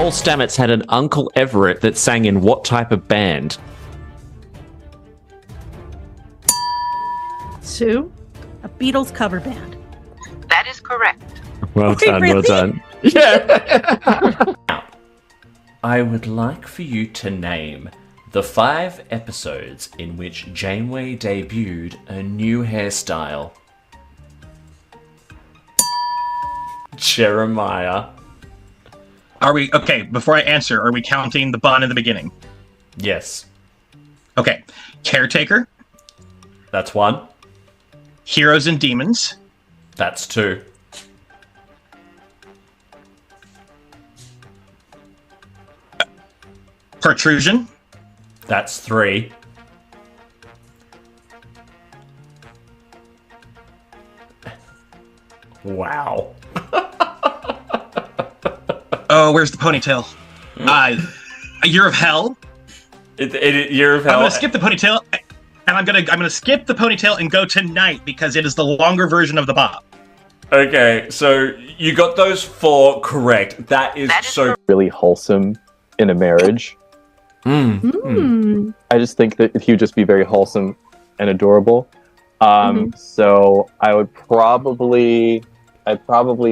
Paul Stamets had an Uncle Everett that sang in what type of band? Sue, a Beatles cover band. That is correct. Well Wait, done, well really? done. Yeah. I would like for you to name the 5 episodes in which Janeway debuted a new hairstyle. Jeremiah. Are we okay? Before I answer, are we counting the bun in the beginning? Yes. Okay. Caretaker, That's 1. Heroes and Demons, That's 2. Protrusion, That's 3. Wow. oh, where's the ponytail? Year of Hell. Year of Hell. I'm gonna skip the ponytail, and I'm gonna skip the ponytail and go to Night because it is the longer version of the bob. Okay, so you got those 4 correct. That is so really wholesome in a marriage. I just think that he would just be very wholesome and adorable. So I'd probably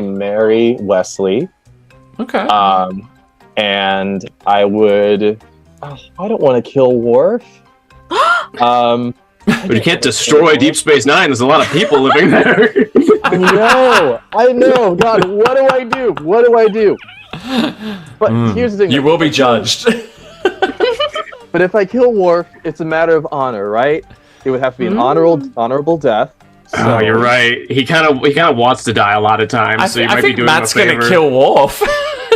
marry Wesley. Okay. And I would. Oh, I don't want to kill Worf. But you can't destroy Deep Space Nine. There's a lot of people living there. I know. God, what do I do? But here's the thing. You will be judged. But if I kill Worf, it's a matter of honor, right? It would have to be an honorable death. So Oh, you're right. He kind of wants to die a lot of times, so you might be doing Matt's him a favor. gonna kill Worf.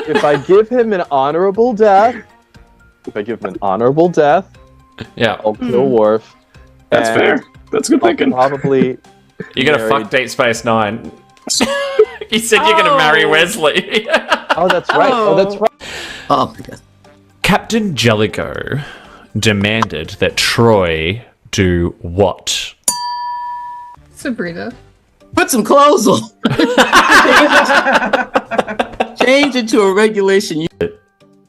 if I give him an honorable death, Yeah. I'll kill Worf. That's and fair. That's good thinking. Probably. You're gonna fuck Deep Space Nine. You said you're gonna marry Wesley. Oh, that's right. Oh my god. Captain Jellicoe demanded that Troy do what? Sabrina. Put some clothes on. Change it to a regulation.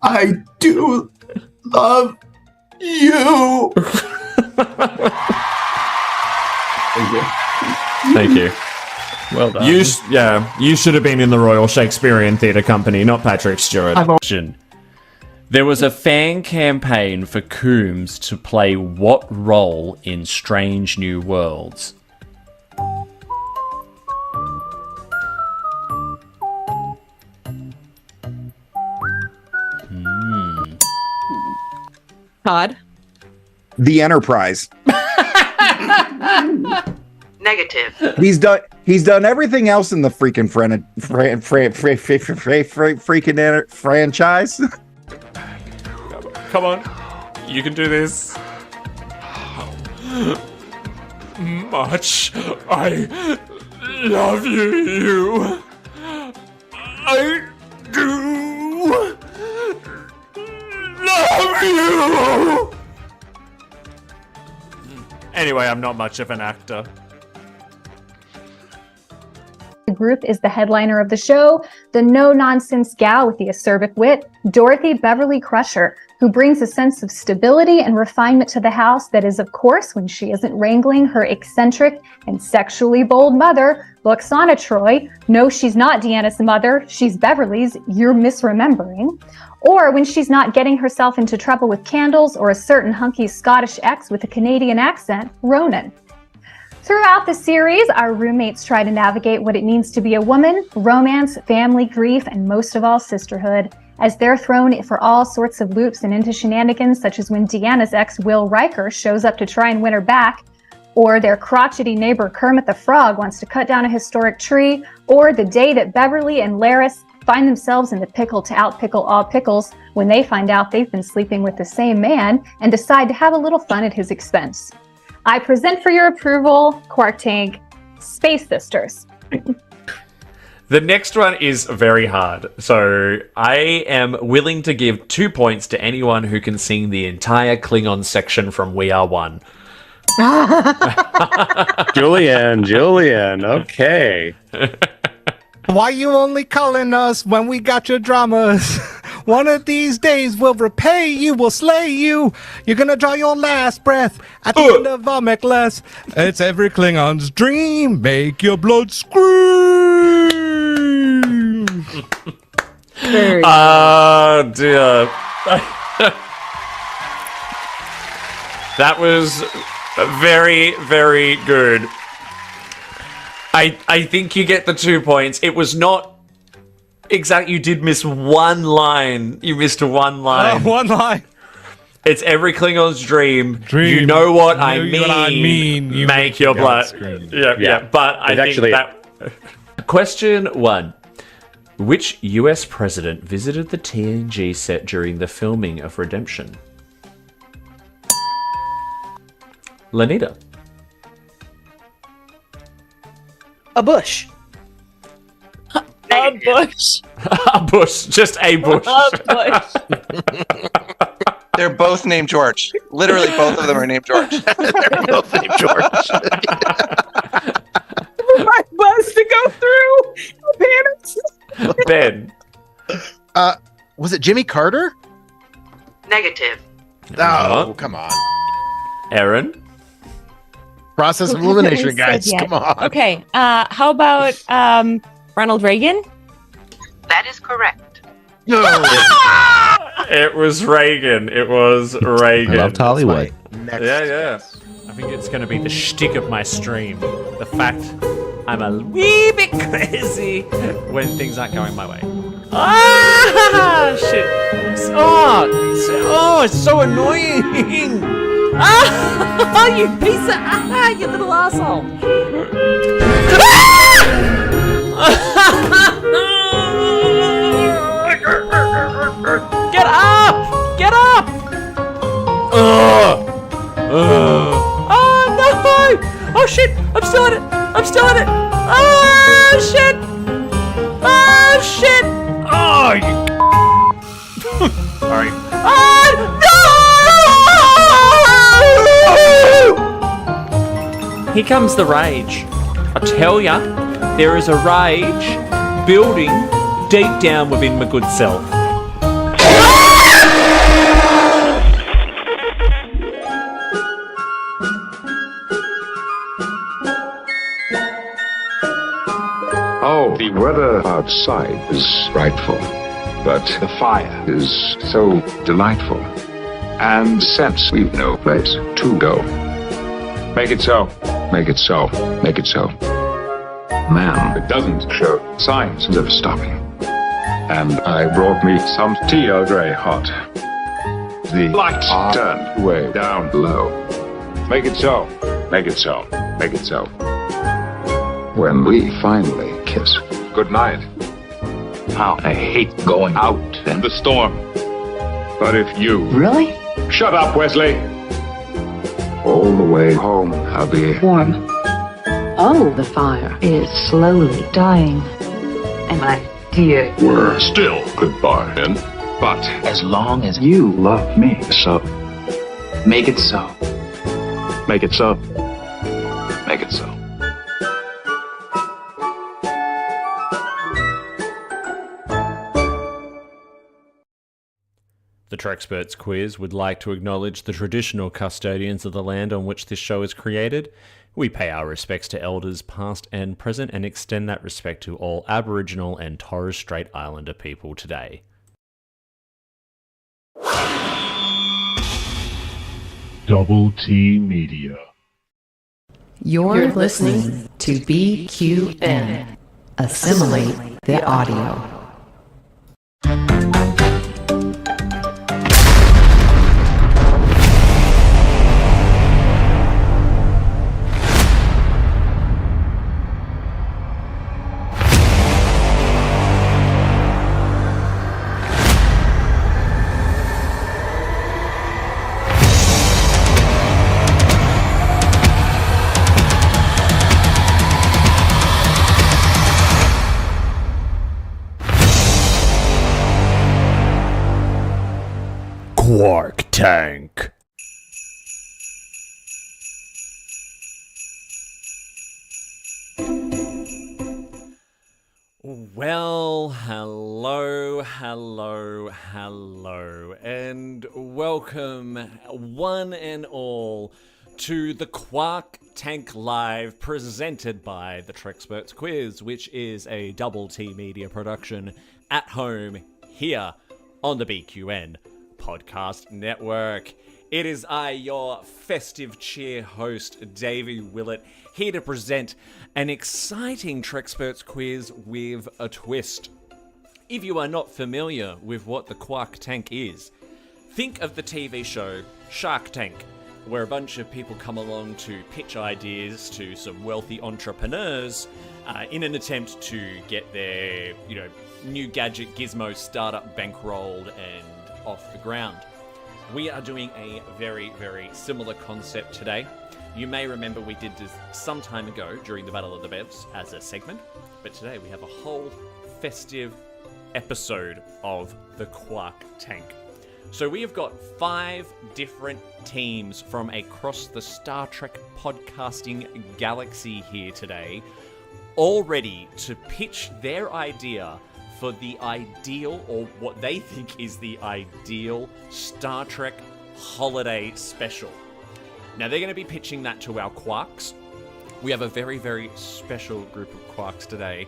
I do love you. Thank you. Well done. You should have been in the Royal Shakespearean Theatre Company, not Patrick Stewart. There was a fan campaign for Coombs to play what role in Strange New Worlds? Todd. The Enterprise. Negative. He's done everything else in the freaking freaking franchise. Come on. You can do this. Much I love you. I do love you. Anyway, I'm not much of an actor. The group is the headliner of the show, the no-nonsense gal with the acerbic wit, Dorothy Beverly Crusher, who brings a sense of stability and refinement to the house that is, of course, when she isn't wrangling her eccentric and sexually bold mother, Loxana Troy. No, she's not Deanna's mother, she's Beverly's, you're misremembering. Or when she's not getting herself into trouble with candles or a certain hunky Scottish ex with a Canadian accent, Ronan. Throughout the series, our roommates try to navigate what it means to be a woman, romance, family, grief, and most of all, sisterhood, as they're thrown for all sorts of loops and into shenanigans, such as when Deanna's ex, Will Riker, shows up to try and win her back, or their crotchety neighbor Kermit the Frog wants to cut down a historic tree, or the day that Beverly and Laris find themselves in the pickle to outpickle all pickles when they find out they've been sleeping with the same man and decide to have a little fun at his expense. I present for your approval, Quark Tank, Space Sisters. The next one is very hard, so I am willing to give 2 points to anyone who can sing the entire Klingon section from We Are One. Julian, okay. Why you only calling us when we got your dramas? One of these days we'll repay you, we'll slay you. You're gonna draw your last breath at the end of Omecless. It's every Klingon's dream. Make your blood scream. Dear. That was very, very good. I think you get the 2 points. It was not exact. You did miss one line. You missed one line. One line. It's every Klingon's dream. You know what I mean. You make your blood. Yeah. But I think actually that. Question 1. Which US president visited the TNG set during the filming of Redemption? Lenita. A bush. Negative. Bush. A bush. Just a bush. Bush. They're both named George. Literally, both of them are named George. They're both named George. My bus to go through. Ben. Was it Jimmy Carter? Negative. Oh, come on. Aaron. Process of elimination, guys. Said yet. Come on. Okay. How about Ronald Reagan? That is correct. It was Reagan. It was Reagan. I loved Hollywood. Yeah. I think it's going to be the shtick of my stream. The fact I'm a wee bit crazy when things aren't going my way. Ah, shit. Oh, it's so annoying. Ah, you piece of... Ah, you little asshole. Get up! Get up! Oh, no! Oh, shit! I'm still in it! I'm still in it! Oh, shit! Oh, shit! Oh, you... Sorry. Oh, no! Here comes the rage. I tell ya, there is a rage building deep down within my good self. Oh, the weather outside is frightful, but the fire is so delightful. And since we've no place to go, make it so, make it so, make it so. Man, it doesn't show signs of stopping. And I brought me some tea Earl Grey hot. The lights are turned way down low. Make it so, make it so, make it so. When we finally kiss goodnight. How I hate going out in the storm. But if you... Really? Shut up, Wesley! All the way home, I'll be... Warm. Oh, the fire is slowly dying. And my dear... We're still goodbye, then. But As long as you love me so. make it so. Make it so. Make it so. The Treksperts Quiz would like to acknowledge the traditional custodians of the land on which this show is created. We pay our respects to elders past and present and extend that respect to all Aboriginal and Torres Strait Islander people today. Double T Media. You're listening to BQN. Assimilate the audio. Quark Tank. Well, hello, and welcome one and all to the Quark Tank Live, presented by the Treksperts Quiz, which is a Double T Media production at home here on the BQN Podcast Network. It is I, your festive cheer host, Davey Willett, here to present an exciting Treksperts Quiz with a twist. If you are not familiar with what the Quark Tank is, think of the TV show Shark Tank, where a bunch of people come along to pitch ideas to some wealthy entrepreneurs in an attempt to get their, new gadget gizmo startup bankrolled and off the ground. We are doing a very, very similar concept today. You may remember we did this some time ago during the Battle of the Bevs as a segment, but today we have a whole festive episode of the Quark Tank. So we have got 5 different teams from across the Star Trek podcasting galaxy here today, all ready to pitch their idea for the ideal, or what they think is the ideal, Star Trek holiday special. Now, they're going to be pitching that to our Quarks. We have a very, very special group of Quarks today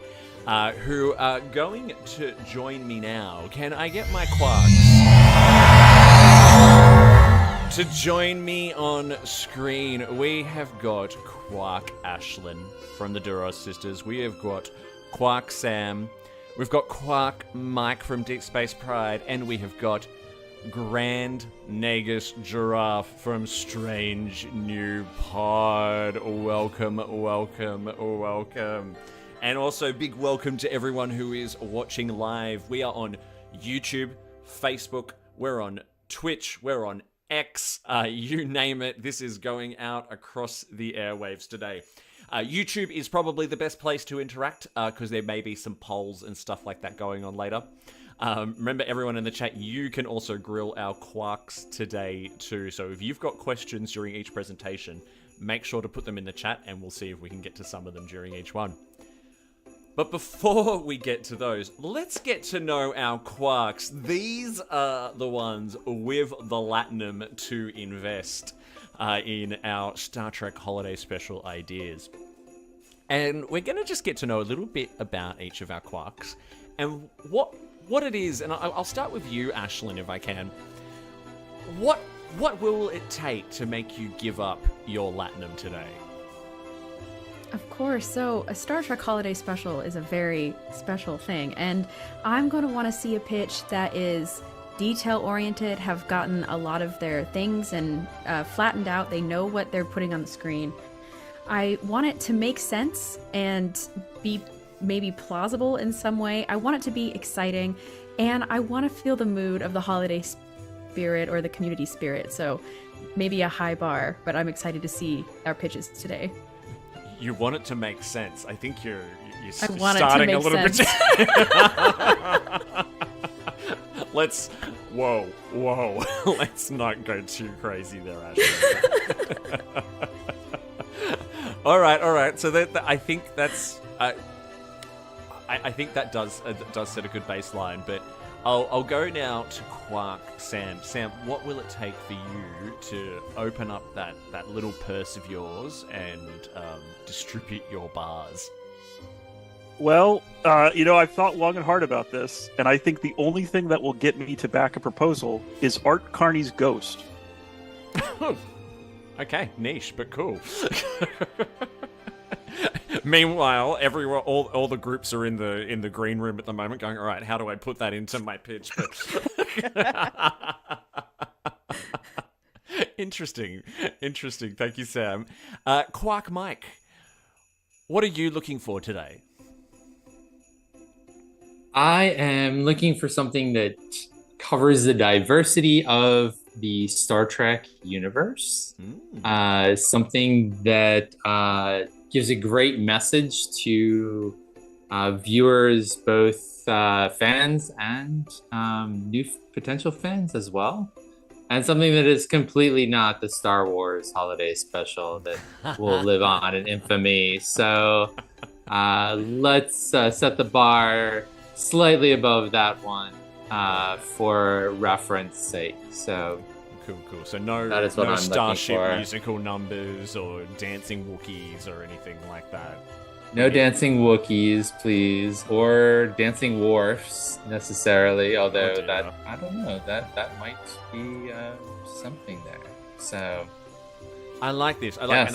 who are going to join me now. Can I get my Quarks to join me on screen? We have got Quark Ashlyn from the Duras Sisters. We have got Quark Sam. We've got Quark Mike from Deep Space Pride, and we have got Grand Nagus Giraffe from Strange New Pod. Welcome. And also big welcome to everyone who is watching live. We are on YouTube, Facebook, we're on Twitch, we're on X, you name it. This is going out across the airwaves today. YouTube is probably the best place to interact because there may be some polls and stuff like that going on later. Remember, everyone in the chat, you can also grill our Quarks today too. So if you've got questions during each presentation, make sure to put them in the chat and we'll see if we can get to some of them during each one. But before we get to those, let's get to know our Quarks. These are the ones with the Latinum to invest in our Star Trek holiday special ideas. And we're going to just get to know a little bit about each of our Quarks and what it is. And I'll start with you, Ashlyn, if I can. What will it take to make you give up your Latinum today? Of course. So a Star Trek holiday special is a very special thing. And I'm going to want to see a pitch that is detail-oriented, have gotten a lot of their things and flattened out. They know what they're putting on the screen. I want it to make sense and be maybe plausible in some way. I want it to be exciting, and I want to feel the mood of the holiday spirit or the community spirit. So maybe a high bar, but I'm excited to see our pitches today. You want it to make sense. I think you're starting a little sense. bit. Whoa. Let's not go too crazy there, Ashley. All right. So I think that's. I think that does set a good baseline. But I'll go now to Quark Sam. Sam, what will it take for you to open up that little purse of yours and distribute your bars? Well, I've thought long and hard about this, and I think the only thing that will get me to back a proposal is Art Carney's Ghost. Okay, niche, but cool. Meanwhile, everyone, all the groups are in the green room at the moment, going, "All right, how do I put that into my pitch?" Interesting. Thank you, Sam. Quark Mike, what are you looking for today? I am looking for something that covers the diversity of the Star Trek universe. Something that gives a great message to viewers, both fans and new potential fans as well. And something that is completely not the Star Wars holiday special that will live on in infamy. So Let's set the bar slightly above that one for reference sake. So cool. So no that is what I'm Starship looking for. musical numbers or dancing Wookiees or anything like that. No dancing Wookiees, please, or dancing dwarfs necessarily. Although that I don't know, that might be something there. So I like this. Yes.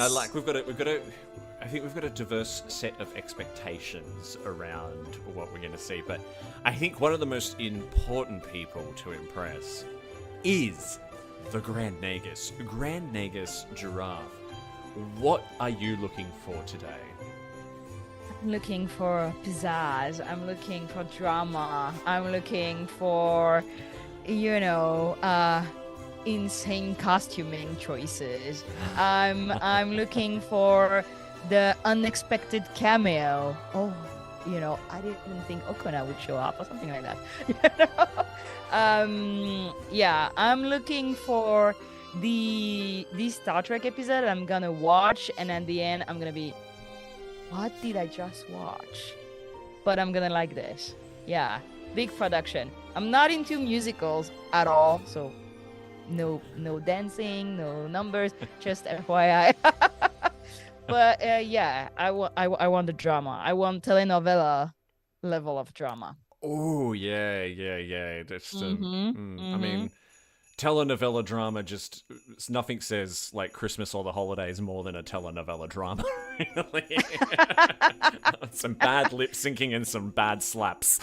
I think we've got a diverse set of expectations around what we're going to see. But I think one of the most important people to impress is the Grand Nagus. Grand Nagus Giraffe. What are you looking for today? I'm looking for pizzazz. I'm looking for drama. I'm looking for, insane costuming choices. I'm looking for the unexpected cameo. Oh, I didn't think Okuna would show up or something like that. I'm looking for the Star Trek episode I'm gonna watch, and at the end I'm gonna be, what did I just watch? But I'm gonna like this. Yeah, big production. I'm not into musicals at all, so no dancing, no numbers, just FYI. But I want the drama. I want telenovela level of drama. Oh yeah. That's I mean, telenovela drama, just nothing says like Christmas or the holidays more than a telenovela drama. Really. Some bad lip syncing and some bad slaps.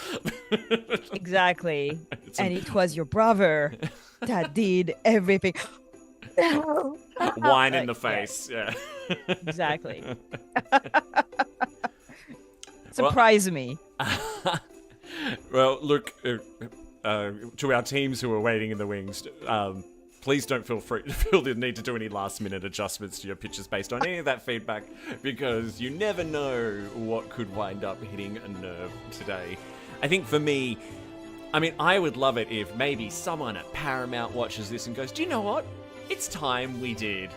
Exactly. And it was your brother that did everything. Wine in the face. Yeah. Exactly. Surprise me. Well, look, to our teams who are waiting in the wings, please don't feel the need to do any last-minute adjustments to your pitches based on any of that feedback, because you never know what could wind up hitting a nerve today. I think for me, I would love it if maybe someone at Paramount watches this and goes, do you know what? It's time we did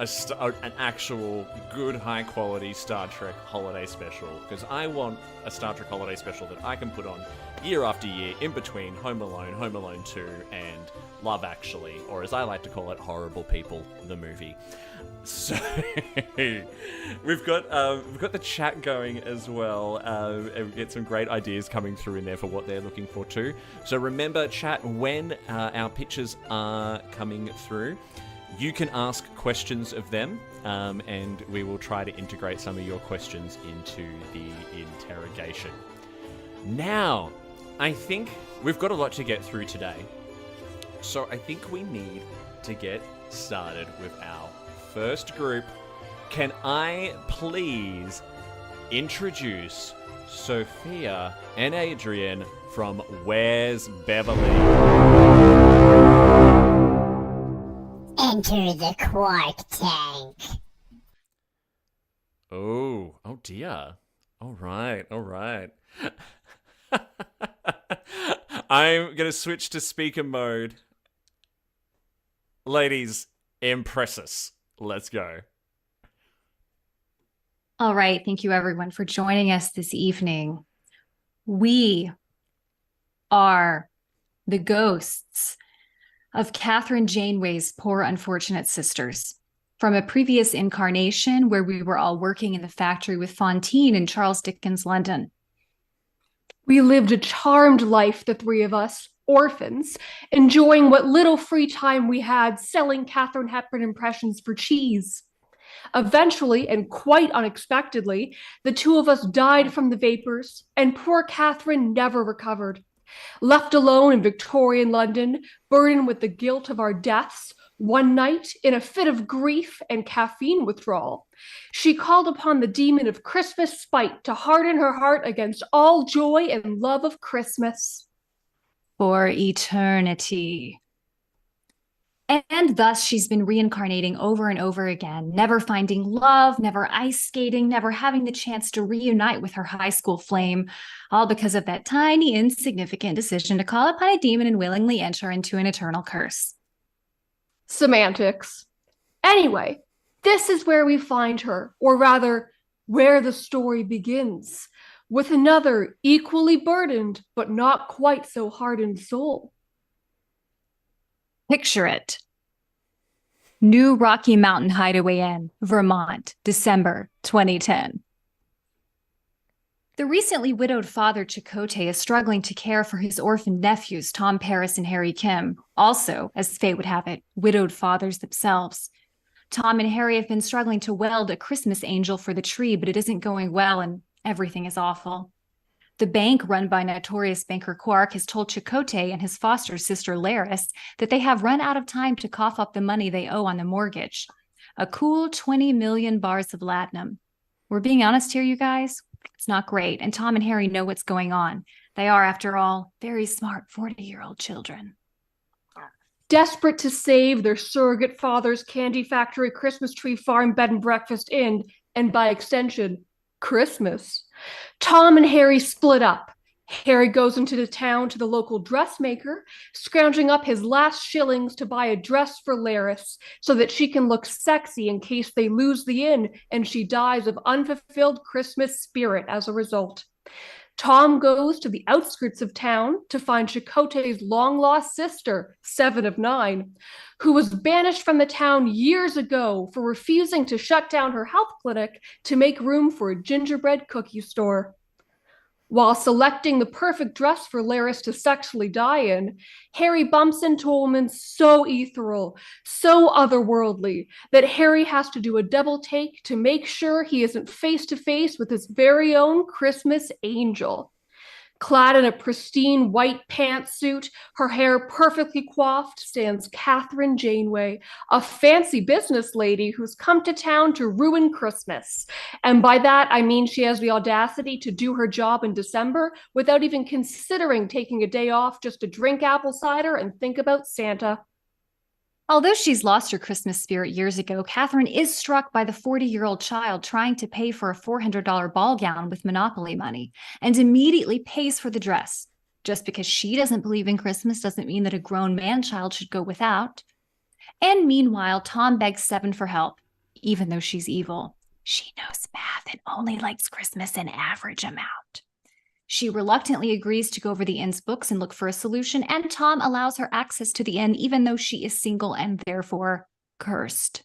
an actual good, high-quality Star Trek holiday special, because I want a Star Trek holiday special that I can put on year after year in between Home Alone 2, and Love Actually, or as I like to call it, Horrible People, the movie. So we've got the chat going as well. And we get some great ideas coming through in there for what they're looking for too. So remember, chat, when our pitches are coming through, you can ask questions of them, and we will try to integrate some of your questions into the interrogation. Now, I think we've got a lot to get through today, so I think we need to get started with our first group. Can I please introduce Sophia and Adrian from Where's Beverly? Enter the Quark Tank. Oh dear. All right. I'm going to switch to speaker mode. Ladies, impress us. Let's go. All right. Thank you, everyone, for joining us this evening. We are the ghosts of Catherine Janeway's poor unfortunate sisters, from a previous incarnation where we were all working in the factory with Fontaine in Charles Dickens' London. We lived a charmed life, the three of us, orphans, enjoying what little free time we had selling Katharine Hepburn impressions for cheese. Eventually, and quite unexpectedly, the two of us died from the vapors, and poor Catherine never recovered. Left alone in Victorian London, burdened with the guilt of our deaths, one night, in a fit of grief and caffeine withdrawal, she called upon the demon of Christmas spite to harden her heart against all joy and love of Christmas. For eternity. And thus she's been reincarnating over and over again, never finding love, never ice skating, never having the chance to reunite with her high school flame, all because of that tiny, insignificant decision to call upon a demon and willingly enter into an eternal curse. Semantics. Anyway, this is where we find her, or rather, where the story begins, with another equally burdened but not quite so hardened soul. Picture it. New Rocky Mountain Hideaway Inn, Vermont, December 2010. The recently widowed father Chakotay is struggling to care for his orphaned nephews, Tom Paris and Harry Kim, also, as fate would have it, widowed fathers themselves. Tom and Harry have been struggling to weld a Christmas angel for the tree, but it isn't going well and everything is awful. The bank run by notorious banker Quark has told Chakotay and his foster sister Laris that they have run out of time to cough up the money they owe on the mortgage. A cool 20 million bars of latinum. We're being honest here, you guys. It's not great, and Tom and Harry know what's going on. They are, after all, very smart 40-year-old children. Desperate to save their surrogate father's candy factory, Christmas tree farm, bed and breakfast inn, and by extension, Christmas, Tom and Harry split up. Harry goes into the town to the local dressmaker, scrounging up his last shillings to buy a dress for Laris so that she can look sexy in case they lose the inn and she dies of unfulfilled Christmas spirit as a result. Tom goes to the outskirts of town to find Chakotay's long-lost sister, 7 of 9, who was banished from the town years ago for refusing to shut down her health clinic to make room for a gingerbread cookie store. While selecting the perfect dress for Laris to sexually die in, Harry bumps into a woman so ethereal, so otherworldly, that Harry has to do a double take to make sure he isn't face to face with his very own Christmas angel. Clad in a pristine white pantsuit, her hair perfectly coiffed, stands Catherine Janeway, a fancy business lady who's come to town to ruin Christmas. And by that, I mean she has the audacity to do her job in December without even considering taking a day off just to drink apple cider and think about Santa. Although she's lost her Christmas spirit years ago, Catherine is struck by the 40-year-old child trying to pay for a $400 ball gown with Monopoly money and immediately pays for the dress. Just because she doesn't believe in Christmas doesn't mean that a grown man-child should go without. And meanwhile, Tom begs 7 for help, even though she's evil. She knows math and only likes Christmas an average amount. She reluctantly agrees to go over the inn's books and look for a solution, and Tom allows her access to the inn even though she is single and therefore cursed.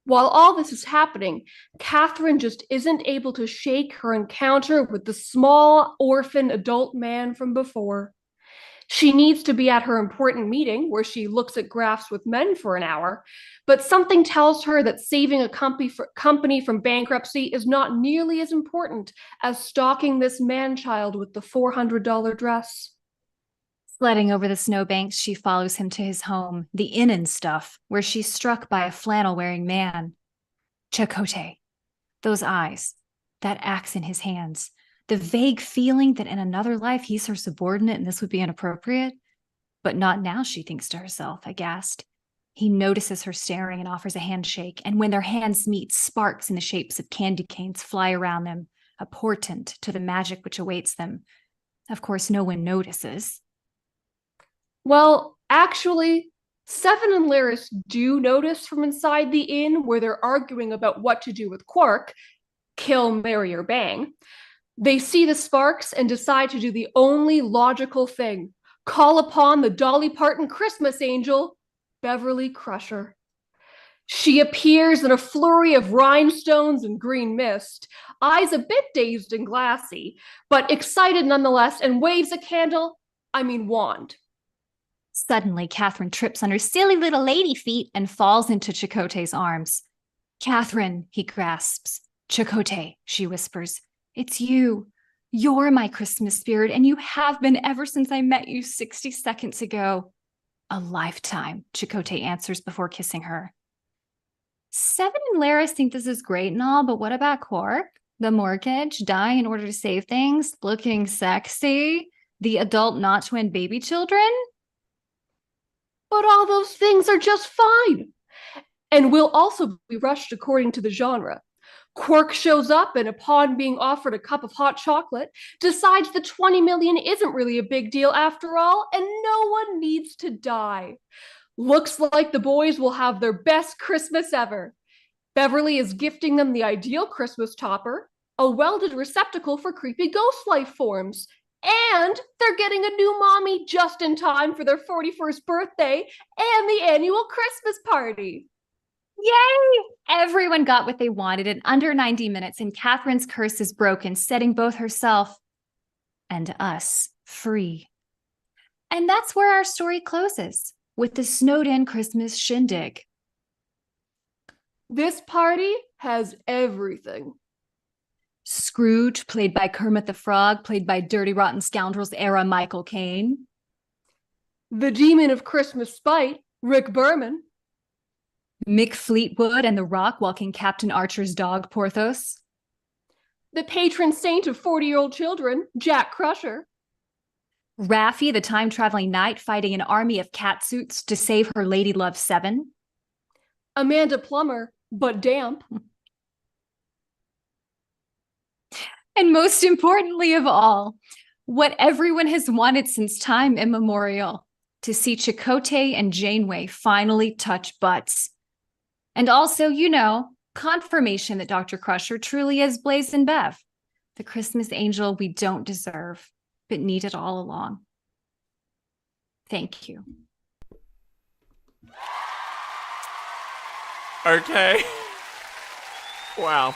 While all this is happening, Catherine just isn't able to shake her encounter with the small orphan adult man from before. She needs to be at her important meeting where she looks at graphs with men for an hour, but something tells her that saving a company from bankruptcy is not nearly as important as stalking this man-child with the $400 dress. Sledding over the snowbanks, she follows him to his home, the inn and stuff, where she's struck by a flannel-wearing man. Chakotay. Those eyes. That axe in his hands. The vague feeling that in another life he's her subordinate and this would be inappropriate. But not now, she thinks to herself, aghast. He notices her staring and offers a handshake, and when their hands meet, sparks in the shapes of candy canes fly around them, a portent to the magic which awaits them. Of course, no one notices. Well, actually, 7 and Laris do notice from inside the inn where they're arguing about what to do with Quark, kill, marry, or bang. They see the sparks and decide to do the only logical thing, call upon the Dolly Parton Christmas angel, Beverly Crusher. She appears in a flurry of rhinestones and green mist, eyes a bit dazed and glassy, but excited nonetheless, and waves a wand. Suddenly, Catherine trips on her silly little lady feet and falls into Chakotay's arms. Catherine, he grasps. Chakotay, she whispers. It's you. You're my Christmas spirit, and you have been ever since I met you 60 seconds ago. A lifetime, Chakotay answers before kissing her. 7 and Laris think this is great and all, but what about Quark? The mortgage, dying in order to save things, looking sexy, the adult not twin baby children? But all those things are just fine, and will also be rushed according to the genre. Quark shows up and upon being offered a cup of hot chocolate, decides the 20 million isn't really a big deal after all, and no one needs to die. Looks like the boys will have their best Christmas ever. Beverly is gifting them the ideal Christmas topper, a welded receptacle for creepy ghost life forms, and they're getting a new mommy just in time for their 41st birthday and the annual Christmas party. Yay! Everyone got what they wanted in under 90 minutes, and Catherine's curse is broken, setting both herself and us free. And that's where our story closes, with the snowed-in Christmas shindig. This party has everything. Scrooge, played by Kermit the Frog, played by Dirty Rotten Scoundrels era Michael Caine. The demon of Christmas spite, Rick Berman. Mick Fleetwood and The Rock walking Captain Archer's dog, Porthos. The patron saint of 40-year-old children, Jack Crusher. Raffi, the time-traveling knight fighting an army of catsuits to save her lady love 7. Amanda Plummer, but damp. And most importantly of all, what everyone has wanted since time immemorial, to see Chakotay and Janeway finally touch butts. And also, you know, confirmation that Dr. Crusher truly is Blaze and Bev, the Christmas angel we don't deserve, but needed all along. Thank you. Okay. Wow.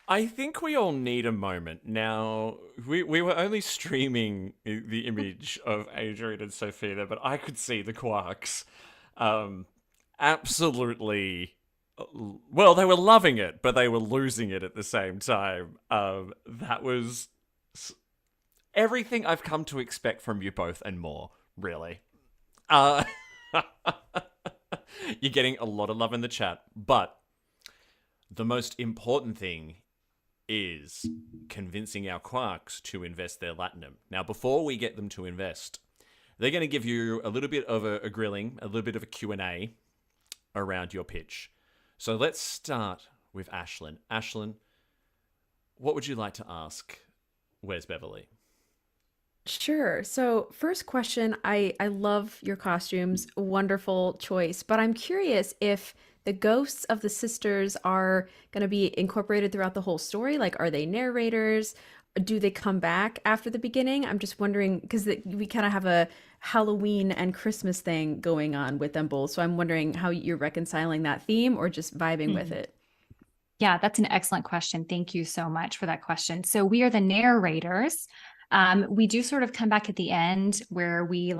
I think we all need a moment. Now, we were only streaming the image of Adrian and Sophia, but I could see the Quarks absolutely... Well, they were loving it, but they were losing it at the same time. That was everything I've come to expect from you both and more, really. You're getting a lot of love in the chat, but the most important thing is convincing our Quarks to invest their Latinum. Now, before we get them to invest, they're going to give you a little bit of a grilling, a little bit of a Q&A around your pitch. So let's start with Ashlyn. Ashlyn, what would you like to ask Where's Beverly? Sure. So first question, I love your costumes. Wonderful choice. But I'm curious if the ghosts of the sisters are going to be incorporated throughout the whole story. Like, are they narrators? Do they come back after the beginning? I'm just wondering, because we kind of have a Halloween and Christmas thing going on with them both. So I'm wondering how you're reconciling that theme or just vibing with it. Yeah, that's an excellent question. Thank you so much for that question. So we are the narrators. We do sort of come back at the end where we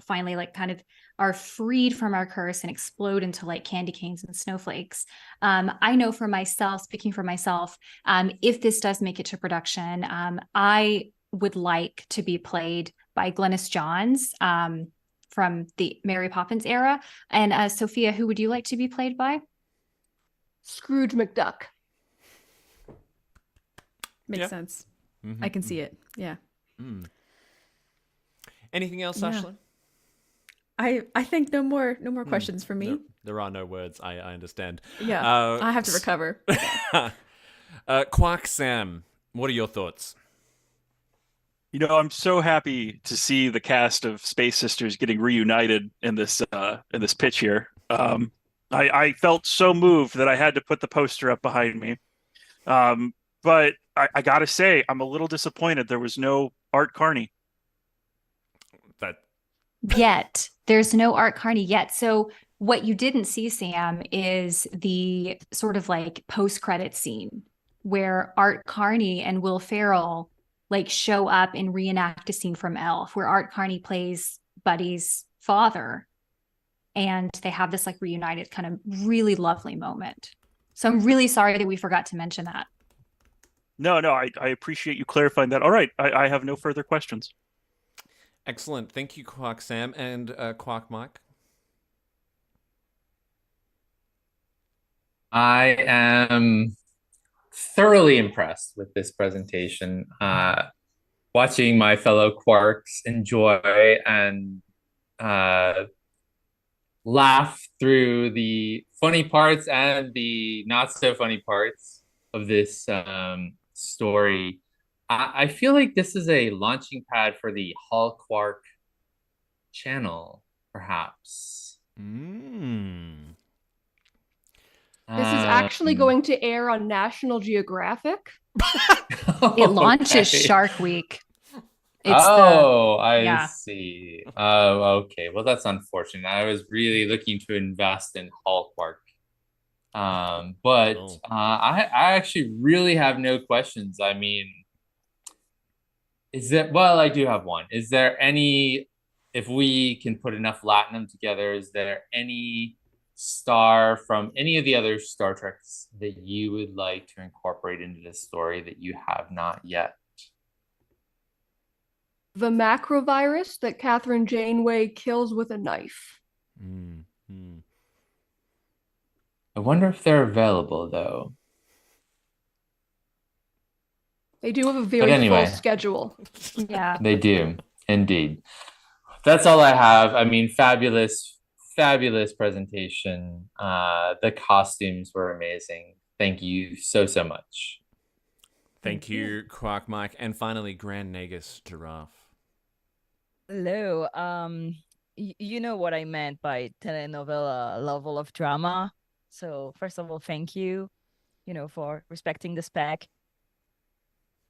finally kind of are freed from our curse and explode into like candy canes and snowflakes. I know for myself, speaking for myself, if this does make it to production, I would like to be played by Glynis Johns from the Mary Poppins era. And Sophia, who would you like to be played by? Scrooge McDuck. Makes sense. I can see it. Yeah. Anything else, Ashlyn? I think no more questions for me. No, there are no words. I understand. Yeah, I have to recover. Quark Sam, what are your thoughts? You know, I'm so happy to see the cast of Space Sisters getting reunited in this pitch here. I felt so moved that I had to put the poster up behind me. But I gotta say, I'm a little disappointed there was no Art Carney. Yet. There's no Art Carney yet. So what you didn't see, Sam, is the sort of like post-credit scene where Art Carney and Will Ferrell like show up and reenact a scene from Elf where Art Carney plays Buddy's father. And they have this like reunited kind of really lovely moment. So I'm really sorry that we forgot to mention that. No, I appreciate you clarifying that. All right, I have no further questions. Excellent. Thank you, Quark Sam and Quark Mike. I am thoroughly impressed with this presentation. Watching my fellow Quarks enjoy and laugh through the funny parts and the not so funny parts of this story. I feel like this is a launching pad for the Hall Quark channel. perhaps. This is actually going to air on National Geographic. It launches Okay. Shark Week. I see. Oh, okay. Well, that's unfortunate. I was really looking to invest in Quark. But I actually really have no questions. I mean, well, I do have one. Is there any, if we can put enough Latinum together, is there any star from any of the other Star Treks that you would like to incorporate into this story that you have not yet? The macrovirus that Catherine Janeway kills with a knife. I wonder if they're available, though. They do have a very anyway. full schedule. Yeah. They do, indeed. That's all I have. I mean, fabulous presentation. The costumes were amazing. Thank you so much. Thank you, Quark Mike. And finally, Grand Nagus Giraffe. Hello. You know what I meant by telenovela level of drama. So first of all, thank you, for respecting the spec.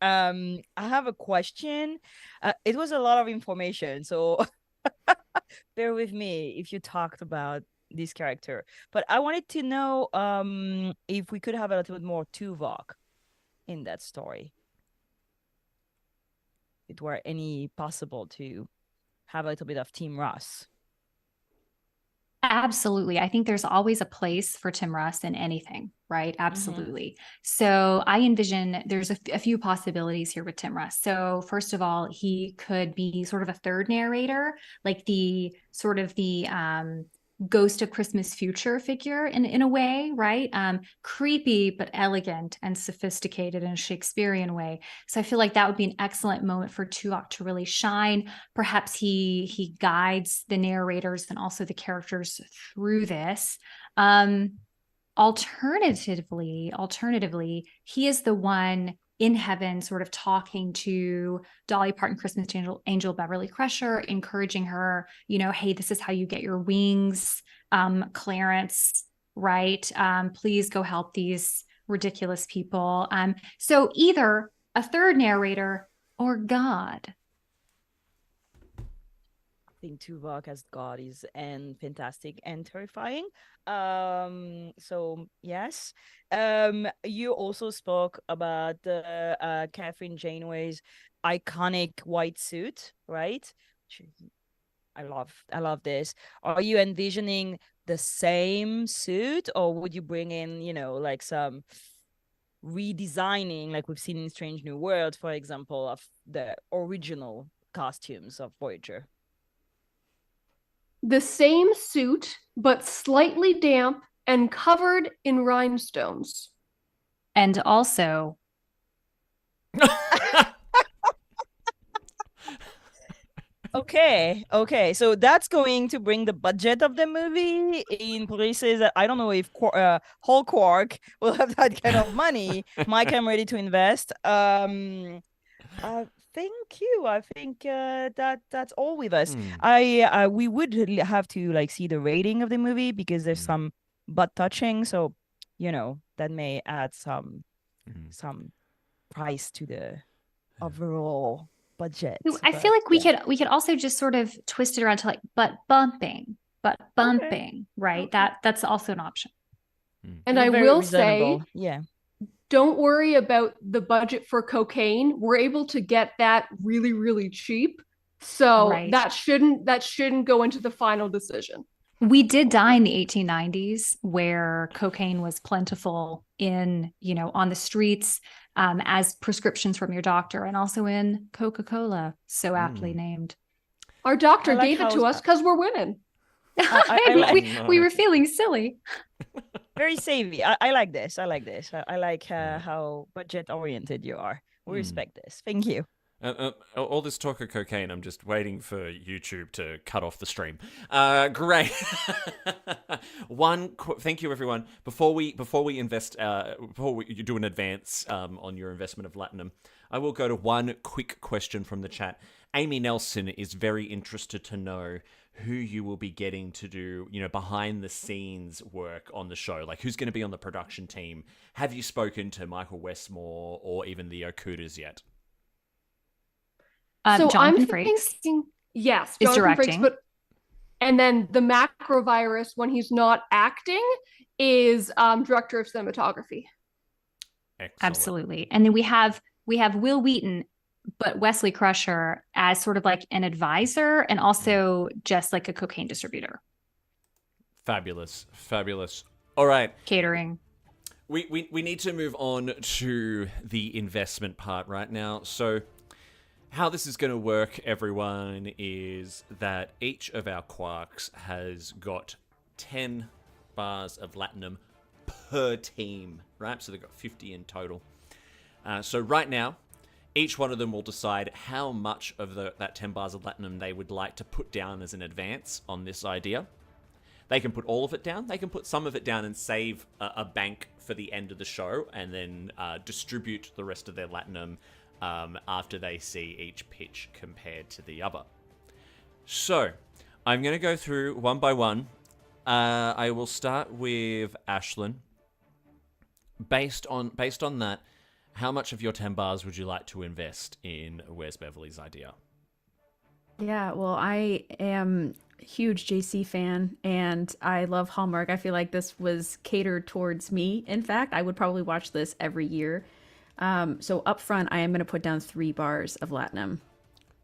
I have a question. It was a lot of information, so bear with me if you talked about this character. But I wanted to know if we could have a little bit more Tuvok in that story. If it were any possible to have a little bit of Team Ross. Absolutely. I think there's always a place for Tim Russ in anything, right? Absolutely. So I envision there's a few possibilities here with Tim Russ. So first of all, he could be sort of a third narrator, like the Ghost of Christmas Future figure in a way, right? Creepy, but elegant and sophisticated in a Shakespearean way. So I feel like that would be an excellent moment for Tuvok to really shine. Perhaps he guides the narrators and also the characters through this. Alternatively, he is the one in heaven sort of talking to Dolly Parton, Christmas Angel Beverly Crusher, encouraging her, hey, this is how you get your wings, Clarence, right? Please go help these ridiculous people. So either a third narrator or God. I think Tuvok as God is fantastic and terrifying. So yes. You also spoke about the Catherine Janeway's iconic white suit, right? I love this. Are you envisioning the same suit, or would you bring in, like some redesigning, like we've seen in Strange New Worlds, for example, of the original costumes of Voyager? The same suit, but slightly damp and covered in rhinestones. And also... Okay. So that's going to bring the budget of the movie in places that I don't know if whole Quark will have that kind of money. Mike, I'm ready to invest. Thank you. I think that's all with us. We would have to see the rating of the movie because there's some butt touching, so that may add some price to the overall budget. I feel like we could also just sort of twist it around to butt bumping, okay. Right? That's also an option. And I will say, don't worry about the budget for cocaine. We're able to get that really, really cheap. So that shouldn't go into the final decision. We did die in the 1890s where cocaine was plentiful on the streets as prescriptions from your doctor, and also in Coca-Cola, so aptly named. Our doctor gave it to us because we're women. We were feeling silly. Very savvy. I like this. I like how budget oriented you are. We respect this. Thank you. All this talk of cocaine, I'm just waiting for YouTube to cut off the stream. Great. Thank you, everyone. Before we invest, before you do an advance on your investment of Latinum, I will go to one quick question from the chat. Amy Nelson is very interested to know who you will be getting to do, behind the scenes work on the show. Like, who's going to be on the production team? Have you spoken to Michael Westmore or even the Okudas yet? So Jonathan I'm Frakes thinking, yes, is Jonathan directing. Frakes, and then the macrovirus, when he's not acting, is director of cinematography. Excellent. Absolutely. And then we have Will Wheaton, but Wesley Crusher as sort of like an advisor and also just like a cocaine distributor. Fabulous. All right. Catering. We need to move on to the investment part right now. So how this is going to work, everyone, is that each of our Quarks has got 10 bars of Latinum per team, right? So they've got 50 in total. So right now, each one of them will decide how much of that 10 bars of Latinum they would like to put down as an advance on this idea. They can put all of it down. They can put some of it down and save a bank for the end of the show and then distribute the rest of their Latinum after they see each pitch compared to the other. So I'm going to go through one by one. I will start with Ashlyn. Based on that, how much of your 10 bars would you like to invest in Where's Beverly's idea? Yeah, well, I am a huge JC fan, and I love Hallmark. I feel like this was catered towards me. In fact, I would probably watch this every year. So up front, I am going to put down 3 bars of Latinum.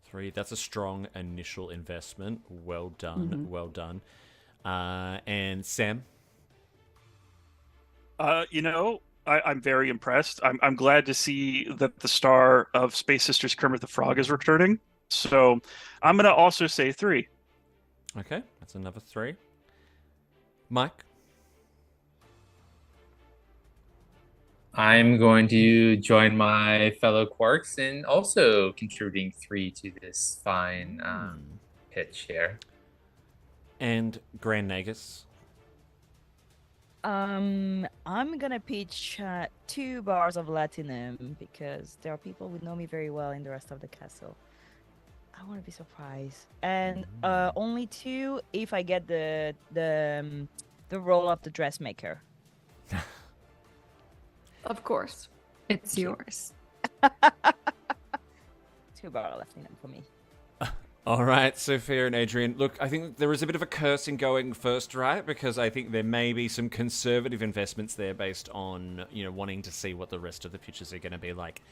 3, that's a strong initial investment. Well done, well done. And Sam? I'm very impressed. I'm glad to see that the star of Space Sisters Kermit the Frog is returning. So I'm going to also say 3. Okay, that's another 3. Mike? I'm going to join my fellow Quarks in also contributing 3 to this fine pitch here. And Grand Nagus? I'm gonna pitch 2 bars of Latinum because there are people who know me very well in the rest of the castle. I want to be surprised, and only 2 if I get the role of the dressmaker. Of course, it's yours. 2 bars of Latinum for me. All right, Sophia and Adrian. Look, I think there is a bit of a cursing going first, right? Because I think there may be some conservative investments there based on, wanting to see what the rest of the pitches are going to be like.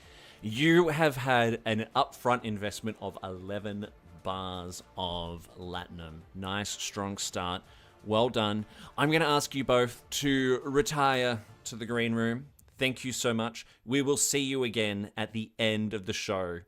You have had an upfront investment of 11 bars of Latinum. Nice, strong start. Well done. I'm going to ask you both to retire to the green room. Thank you so much. We will see you again at the end of the show.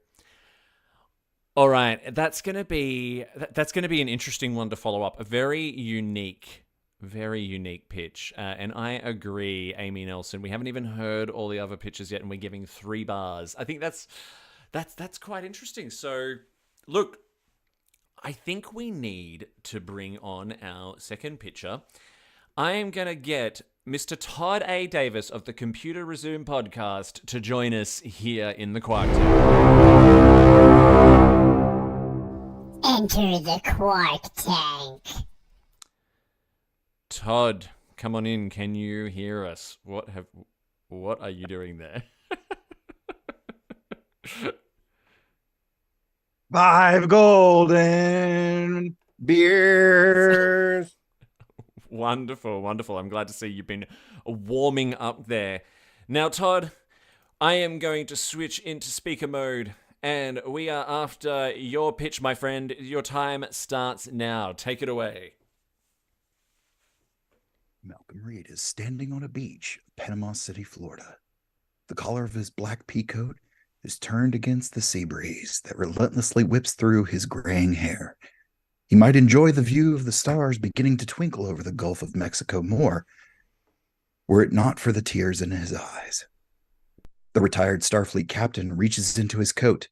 All right, that's going to be an interesting one to follow up. A very unique pitch. And I agree, Amy Nelson. We haven't even heard all the other pitches yet, and we're giving 3 bars. I think that's quite interesting. So, look, I think we need to bring on our second pitcher. I am going to get Mr. Todd A. Davis of the Computer Resume podcast to join us here in the Quark Tank. Enter the Quark Tank. Todd, come on in. Can you hear us? What are you doing there? 5 golden beers. Wonderful. I'm glad to see you've been warming up there. Now, Todd, I am going to switch into speaker mode, and we are after your pitch, my friend. Your time starts now. Take it away. Malcolm Reed is standing on a beach in Panama City, Florida. The collar of his black peacoat is turned against the sea breeze that relentlessly whips through his graying hair. He might enjoy the view of the stars beginning to twinkle over the Gulf of Mexico more, were it not for the tears in his eyes. The retired Starfleet captain reaches into his coat,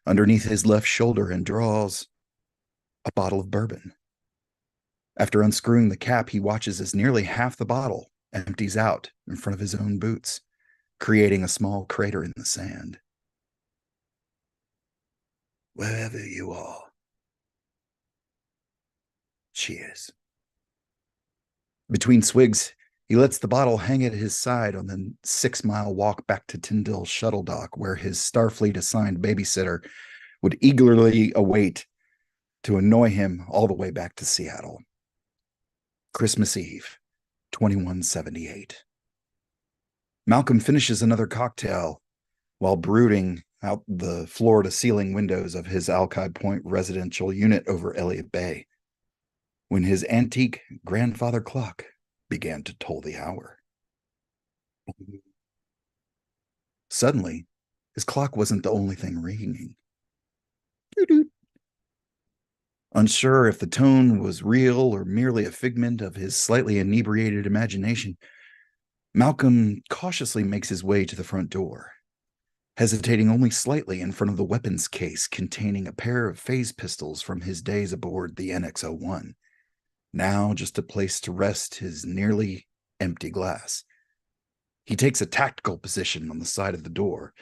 underneath his left shoulder, and draws a bottle of bourbon. After unscrewing the cap, he watches as nearly half the bottle empties out in front of his own boots, creating a small crater in the sand. wherever you are. Cheers. Between swigs, he lets the bottle hang at his side on the 6-mile walk back to Tyndall's shuttle dock, where his Starfleet-assigned babysitter would eagerly await to annoy him all the way back to Seattle. Christmas Eve, 2178. Malcolm finishes another cocktail while brooding out the floor-to-ceiling windows of his Alki Point residential unit over Elliott Bay, when his antique grandfather clock began to toll the hour. Suddenly, his clock wasn't the only thing ringing. Unsure if the tone was real or merely a figment of his slightly inebriated imagination, Malcolm cautiously makes his way to the front door, hesitating only slightly in front of the weapons case containing a pair of phase pistols from his days aboard the NX-01, now just a place to rest his nearly empty glass. He takes a tactical position on the side of the door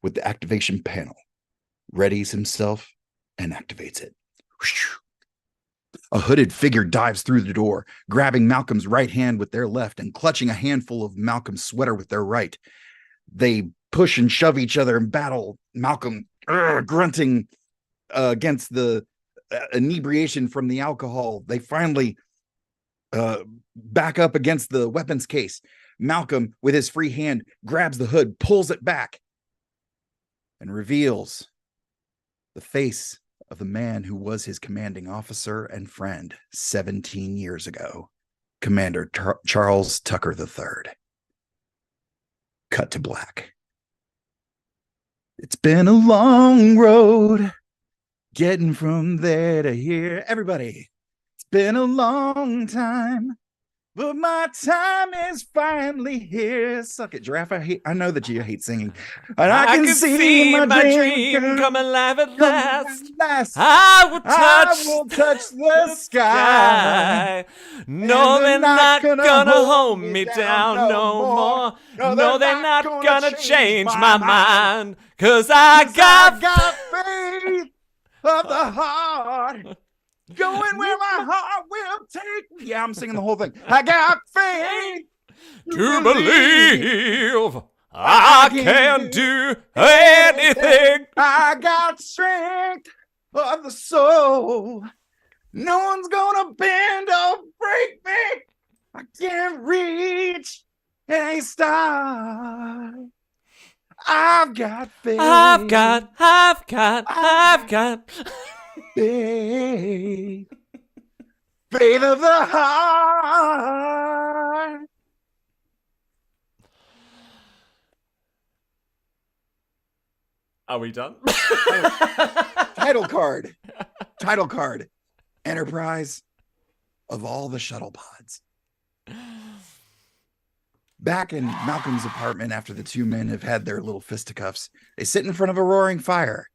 with the activation panel, readies himself, and activates it. A hooded figure dives through the door, grabbing Malcolm's right hand with their left and clutching a handful of Malcolm's sweater with their right. They push and shove each other and battle, Malcolm grunting against the inebriation from the alcohol. They finally back up against the weapons case. Malcolm, with his free hand, grabs the hood, pulls it back, and reveals the face of the man who was his commanding officer and friend 17 years ago, Commander Charles Tucker III. Cut to black. It's been a long road getting from there to here. Everybody, it's been a long time, but my time is finally here. Suck it, giraffe. I know that you hate singing. And I can see my dream come alive at last. I I will touch the sky. No, And they're not gonna hold me down no more. No, they're not gonna change my mind. 'Cause I got faith of the heart. Going where my heart will take me. Yeah, I'm singing the whole thing. I got faith to believe I can do anything. I got strength of the soul. No one's gonna bend or break me. I can't reach a star. I've got faith. I've got faith. Faith of the heart. Are we done? Title card. Title card. Enterprise of all the shuttle pods. Back in Malcolm's apartment, after the two men have had their little fisticuffs, they sit in front of a roaring fire.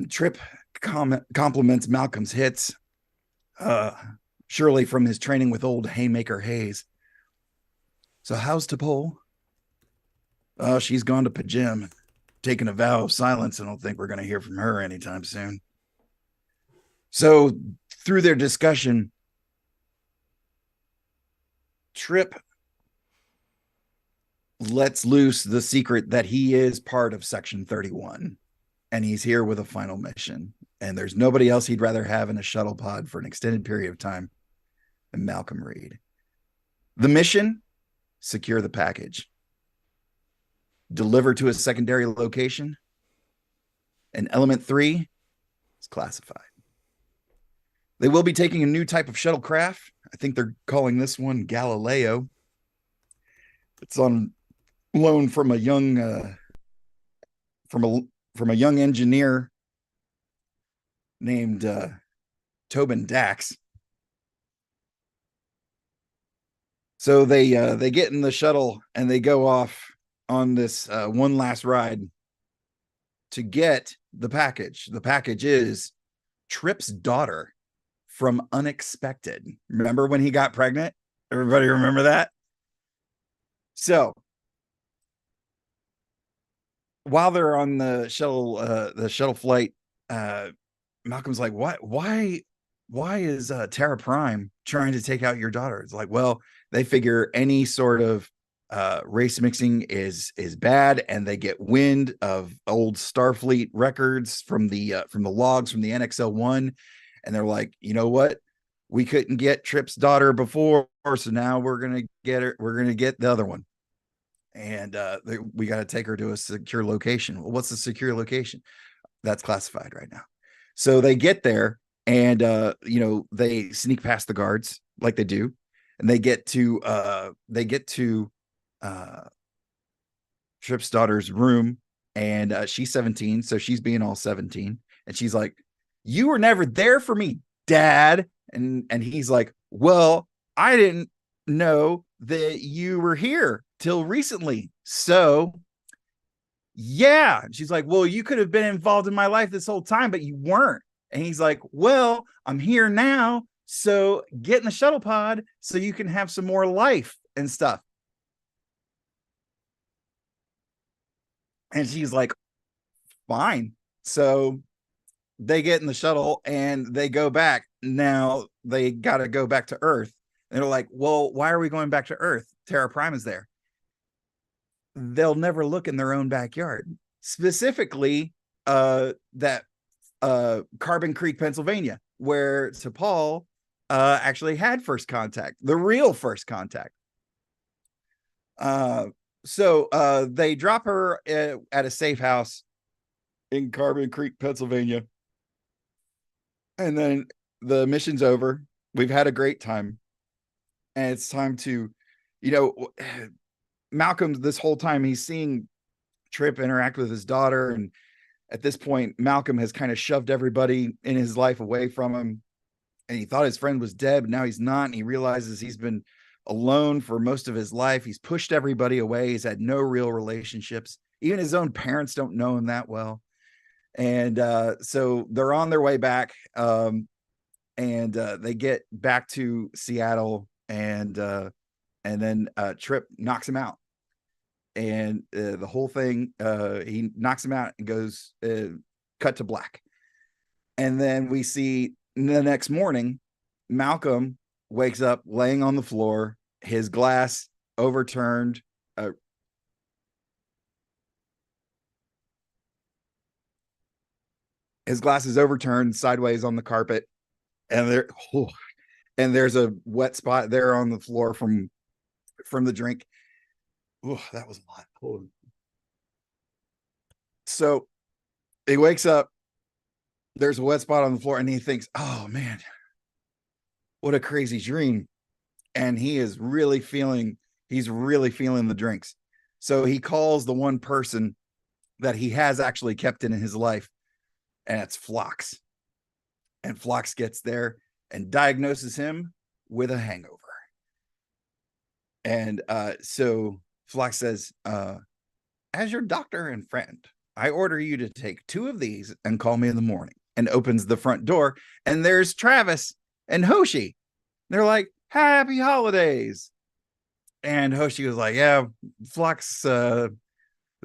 Trip compliments Malcolm's hits, surely from his training with old Haymaker Hayes. So how's T'Pol? Oh, she's gone to Pajim, taking a vow of silence. I don't think we're going to hear from her anytime soon. So through their discussion, Trip lets loose the secret that he is part of Section 31, and he's here with a final mission. And there's nobody else he'd rather have in a shuttle pod for an extended period of time than Malcolm Reed. The mission: secure the package, deliver to a secondary location, and Element 3 is classified. They will be taking a new type of shuttlecraft. I think they're calling this one Galileo. It's on loan from a young from a young engineer named Tobin Dax. So they get in the shuttle and they go off on this one last ride to get the package. The package is Trip's daughter from Unexpected. Remember when he got pregnant? Everybody remember that? So while they're on the shuttle flight Malcolm's like, why is Terra Prime trying to take out your daughter? It's like, well, they figure any sort of race mixing is bad, and they get wind of old Starfleet records from the logs from the NXL-1, and they're like, you know what? We couldn't get Trip's daughter before, so now we're gonna get her. We're gonna get the other one, and we got to take her to a secure location. Well, what's the secure location? That's classified right now. So they get there, and they sneak past the guards like they do, and they get to Trip's daughter's room, and she's 17, so she's being all 17, and she's like, "You were never there for me, Dad." And he's like, "Well, I didn't know that you were here till recently. So yeah." And she's like, "Well, you could have been involved in my life this whole time, but you weren't." And he's like, "Well, I'm here now. So get in the shuttle pod so you can have some more life and stuff." And she's like, "Fine." So they get in the shuttle and they go back. Now they got to go back to Earth. And they're like, "Well, why are we going back to Earth? Terra Prime is there." They'll never look in their own backyard, specifically that Carbon Creek, Pennsylvania, where T'Pol actually had first contact, the real first contact. So they drop her at a safe house in Carbon Creek, Pennsylvania. And then the mission's over. We've had a great time. And it's time to, Malcolm, this whole time, he's seeing Trip interact with his daughter. And at this point, Malcolm has kind of shoved everybody in his life away from him. And he thought his friend was dead, but now he's not. And he realizes he's been alone for most of his life. He's pushed everybody away. He's had no real relationships. Even his own parents don't know him that well. And so they're on their way back, and they get back to Seattle, and then Trip knocks him out, and the whole thing, he knocks him out and goes cut to black. And then we see the next morning, Malcolm wakes up laying on the floor, his glass overturned. His glass is overturned sideways on the carpet, and there's a wet spot there on the floor from the drink. Oh, that was a lot. Oh. So he wakes up, there's a wet spot on the floor, and he thinks, "Oh man, what a crazy dream." And he's really feeling the drinks. So he calls the one person that he has actually kept in his life, and it's Phlox. And Phlox gets there and diagnoses him with a hangover. And so Phlox says, "As your doctor and friend, I order you to take 2 of these and call me in the morning." And opens the front door, and there's Travis and Hoshi. They're like, "Happy holidays." And Hoshi was like, "Yeah, Phlox was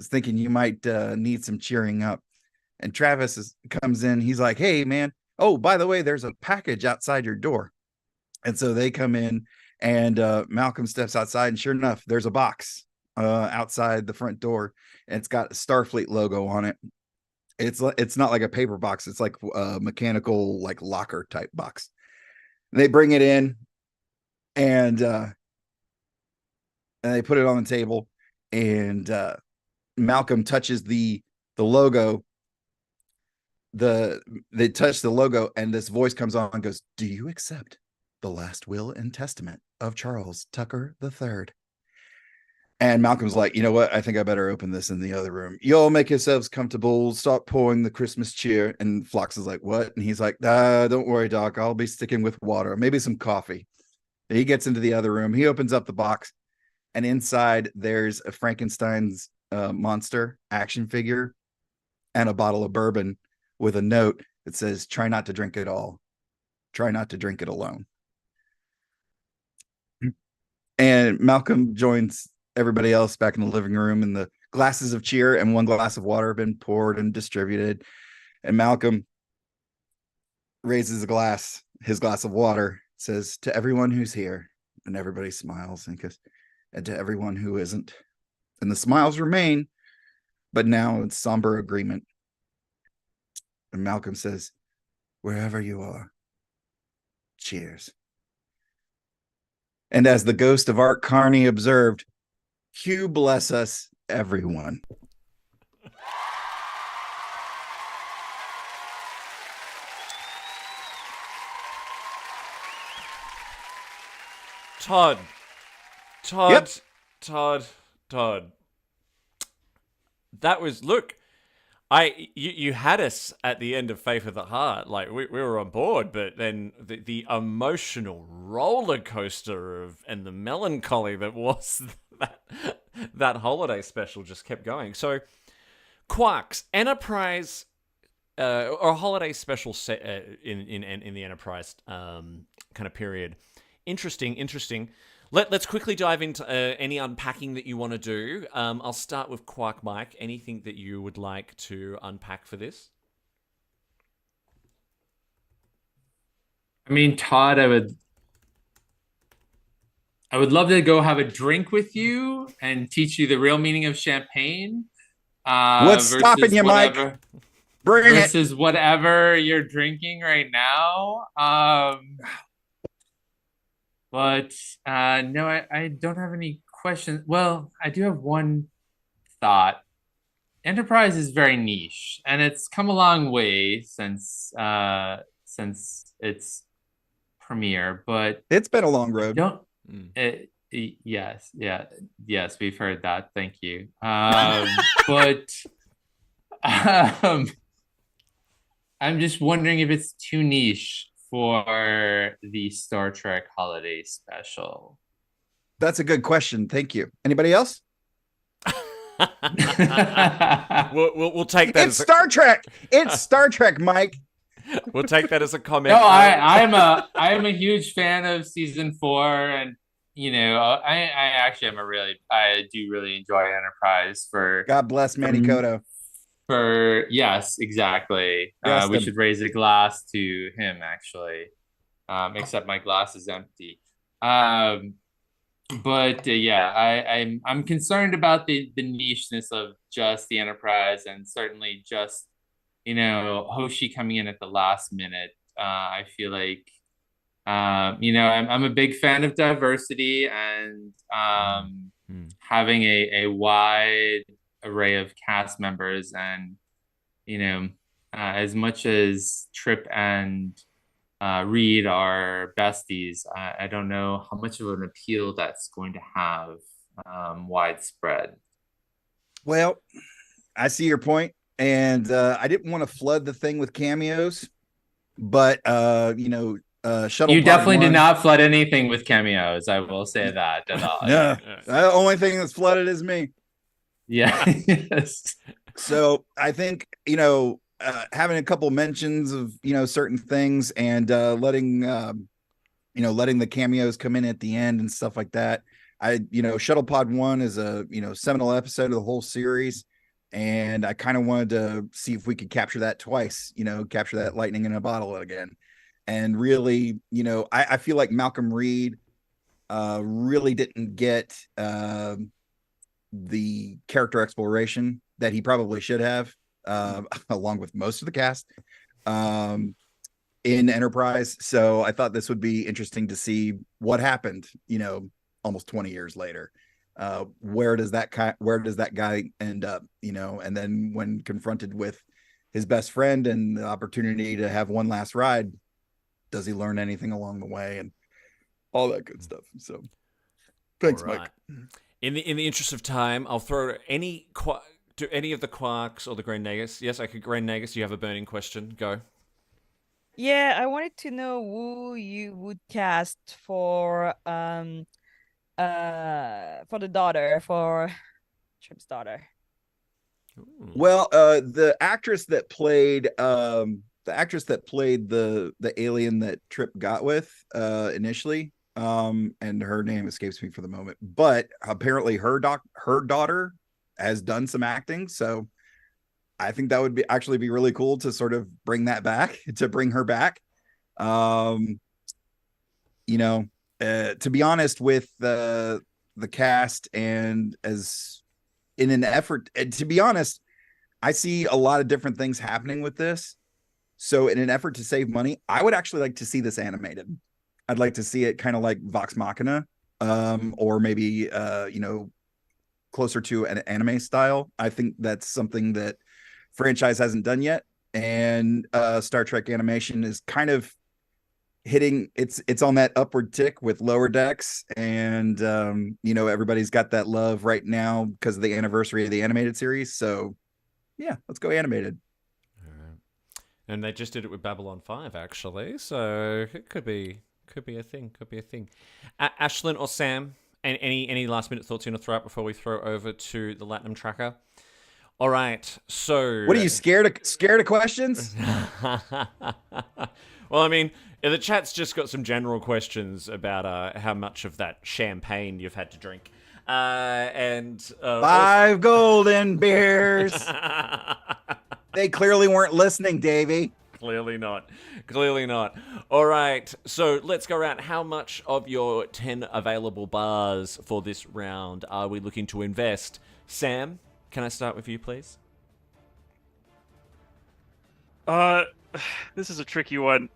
thinking you might need some cheering up." And Travis comes in. He's like, "Hey, man. Oh, by the way, there's a package outside your door." And so they come in, and Malcolm steps outside, and sure enough, there's a box outside the front door, and it's got a Starfleet logo on it. It's not like a paper box. It's like a mechanical, like locker type box. They bring it in, and they put it on the table, and Malcolm touches the logo. They touch the logo, and this voice comes on and goes, "Do you accept the last will and testament of Charles Tucker III?" And Malcolm's like, "You know what? I think I better open this in the other room. Y'all make yourselves comfortable. Stop pouring the Christmas cheer." And Phlox is like, "What?" And he's like, "Don't worry, Doc. I'll be sticking with water, maybe some coffee." And he gets into the other room. He opens up the box, and inside there's a Frankenstein's monster action figure and a bottle of bourbon with a note that says, "Try not to drink it all. Try not to drink it alone." And Malcolm joins everybody else back in the living room, and the glasses of cheer and 1 glass of water have been poured and distributed. And Malcolm raises his glass of water, says, "To everyone who's here," and everybody smiles and goes, "And to everyone who isn't." And the smiles remain, but now it's somber agreement. And Malcolm says, "Wherever you are, cheers." And as the ghost of Art Carney observed, "Hugh bless us, everyone." Todd. Yep. Todd. That was, look, you had us at the end of Faith of the Heart. Like, we were on board, but then the emotional roller coaster and the melancholy that was that holiday special just kept going. So, Quarks, Enterprise, or a holiday special set in the Enterprise kind of period. Interesting. Let's quickly dive into any unpacking that you want to do. I'll start with Quark Mike. Anything that you would like to unpack for this? I mean, Todd, I would love to go have a drink with you and teach you the real meaning of champagne. What's stopping you, whatever, Mike? Bring versus whatever you're drinking right now. But no, I don't have any questions. Well, I do have one thought. Enterprise is very niche, and it's come a long way since its premiere. But it's been a long road. Yes, we've heard that. Thank you. But I'm just wondering if it's too niche for the Star Trek holiday special. That's a good question. Thank you. Anybody else? we'll take that. It's Star Trek. It's Star Trek, Mike. We'll take that as a comment. No, I am a huge fan of season 4, and I do really enjoy Enterprise. For God bless Manny Koto. Yes, exactly. We should raise a glass to him, actually. Except my glass is empty. I'm concerned about the nicheness of just the Enterprise, and certainly just Hoshi coming in at the last minute. I feel like I'm a big fan of diversity, and having a wide array of cast members, and as much as Trip and Reed are besties, I don't know how much of an appeal that's going to have widespread. Well, I see your point, and I didn't want to flood the thing with cameos, but Shuttle. You definitely did not flood anything with cameos. I will say that at all. No, the only thing that's flooded is me. Yeah. Yes. So I think having a couple mentions of certain things, and letting the cameos come in at the end and stuff like that. Shuttle Pod 1 is a seminal episode of the whole series, and I kind of wanted to see if we could capture that twice. Capture that lightning in a bottle again. And really, I feel like Malcolm Reed really didn't get the character exploration that he probably should have, along with most of the cast in Enterprise. So I thought this would be interesting to see what happened, almost 20 years later. Where does that guy end up, and then when confronted with his best friend and the opportunity to have one last ride, does he learn anything along the way and all that good stuff? So thanks, right. Mike. In the interest of time, I'll throw any of the Quarks or the Grand Nagus. Yes, Grand Nagus, you have a burning question. Go. Yeah, I wanted to know who you would cast for the daughter, for Trip's daughter. Well, the actress that played the alien that Trip got with initially, and her name escapes me for the moment, but apparently her daughter has done some acting, so I think that would actually be really cool to sort of bring her back. You know, to be honest with the cast, and as in an effort, to be honest, I see a lot of different things happening with this. So in an effort to save money, I would actually like to see this animated. I'd like to see it kind of like Vox Machina, or maybe closer to an anime style. I think that's something that franchise hasn't done yet, and Star Trek animation is kind of hitting it's on that upward tick with Lower Decks, and everybody's got that love right now because of the anniversary of the animated series. So yeah, let's go animated. And they just did it with Babylon 5, actually, so it could be a thing. Ashlyn or Sam, any last minute thoughts you want to throw out before we throw over to the Latinum tracker? All right, so what are you scared of questions? Well, I mean, the chat's just got some general questions about how much of that champagne you've had to drink. And 5 golden beers. They clearly weren't listening, Davey. Clearly not. All right, so let's go around. How much of your 10 available bars for this round are we looking to invest? Sam, can I start with you, please? This is a tricky one.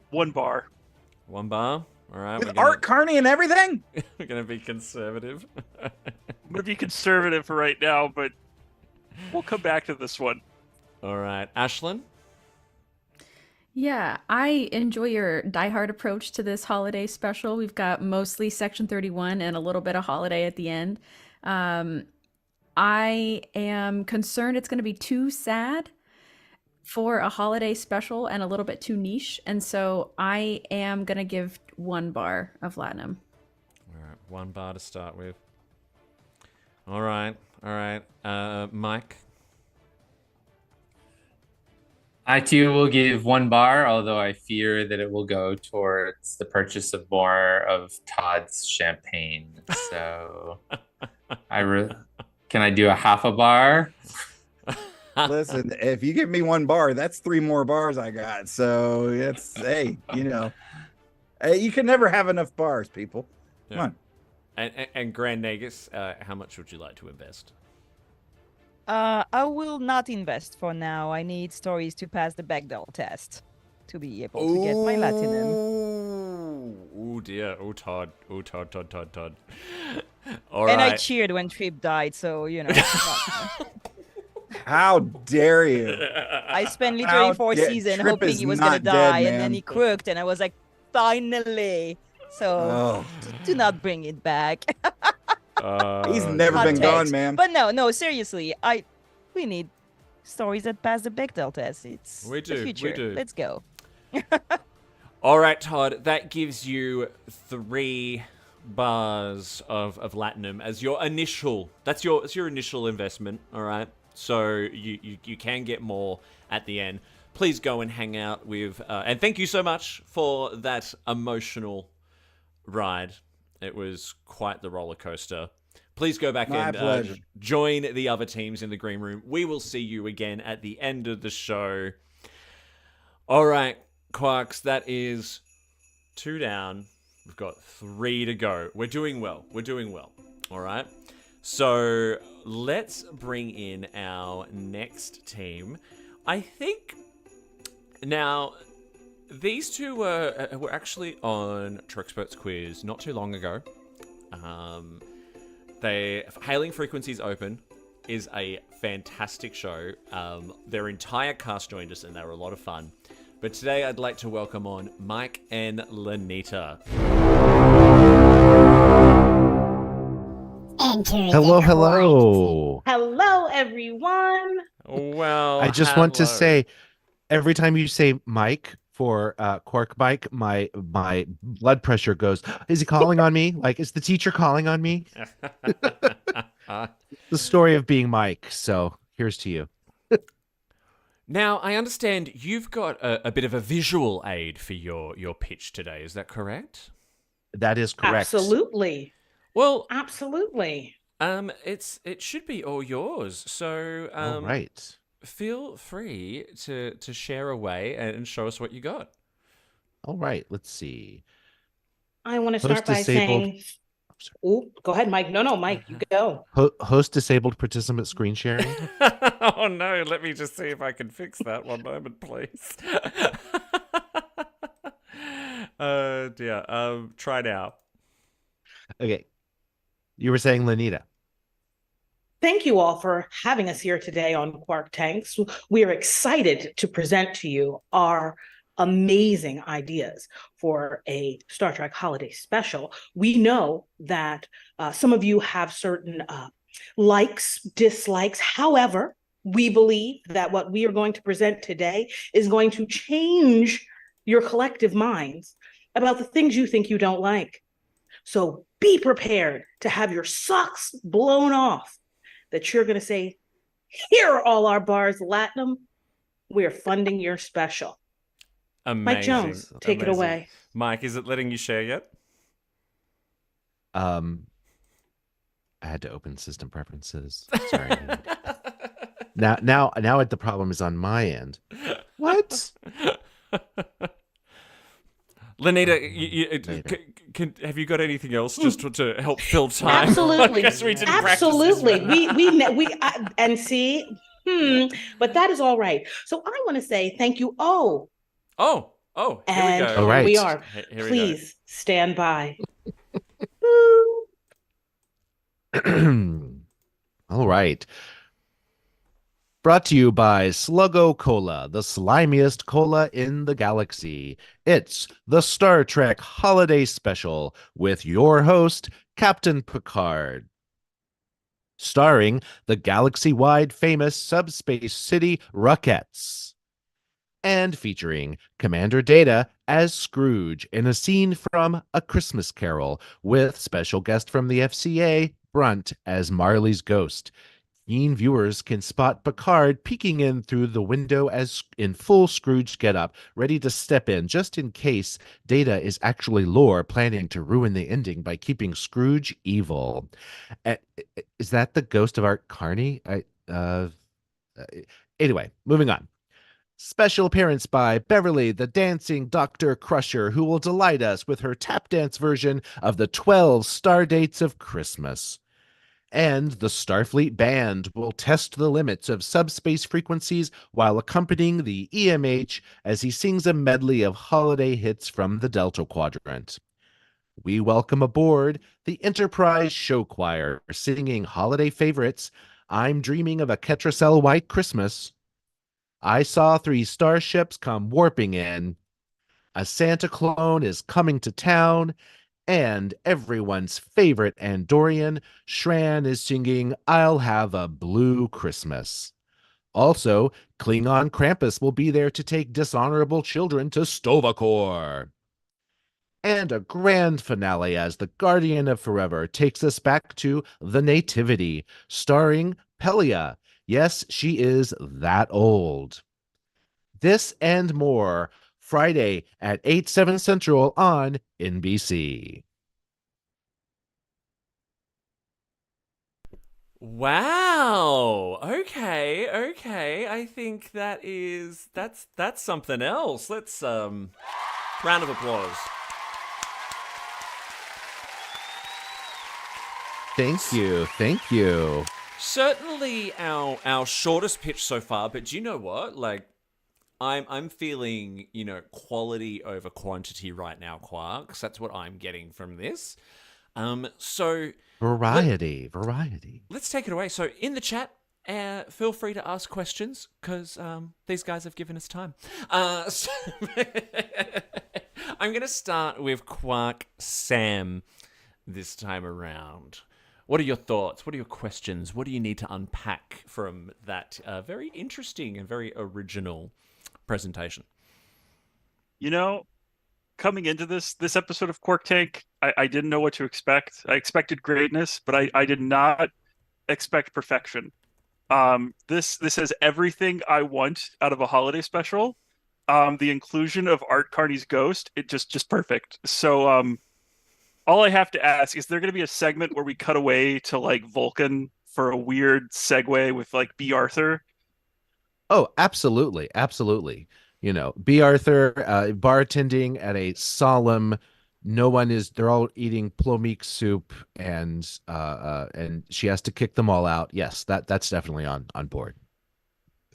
1 bar. 1 bar? All right. With Art Carney and everything? We're going to be conservative. I'm going to be conservative for right now, but we'll come back to this one. All right. Ashlyn? Yeah, I enjoy your diehard approach to this holiday special. We've got mostly Section 31 and a little bit of holiday at the end. I am concerned it's going to be too sad for a holiday special and a little bit too niche. And so I am going to give 1 bar of Latinum. All right, 1 bar to start with. All right. Mike? I too will give 1 bar, although I fear that it will go towards the purchase of more of Todd's champagne. So can I do a half a bar? Listen, if you give me 1 bar, that's 3 more bars I got. So it's hey, you can never have enough bars, people. Come on. And Grand Negus, how much would you like to invest? I will not invest for now. I need stories to pass the Bechdel test to be able to get my Latinum. Oh dear. Oh Todd. All And right. I cheered when Trip died, so How dare you? I spent literally 4 seasons Trip hoping is he was not gonna die, dead, and then man. he crooked, and I was like, finally. So do not bring it back. He's never Hot been takes. gone, man. But no, seriously, we need stories that pass the Bechdel test. It's We do, the future. we do. Let's go. All right, Todd, that gives you 3 bars of Latinum as your initial. It's your initial investment, all right? So you can get more at the end. Please go and hang out with and thank you so much for that emotional ride. It was quite the roller coaster. Please go back My and pleasure. join the other teams in the green room. We will see you again at the end of the show. All right, Quarks, that is 2 down. We've got 3 to go. We're doing well. All right. So let's bring in our next team. I think now these two were actually on Treksperts Quiz not too long ago. Hailing Frequencies Open is a fantastic show. Their entire cast joined us and they were a lot of fun. But today I'd like to welcome on Mike and Lanita. Hello. Hello, everyone. Well, I just want to say, every time you say Mike for Quark Mike, my blood pressure goes, is he calling on me? Like, is the teacher calling on me? The story of being Mike. So here's to you. Now, I understand you've got a bit of a visual aid for your pitch today. Is that correct? That is correct. Absolutely. Well, absolutely. It should be all yours. So, all right. feel free to share away and show us what you got. All right, let's see. I want to start by saying. Oh, go ahead, Mike. No, Mike, you go. Host disabled participant screen sharing. Oh no, let me just see if I can fix that. One moment, please. Dear. Try now. Okay. You were saying, Lenita. Thank you all for having us here today on Quark Tanks. We are excited to present to you our amazing ideas for a Star Trek holiday special. We know that some of you have certain likes, dislikes. However, we believe that what we are going to present today is going to change your collective minds about the things you think you don't like. So be prepared to have your socks blown off that you're going to say, here are all our bars, Latinum. We're funding your special. Amazing. Mike Jones, take it away. Mike, is it letting you share yet? I had to open system preferences. Sorry. now the problem is on my end. What? Lenita, have you got anything else just to help fill time? Absolutely. Absolutely. We and see, but that is all right. So I want to say thank you. Oh, here and we go. All right. We are. Here Please stand by. All right. Brought to you by Sluggo Cola, the slimiest cola in the galaxy. It's the Star Trek Holiday Special with your host, Captain Picard. Starring the galaxy-wide famous subspace city Rockettes. And featuring Commander Data as Scrooge in a scene from A Christmas Carol, with special guest from the FCA, Brunt, as Marley's ghost. Keen viewers can spot Picard peeking in through the window as in full Scrooge getup, ready to step in just in case Data is actually Lore planning to ruin the ending by keeping Scrooge evil. Is that the ghost of Art Carney? Anyway, moving on. Special appearance by Beverly, the dancing Dr. Crusher, who will delight us with her tap dance version of the 12 Star Dates of Christmas. And the Starfleet Band will test the limits of subspace frequencies while accompanying the EMH as he sings a medley of holiday hits from the Delta Quadrant. We welcome aboard the Enterprise Show Choir singing holiday favorites, I'm Dreaming of a Ketracel White Christmas, I Saw 3 Starships Come Warping In, A Santa Clone is Coming to Town, and everyone's favorite Andorian, Shran, is singing I'll Have a Blue Christmas. Also, Klingon Krampus will be there to take dishonorable children to Stovacor. And a grand finale as the Guardian of Forever takes us back to The Nativity, starring Pelia. Yes, she is that old. This and more, Friday at 8/7 Central on NBC. Wow. Okay. I think that's something else. Let's round of applause. Thank you. Certainly our shortest pitch so far, but do you know what? Like, I'm feeling, quality over quantity right now, Quarks. That's what I'm getting from this. So Variety. Let's take it away. So in the chat, feel free to ask questions because these guys have given us time. So I'm going to start with Quark Sam this time around. What are your thoughts? What are your questions? What do you need to unpack from that very interesting and very original presentation? Coming into this episode of Quark Tank, I didn't know what to expect. I expected greatness, but I did not expect perfection. This has everything I want out of a holiday special. The inclusion of Art Carney's ghost, it just perfect. So all I have to ask, is there going to be a segment where we cut away to like Vulcan for a weird segue with like B. Arthur? Oh, absolutely, absolutely. B. Arthur bartending at a solemn. No one is. They're all eating plomeek soup, and she has to kick them all out. Yes, that's definitely on board.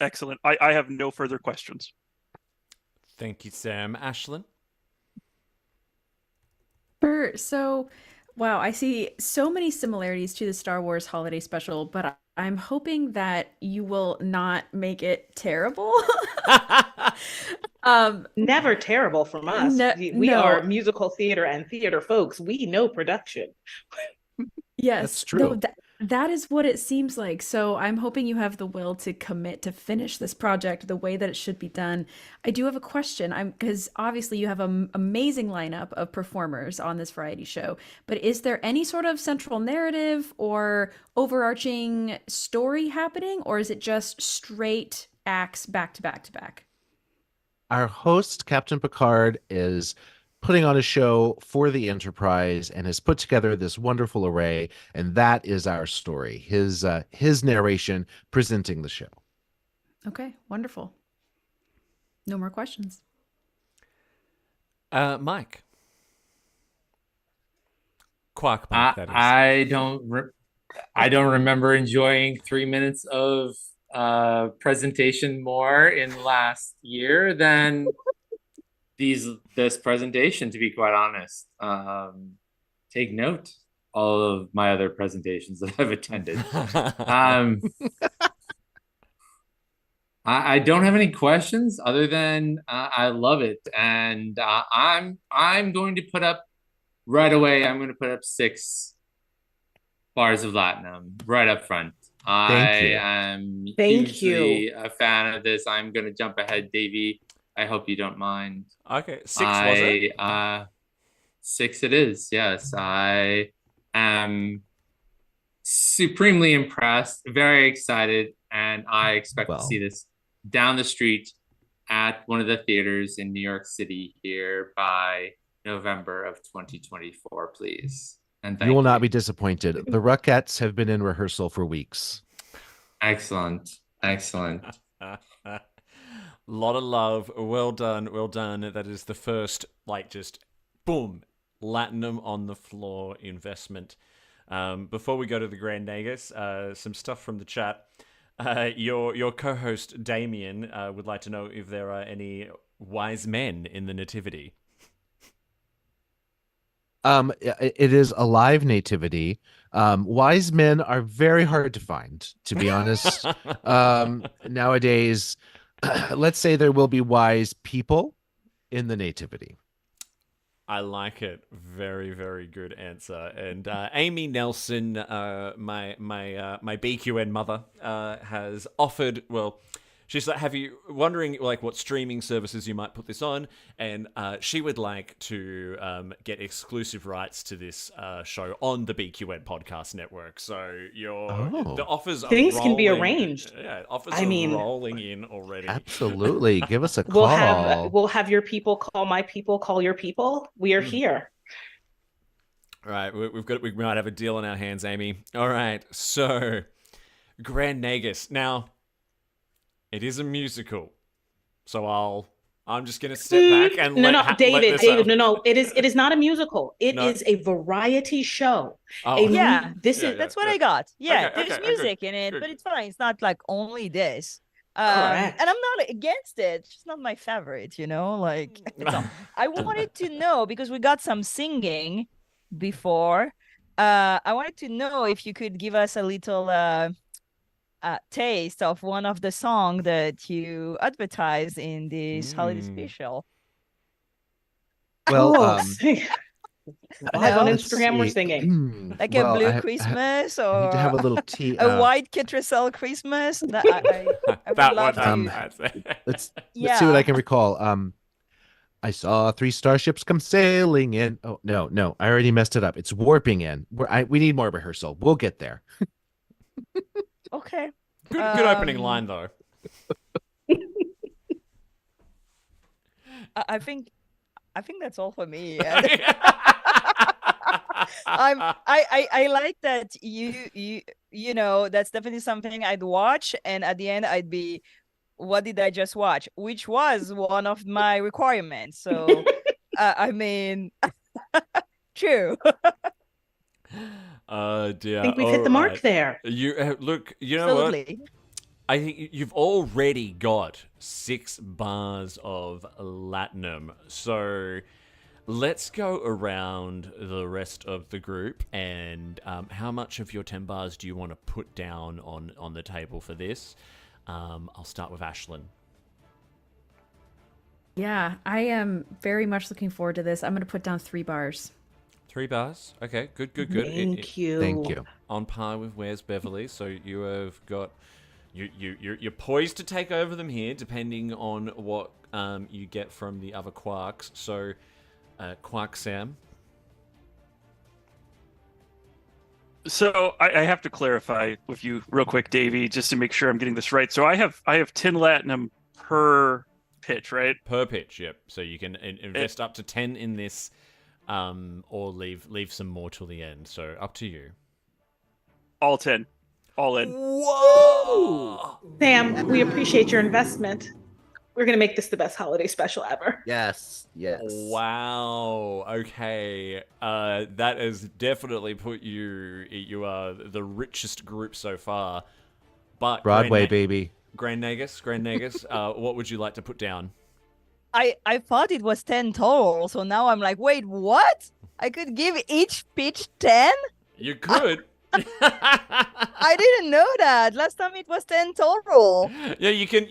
Excellent. I have no further questions. Thank you, Sam. Ashlyn? Sure. So, wow, I see so many similarities to the Star Wars holiday special, but I'm hoping that you will not make it terrible. Never terrible from us. No, We are musical theater and theater folks. We know production. Yes, That's true. no, that is what it seems like. So I'm hoping you have the will to commit to finish this project the way that it should be done. I do have a question. Because obviously you have an amazing lineup of performers on this variety show, but is there any sort of central narrative or overarching story happening, or is it just straight acts back to back to back? Our host, Captain Picard, is putting on a show for the Enterprise and has put together this wonderful array, and that is our story. His narration presenting the show. Okay, wonderful. No more questions. Mike. Quark Tank, that is. I don't remember enjoying 3 minutes of presentation more in last year than this presentation, to be quite honest. Take note, all of my other presentations that I've attended. I don't have any questions other than I love it, and I'm going to put up right away. I'm going to put up 6 bars of Latinum right up front. Thank you. I am Thank hugely you. a fan of this. I'm going to jump ahead, Davey. I hope you don't mind. Okay, 6 was it? 6 it is, yes. I am supremely impressed, very excited, and I expect to see this down the street at one of the theaters in New York City here by November of 2024, please. And thank You will not be disappointed. The Ruckettes have been in rehearsal for weeks. Excellent. Excellent. Lot of love. Well done. Well done. That is the first, just boom, Latinum on the floor investment. Before we go to the Grand Nagus, some stuff from the chat. Your co-host Damien would like to know if there are any wise men in the nativity. It is a live nativity. Wise men are very hard to find, to be honest. Nowadays, let's say there will be wise people in the nativity. I like it. Very, very good answer. And Amy Nelson, my BQN mother, has offered. Well, she's like, have you wondering what streaming services you might put this on? And she would like to get exclusive rights to this show on the BQN podcast network. So the offers are Things rolling, can be arranged. Yeah, offers are rolling in already. Absolutely, give us a call. We'll have your people call my people, call your people. We are here. All right, we might have a deal on our hands, Amy. All right, so Grand Nagus now. It is a musical, so I'm just gonna step back and David, no. It is not a musical. It is a variety show. Oh. That's what I got. Yeah, Okay, there's okay, music good, in it, good. but it's fine. It's not like only this. Correct. And I'm not against it. It's just not my favorite, it's not. I wanted to know, because we got some singing before. I wanted to know if you could give us a little taste of one of the songs that you advertised in this holiday special. Well, live on Instagram, we're singing. Like a blue Christmas, or I need to have a little tea. a white Ketracel Christmas. I would love to. Let's see what I can recall. I saw 3 starships come sailing in. Oh no, I already messed it up. It's warping in. We need more rehearsal. We'll get there. Okay. Good opening line though. I think that's all for me. I like that you know, that's definitely something I'd watch, and at the end I'd be what did I just watch? Which was one of my requirements. So, I mean, true. Dear. I think we've hit the mark Alright. there. You look. You know Absolutely. what? I think you've already got 6 bars of latinum. So let's go around the rest of the group. And how much of your 10 bars do you want to put down on the table for this? I'll start with Ashlyn. Yeah, I am very much looking forward to this. I'm going to put down 3 bars. 3 bars. Okay, good. Thank you. Thank you. On par with Where's Beverly. So you have got you're poised to take over them here, depending on what you get from the other Quarks. So, Quark Sam. So I have to clarify with you real quick, Davey, just to make sure I'm getting this right. So I have 10 latinum per pitch, right? Per pitch, yep. So you can invest up to 10 in this, or leave some more till the end. So up to you. All 10. All in. Whoa! Sam, we appreciate your investment. We're going to make this the best holiday special ever. Yes. Wow. Okay. That has definitely put you are the richest group so far. But Broadway, baby. Grand Nagus, what would you like to put down? I thought it was 10 total, so now I'm like, wait, what? I could give each pitch 10? You could. I didn't know that. Last time it was 10 total. Yeah, you can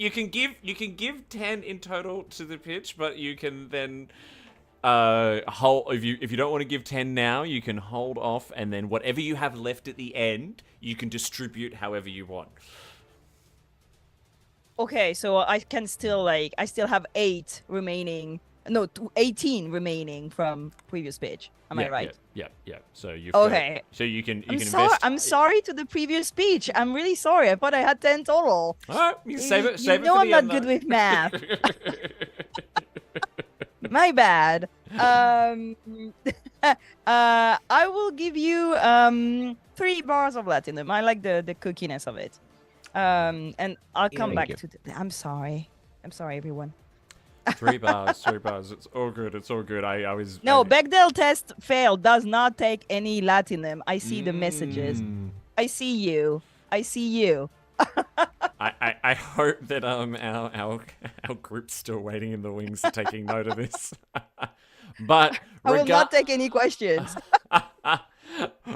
give 10 in total to the pitch, but you can then hold if you don't want to give 10 now, you can hold off, and then whatever you have left at the end, you can distribute however you want. Okay, so I can still I still have 8 remaining. No, 18 remaining from previous pitch. Am I right? Yeah. So you've okay. So you can I'm invest. I'm sorry to the previous speech. I'm really sorry. I thought I had 10 total. All right, you save it. You know I'm not good with math. My bad. I will give you 3 bars of platinum. I like the cookiness of it. And I'll come back to. I'm sorry, everyone. 3 bars. It's all good. I was. No, Bechdel test failed. Does not take any latinum. I see the messages. I see you. I hope that our group's still waiting in the wings, taking note of this. But I will not take any questions.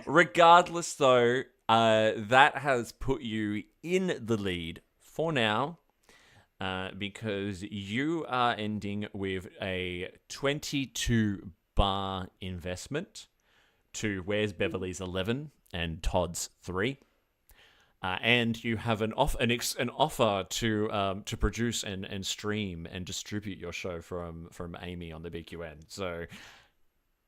Regardless, though, that has put you in the lead for now. Because you are ending with a 22 bar investment to Where's Beverly's 11 and Todd's 3. And you have an offer to produce and stream and distribute your show from Amy on the BQN. So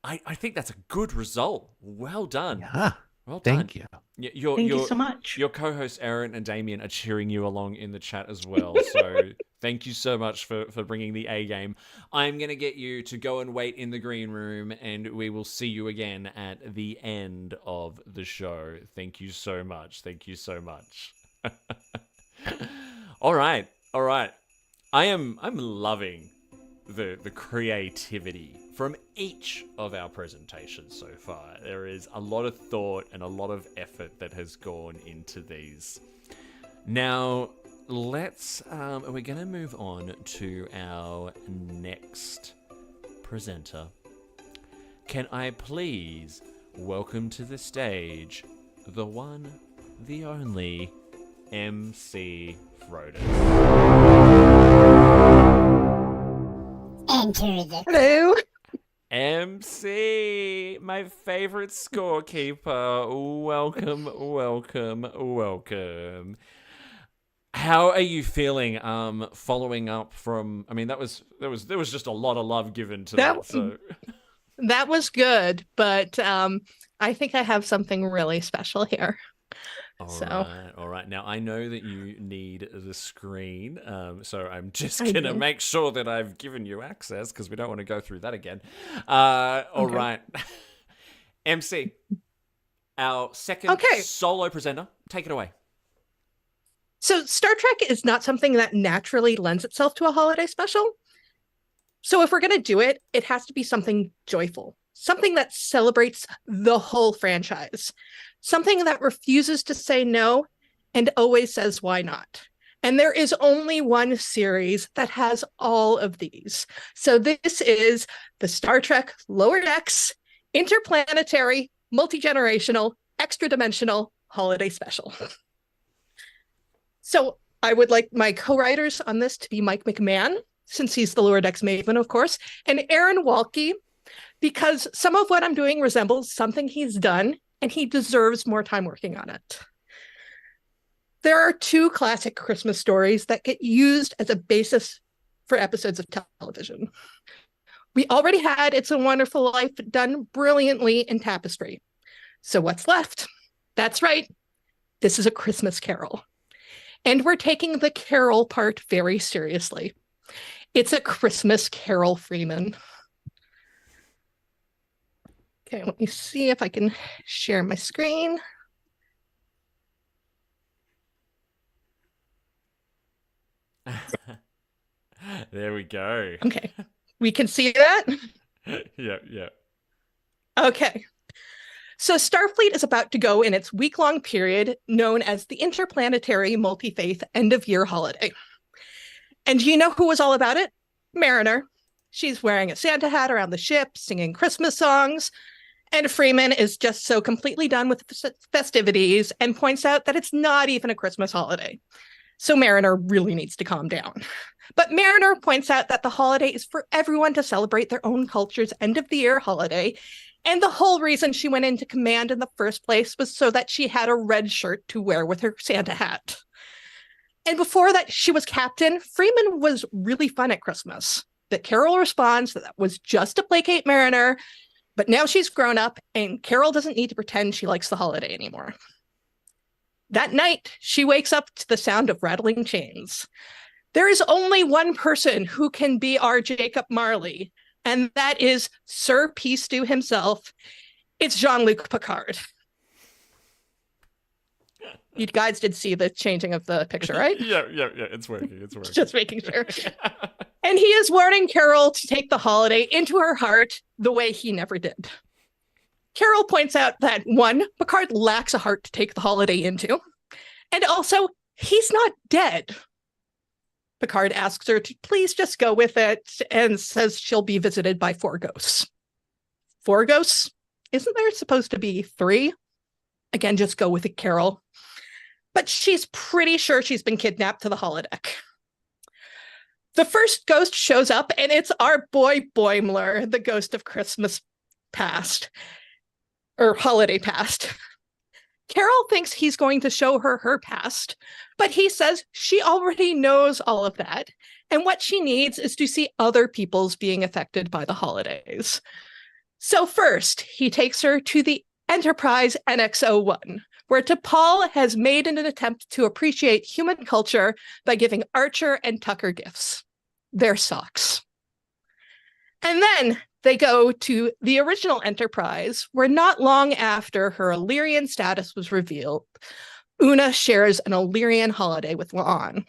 I think that's a good result. Well done. Yeah. Well done. Thank you. Thank you so much. Your co-hosts Aaron and Damien are cheering you along in the chat as well. So thank you so much for bringing the A game. I'm going to get you to go and wait in the green room, and we will see you again at the end of the show. Thank you so much. All right. I'm loving the creativity from each of our presentations so far. There is a lot of thought and a lot of effort that has gone into these. Now, we're going to move on to our next presenter. Can I please welcome to the stage the one, the only, MC Frodo. Enter the... Hello. MC, my favorite scorekeeper. Welcome. How are you feeling? Following up from, I mean, there was just a lot of love given to that. So that was good, but I think I have something really special here. All right. Now, I know that you need the screen, so I'm just going to make sure that I've given you access because we don't want to go through that again. All right. MC, our second solo presenter, take it away. So Star Trek is not something that naturally lends itself to a holiday special. So if we're going to do it, it has to be something joyful, something that celebrates the whole franchise, something that refuses to say no and always says why not. And there is only one series that has all of these. So this is the Star Trek Lower Decks Interplanetary, Multi-Generational, Extra-Dimensional Holiday Special. So I would like my co-writers on this to be Mike McMahon, since he's the Lower Decks maven, of course, and Aaron Walke, because some of what I'm doing resembles something he's done, and he deserves more time working on it. There are two classic Christmas stories that get used as a basis for episodes of television. We already had It's a Wonderful Life done brilliantly in Tapestry. So what's left? That's right. This is A Christmas Carol. And we're taking the carol part very seriously. It's A Christmas Carol, Freeman. Okay, let me see if I can share my screen. There we go. Okay, we can see that? Yep. Okay. So Starfleet is about to go in its week-long period known as the Interplanetary Multi-Faith End-of-Year Holiday. And do you know who was all about it? Mariner. She's wearing a Santa hat around the ship, singing Christmas songs. And Freeman is just so completely done with the festivities and points out that it's not even a Christmas holiday. So Mariner really needs to calm down. But Mariner points out that the holiday is for everyone to celebrate their own culture's end-of-the-year holiday. And the whole reason she went into command in the first place was so that she had a red shirt to wear with her Santa hat. And before that, she was captain. Freeman was really fun at Christmas. But Carol responds that was just to placate Mariner, but now she's grown up and Carol doesn't need to pretend she likes the holiday anymore. That night, she wakes up to the sound of rattling chains. There is only one person who can be our Jacob Marley, and that is Sir Peace Stew himself. It's Jean-Luc Picard. You guys did see the changing of the picture, right? Yeah. It's working. Just making sure. And he is warning Carol to take the holiday into her heart the way he never did. Carol points out that, one, Picard lacks a heart to take the holiday into, and also, he's not dead. Picard asks her to please just go with it and says she'll be visited by 4 ghosts. 4 ghosts? Isn't there supposed to be 3? Again, just go with it, Carol. But she's pretty sure she's been kidnapped to the holodeck. The first ghost shows up, and it's our boy Boimler, the ghost of Christmas past, or holiday past. Carol thinks he's going to show her her past, but he says she already knows all of that, and what she needs is to see other people's being affected by the holidays. So first, he takes her to the Enterprise NX-01, where T'Pol has made an attempt to appreciate human culture by giving Archer and Tucker gifts. Their socks. And then they go to the original Enterprise, where not long after her Illyrian status was revealed, Una shares an Illyrian holiday with La'an.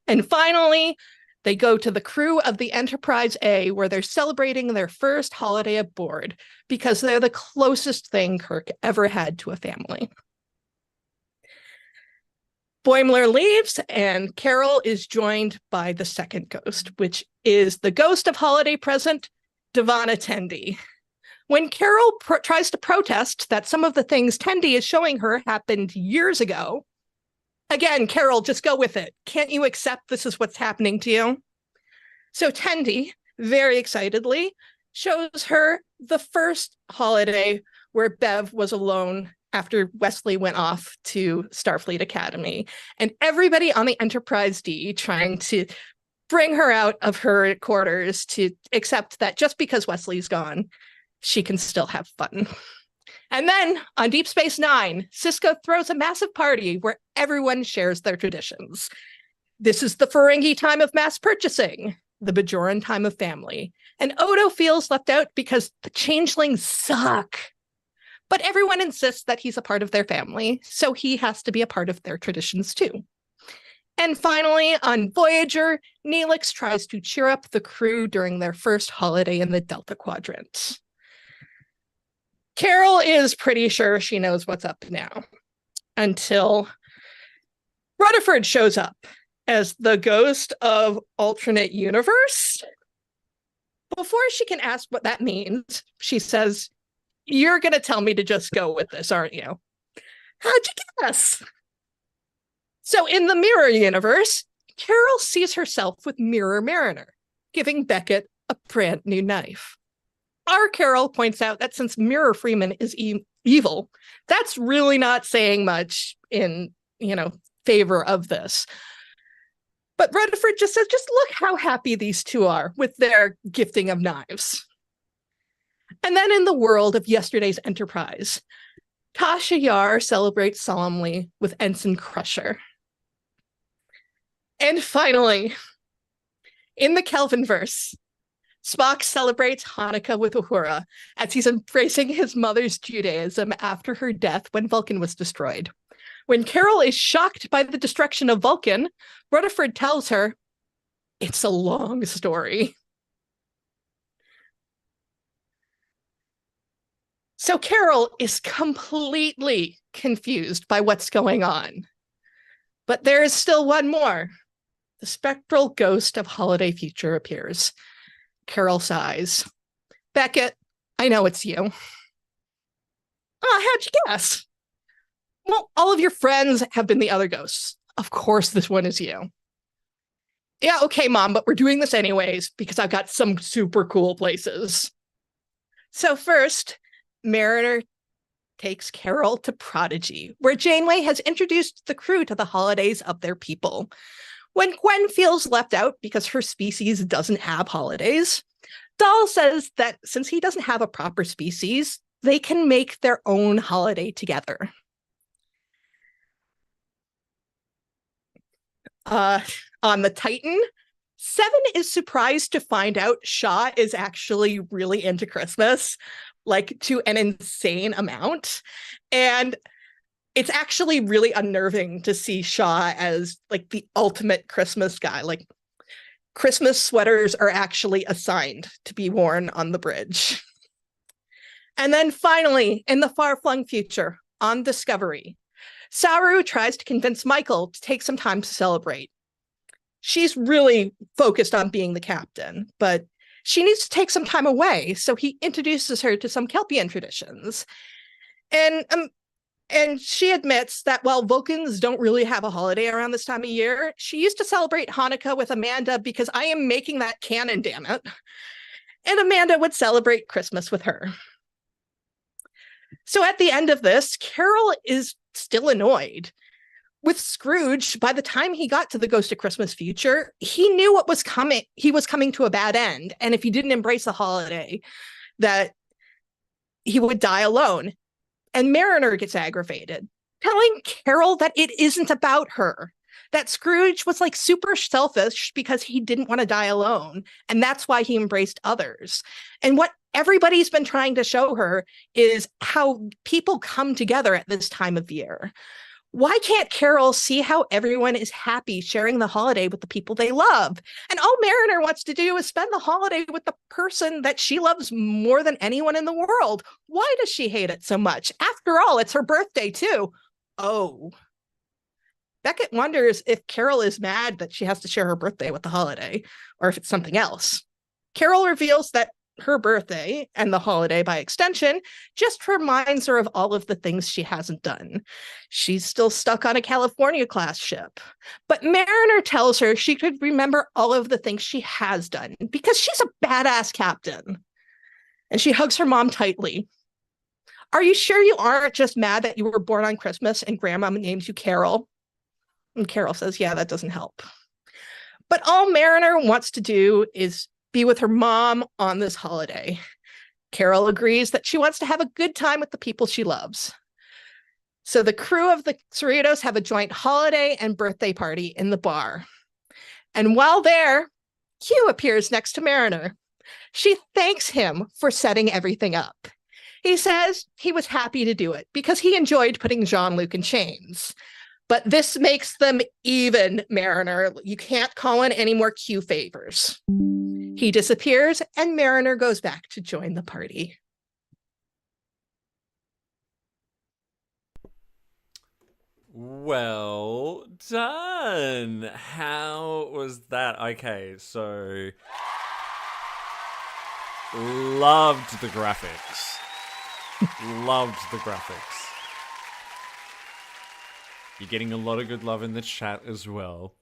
And finally, they go to the crew of the Enterprise A, where they're celebrating their first holiday aboard, because they're the closest thing Kirk ever had to a family. Boimler leaves, and Carol is joined by the second ghost, which is the ghost of holiday present, Devana Tendi. When Carol tries to protest that some of the things Tendi is showing her happened years ago, again, Carol, just go with it. Can't you accept this is what's happening to you? So Tendi, very excitedly, shows her the first holiday where Bev was alone after Wesley went off to Starfleet Academy, and everybody on the Enterprise D trying to bring her out of her quarters to accept that just because Wesley's gone, she can still have fun. And then on Deep Space Nine, Sisko throws a massive party where everyone shares their traditions. This is the Ferengi time of mass purchasing, the Bajoran time of family. And Odo feels left out because the changelings suck. But everyone insists that he's a part of their family, so he has to be a part of their traditions too. And finally, on Voyager, Neelix tries to cheer up the crew during their first holiday in the Delta Quadrant. Carol is pretty sure she knows what's up now, until Rutherford shows up as the ghost of alternate universe. Before she can ask what that means, she says, "You're going to tell me to just go with this, aren't you?" How'd you guess? So in the Mirror universe, Carol sees herself with Mirror Mariner, giving Beckett a brand new knife. Our Carol points out that since Mirror Freeman is evil, that's really not saying much in, favor of this. But Rutherford just says, just look how happy these two are with their gifting of knives. And then in the world of yesterday's Enterprise, Tasha Yar celebrates solemnly with Ensign Crusher. And finally, in the Kelvinverse, Spock celebrates Hanukkah with Uhura as he's embracing his mother's Judaism after her death when Vulcan was destroyed. When Carol is shocked by the destruction of Vulcan, Rutherford tells her, it's a long story. So Carol is completely confused by what's going on. But there is still one more. The spectral ghost of Holiday Future appears. Carol sighs. Beckett, I know it's you. How'd you guess? Well, all of your friends have been the other ghosts. Of course, this one is you. Yeah, okay, Mom, but we're doing this anyways because I've got some super cool places. So first, Mariner takes Carol to Prodigy, where Janeway has introduced the crew to the holidays of their people. When Gwen feels left out because her species doesn't have holidays, Dahl says that since he doesn't have a proper species, they can make their own holiday together. On the Titan, Seven is surprised to find out Shaw is actually really into Christmas, like to an insane amount. And it's actually really unnerving to see Shaw as like the ultimate Christmas guy. Like Christmas sweaters are actually assigned to be worn on the bridge. And then finally, in the far-flung future, on Discovery, Saru tries to convince Michael to take some time to celebrate. She's really focused on being the captain, but she needs to take some time away, so he introduces her to some Kelpian traditions. And she admits that while Vulcans don't really have a holiday around this time of year, she used to celebrate Hanukkah with Amanda because I am making that canon, damn it. And Amanda would celebrate Christmas with her. So at the end of this, Carol is still annoyed. With Scrooge, by the time he got to the Ghost of Christmas Future, he knew what was coming. He was coming to a bad end. And if he didn't embrace the holiday, that he would die alone. And Mariner gets aggravated, telling Carol that it isn't about her, that Scrooge was like super selfish because he didn't want to die alone. And that's why he embraced others. And what everybody's been trying to show her is how people come together at this time of year. Why can't Carol see how everyone is happy sharing the holiday with the people they love? And all Mariner wants to do is spend the holiday with the person that she loves more than anyone in the world. Why does she hate it so much? After all, it's her birthday too. Oh. Beckett wonders if Carol is mad that she has to share her birthday with the holiday, or if it's something else. Carol reveals that her birthday, and the holiday by extension, just reminds her of all of the things she hasn't done. She's still stuck on a California-class ship. But Mariner tells her she could remember all of the things she has done, because she's a badass captain. And she hugs her mom tightly. Are you sure you aren't just mad that you were born on Christmas and Grandma named you Carol? And Carol says, yeah, that doesn't help. But all Mariner wants to do is be with her mom on this holiday. Carol agrees that she wants to have a good time with the people she loves. So the crew of the Cerritos have a joint holiday and birthday party in the bar. And while there, Q appears next to Mariner. She thanks him for setting everything up. He says he was happy to do it because he enjoyed putting Jean-Luc in chains. But this makes them even, Mariner. You can't call in any more Q favors. He disappears, and Mariner goes back to join the party. Well done. How was that? Okay, so loved the graphics. Loved the graphics. You're getting a lot of good love in the chat as well.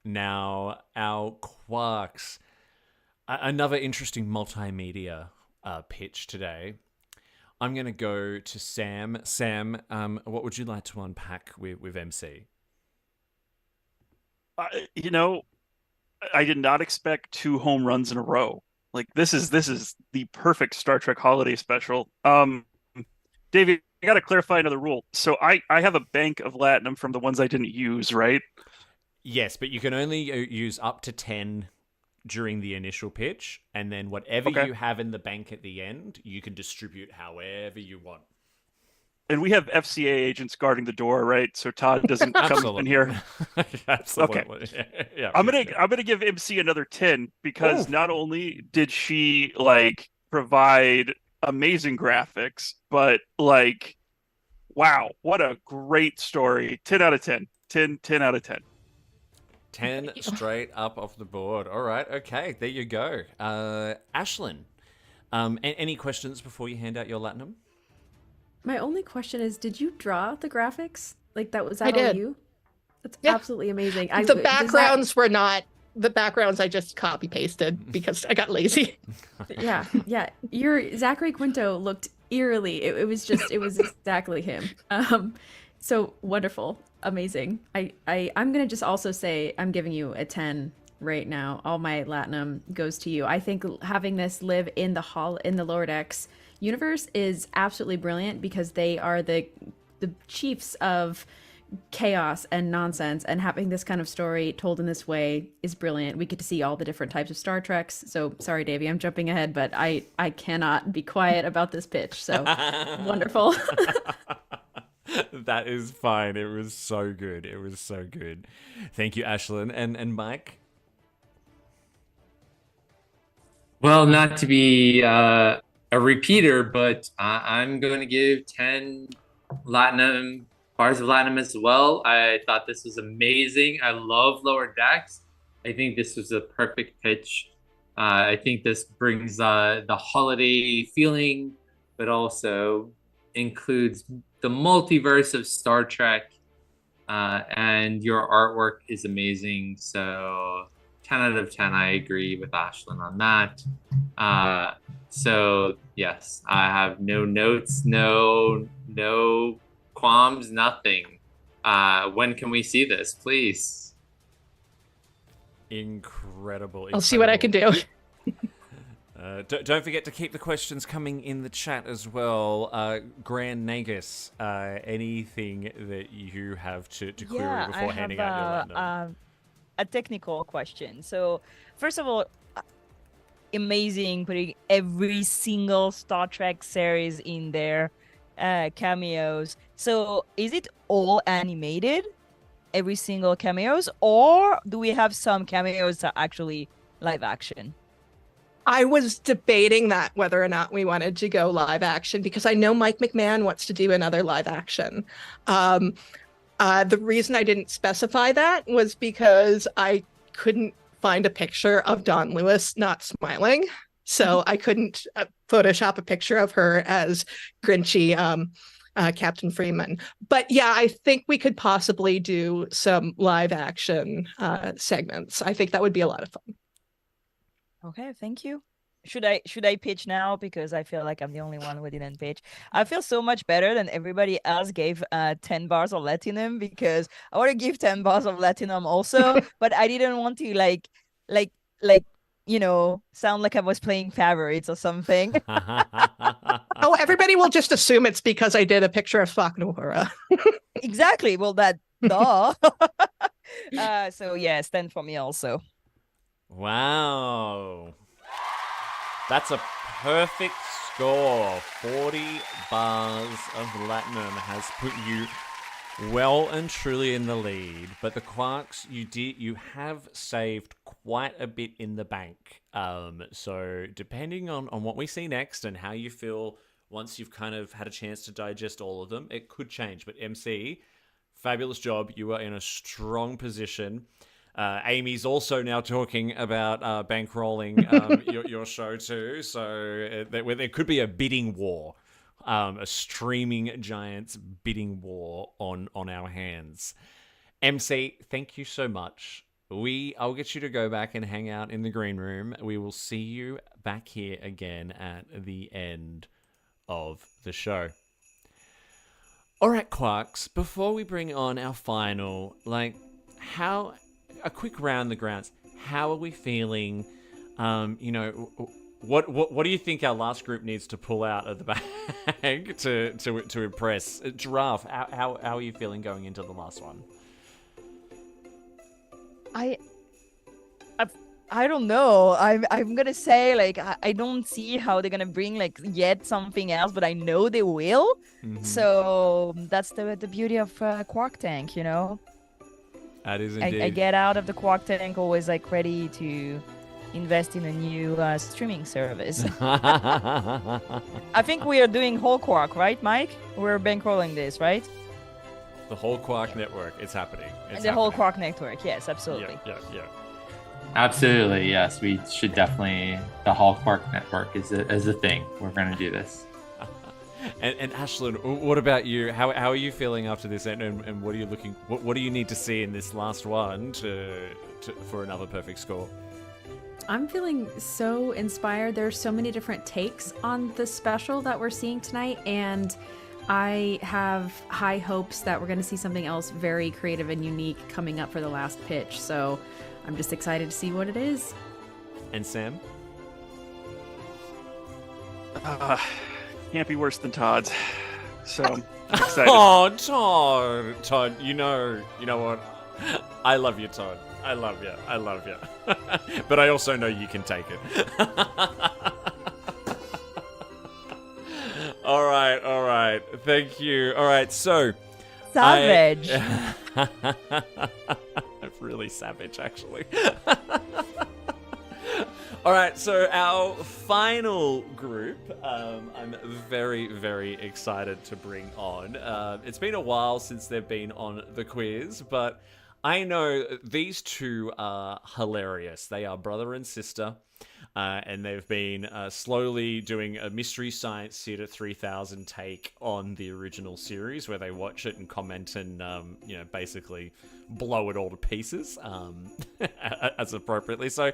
Now, our Quarks. Another interesting multimedia pitch today. I'm going to go to Sam. Sam, what would you like to unpack with MC? You know, I did not expect 2 home runs in a row. Like this is the perfect Star Trek holiday special. David, I got to clarify another rule. So I have a bank of Latinum from the ones I didn't use, right? Yes, but you can only use up to 10 during the initial pitch, and then whatever you have in the bank at the end, you can distribute however you want. And we have FCA agents guarding the door, right? So Todd doesn't come in here. Absolutely. Okay. Yeah. I'm gonna give MC another 10 because not only did she like provide amazing graphics, but like, wow, what a great story. 10 out of 10. 10 out of 10. 10 straight up off the board. All right. Okay. There you go. Ashlyn, any questions before you hand out your Latinum? My only question is, did you draw the graphics? Like that was that I did. all you? That's absolutely amazing. The backgrounds were not the backgrounds. I just copy pasted because I got lazy. Yeah. Your Zachary Quinto looked eerily. It was exactly him. So wonderful, amazing. I'm gonna just also say I'm giving you a 10 right now. All my Latinum goes to you. I think having this live in the Lower Decks universe is absolutely brilliant because they are the chiefs of chaos and nonsense, and having this kind of story told in this way is brilliant. We get to see all the different types of Star Treks. So sorry, Davey, I'm jumping ahead, but I cannot be quiet about this pitch. So wonderful. That is fine. It was so good. It was so good. Thank you, Ashlyn. And Mike? Well, not to be a repeater, but I'm going to give 10 Latinum bars of Latinum as well. I thought this was amazing. I love Lower Decks. I think this was a perfect pitch. I think this brings the holiday feeling, but also includes the multiverse of Star Trek. And your artwork is amazing. So 10 out of 10, I agree with Ashlyn on that. So yes, I have no notes, no qualms, nothing. When can we see this, please? Incredible. I'll see what I can do. Don't forget to keep the questions coming in the chat as well. Grand Nagus, anything that you have to query before handing out your Latinum? A technical question. So, first of all, amazing putting every single Star Trek series in their cameos. So, is it all animated? Every single cameos? Or do we have some cameos that are actually live action? I was debating that whether or not we wanted to go live action because I know Mike McMahon wants to do another live action. The reason I didn't specify that was because I couldn't find a picture of Dawn Lewis not smiling. So I couldn't Photoshop a picture of her as Grinchy Captain Freeman. But yeah, I think we could possibly do some live action segments. I think that would be a lot of fun. Okay, thank you. Should I pitch now? Because I feel like I'm the only one who didn't pitch. I feel so much better than everybody else gave 10 bars of Latinum, because I want to give 10 bars of Latinum also, but I didn't want to like sound like I was playing favorites or something. Oh, everybody will just assume it's because I did a picture of Spock and Uhura. Exactly. Well, duh. So yes, 10 for me also. Wow. That's a perfect score. 40 bars of Latinum has put you well and truly in the lead, but the Quarks, you have saved quite a bit in the bank. So depending on what we see next and how you feel once you've kind of had a chance to digest all of them, it could change. But MC, fabulous job. You are in a strong position. Amy's also now talking about bankrolling your show too. So there could be a bidding war. A streaming giants bidding war on our hands. MC, thank you so much. I'll get you to go back and hang out in the green room. We will see you back here again at the end of the show. All right, Quarks, before we bring on our final, a quick round the grounds. How are we feeling? What do you think our last group needs to pull out of the bag to impress? Giraffe, how are you feeling going into the last one? I don't know. I'm gonna say I don't see how they're gonna bring yet something else, but I know they will. Mm-hmm. So that's the beauty of Quark Tank, you know. That is indeed. I get out of the Quark Tank always ready to invest in a new streaming service. I think we are doing whole Quark, right, Mike? We're bankrolling this, right? The whole Quark network, it's happening. Whole Quark network, yes, absolutely. Yeah. Absolutely, yes. We should definitely. The whole Quark network is a thing. We're going to do this. And Ashlyn, what about you? How are you feeling after this? And what are you looking? What do you need to see in this last one for another perfect score? I'm feeling so inspired. There's so many different takes on the special that we're seeing tonight, and I have high hopes that we're going to see something else very creative and unique coming up for the last pitch. So I'm just excited to see what it is. And Sam? Can't be worse than Todd's. So I'm excited. Oh, Todd, you know what? I love you, Todd. I love you. But I also know you can take it. All right. Thank you. All right, so... Savage. Really savage, actually. All right, so our final group, I'm very, very excited to bring on. It's been a while since they've been on the quiz, but I know these two are hilarious. They are brother and sister, and they've been slowly doing a Mystery Science Theater 3000 take on the original series, where they watch it and comment and, basically blow it all to pieces, as appropriately. So,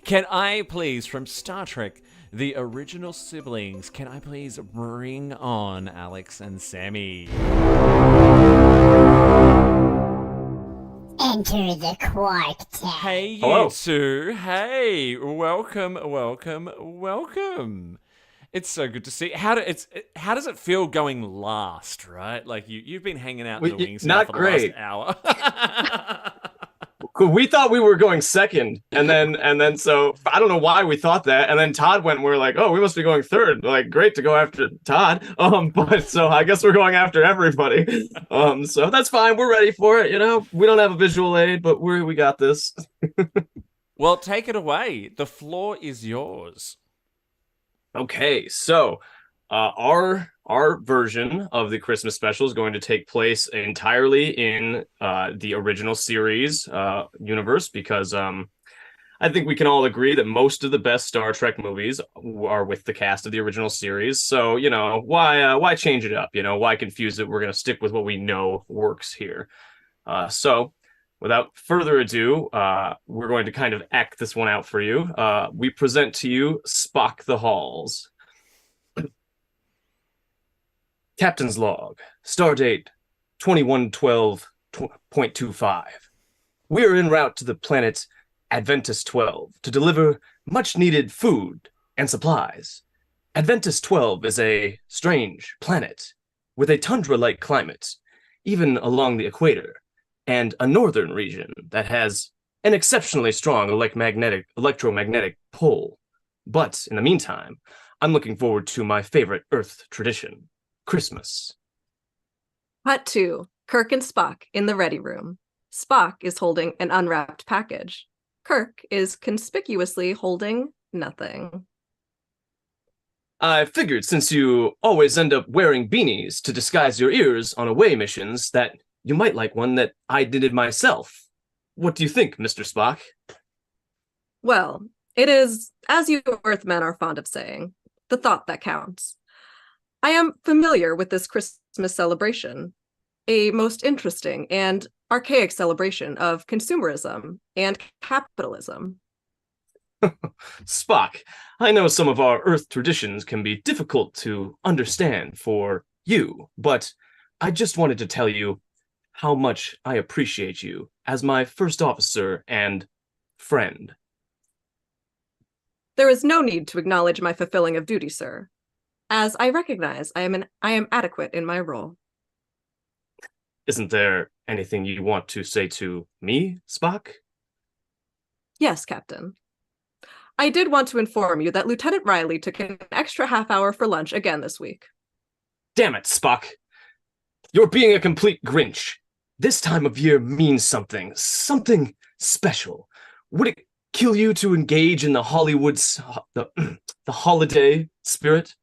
can I please, from Star Trek, the original siblings, can I please bring on Alex and Sammy? Enter the Quark Tank. Hey, you two. Hey, welcome. It's so good to see. How does it feel going last, right? You've been hanging out in the wings now for the last hour. We thought we were going second, and then so I don't know why we thought that, and then Todd went, and we're like, oh, we must be going third. Great to go after Todd. But so I guess we're going after everybody. So that's fine. We're ready for it. We don't have a visual aid, but we got this. Well, take it away. The floor is yours. Okay, so our version of the Christmas special is going to take place entirely in the original series universe, because I think we can all agree that most of the best Star Trek movies are with the cast of the original series. So, why change it up? Why confuse it? We're going to stick with what we know works here. So, without further ado, we're going to kind of act this one out for you. We present to you Spock the Halls. Captain's log, stardate 2112.25. We are en route to the planet Adventus 12 to deliver much-needed food and supplies. Adventus 12 is a strange planet with a tundra-like climate, even along the equator, and a northern region that has an exceptionally strong electromagnetic pull. But in the meantime, I'm looking forward to my favorite Earth tradition, Christmas. Cut to Kirk and Spock in the ready room. Spock is holding an unwrapped package. Kirk is conspicuously holding nothing. I figured since you always end up wearing beanies to disguise your ears on away missions that you might like one that I knitted myself. What do you think, Mr. Spock? Well, it is, as you Earthmen are fond of saying, the thought that counts. I am familiar with this Christmas celebration, a most interesting and archaic celebration of consumerism and capitalism. Spock, I know some of our Earth traditions can be difficult to understand for you, but I just wanted to tell you how much I appreciate you as my first officer and friend. There is no need to acknowledge my fulfilling of duty, sir, as I recognize I am adequate in my role. Isn't there anything you want to say to me, Spock? Yes, Captain. I did want to inform you that Lieutenant Riley took an extra half hour for lunch again this week. Damn it, Spock. You're being a complete Grinch. This time of year means something special. Would it kill you to engage in the the holiday spirit?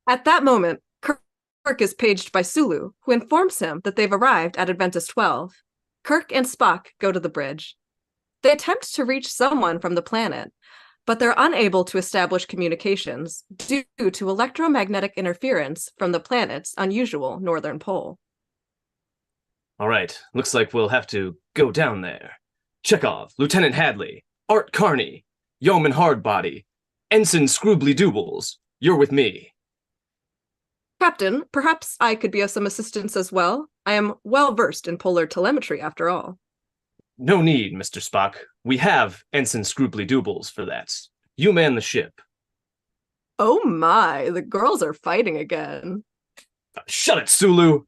At that moment, Kirk is paged by Sulu, who informs him that they've arrived at Adventus 12. Kirk and Spock go to the bridge. They attempt to reach someone from the planet, but they're unable to establish communications due to electromagnetic interference from the planet's unusual northern pole. All right, looks like we'll have to go down there. Chekhov, Lieutenant Hadley, Art Carney, Yeoman Hardbody, Ensign Scroobly Doobles, you're with me. Captain, perhaps I could be of some assistance as well. I am well versed in polar telemetry, after all. No need, Mr. Spock. We have Ensign Scroobly Doobles for that. You man the ship. Oh my, the girls are fighting again. Shut it, Sulu!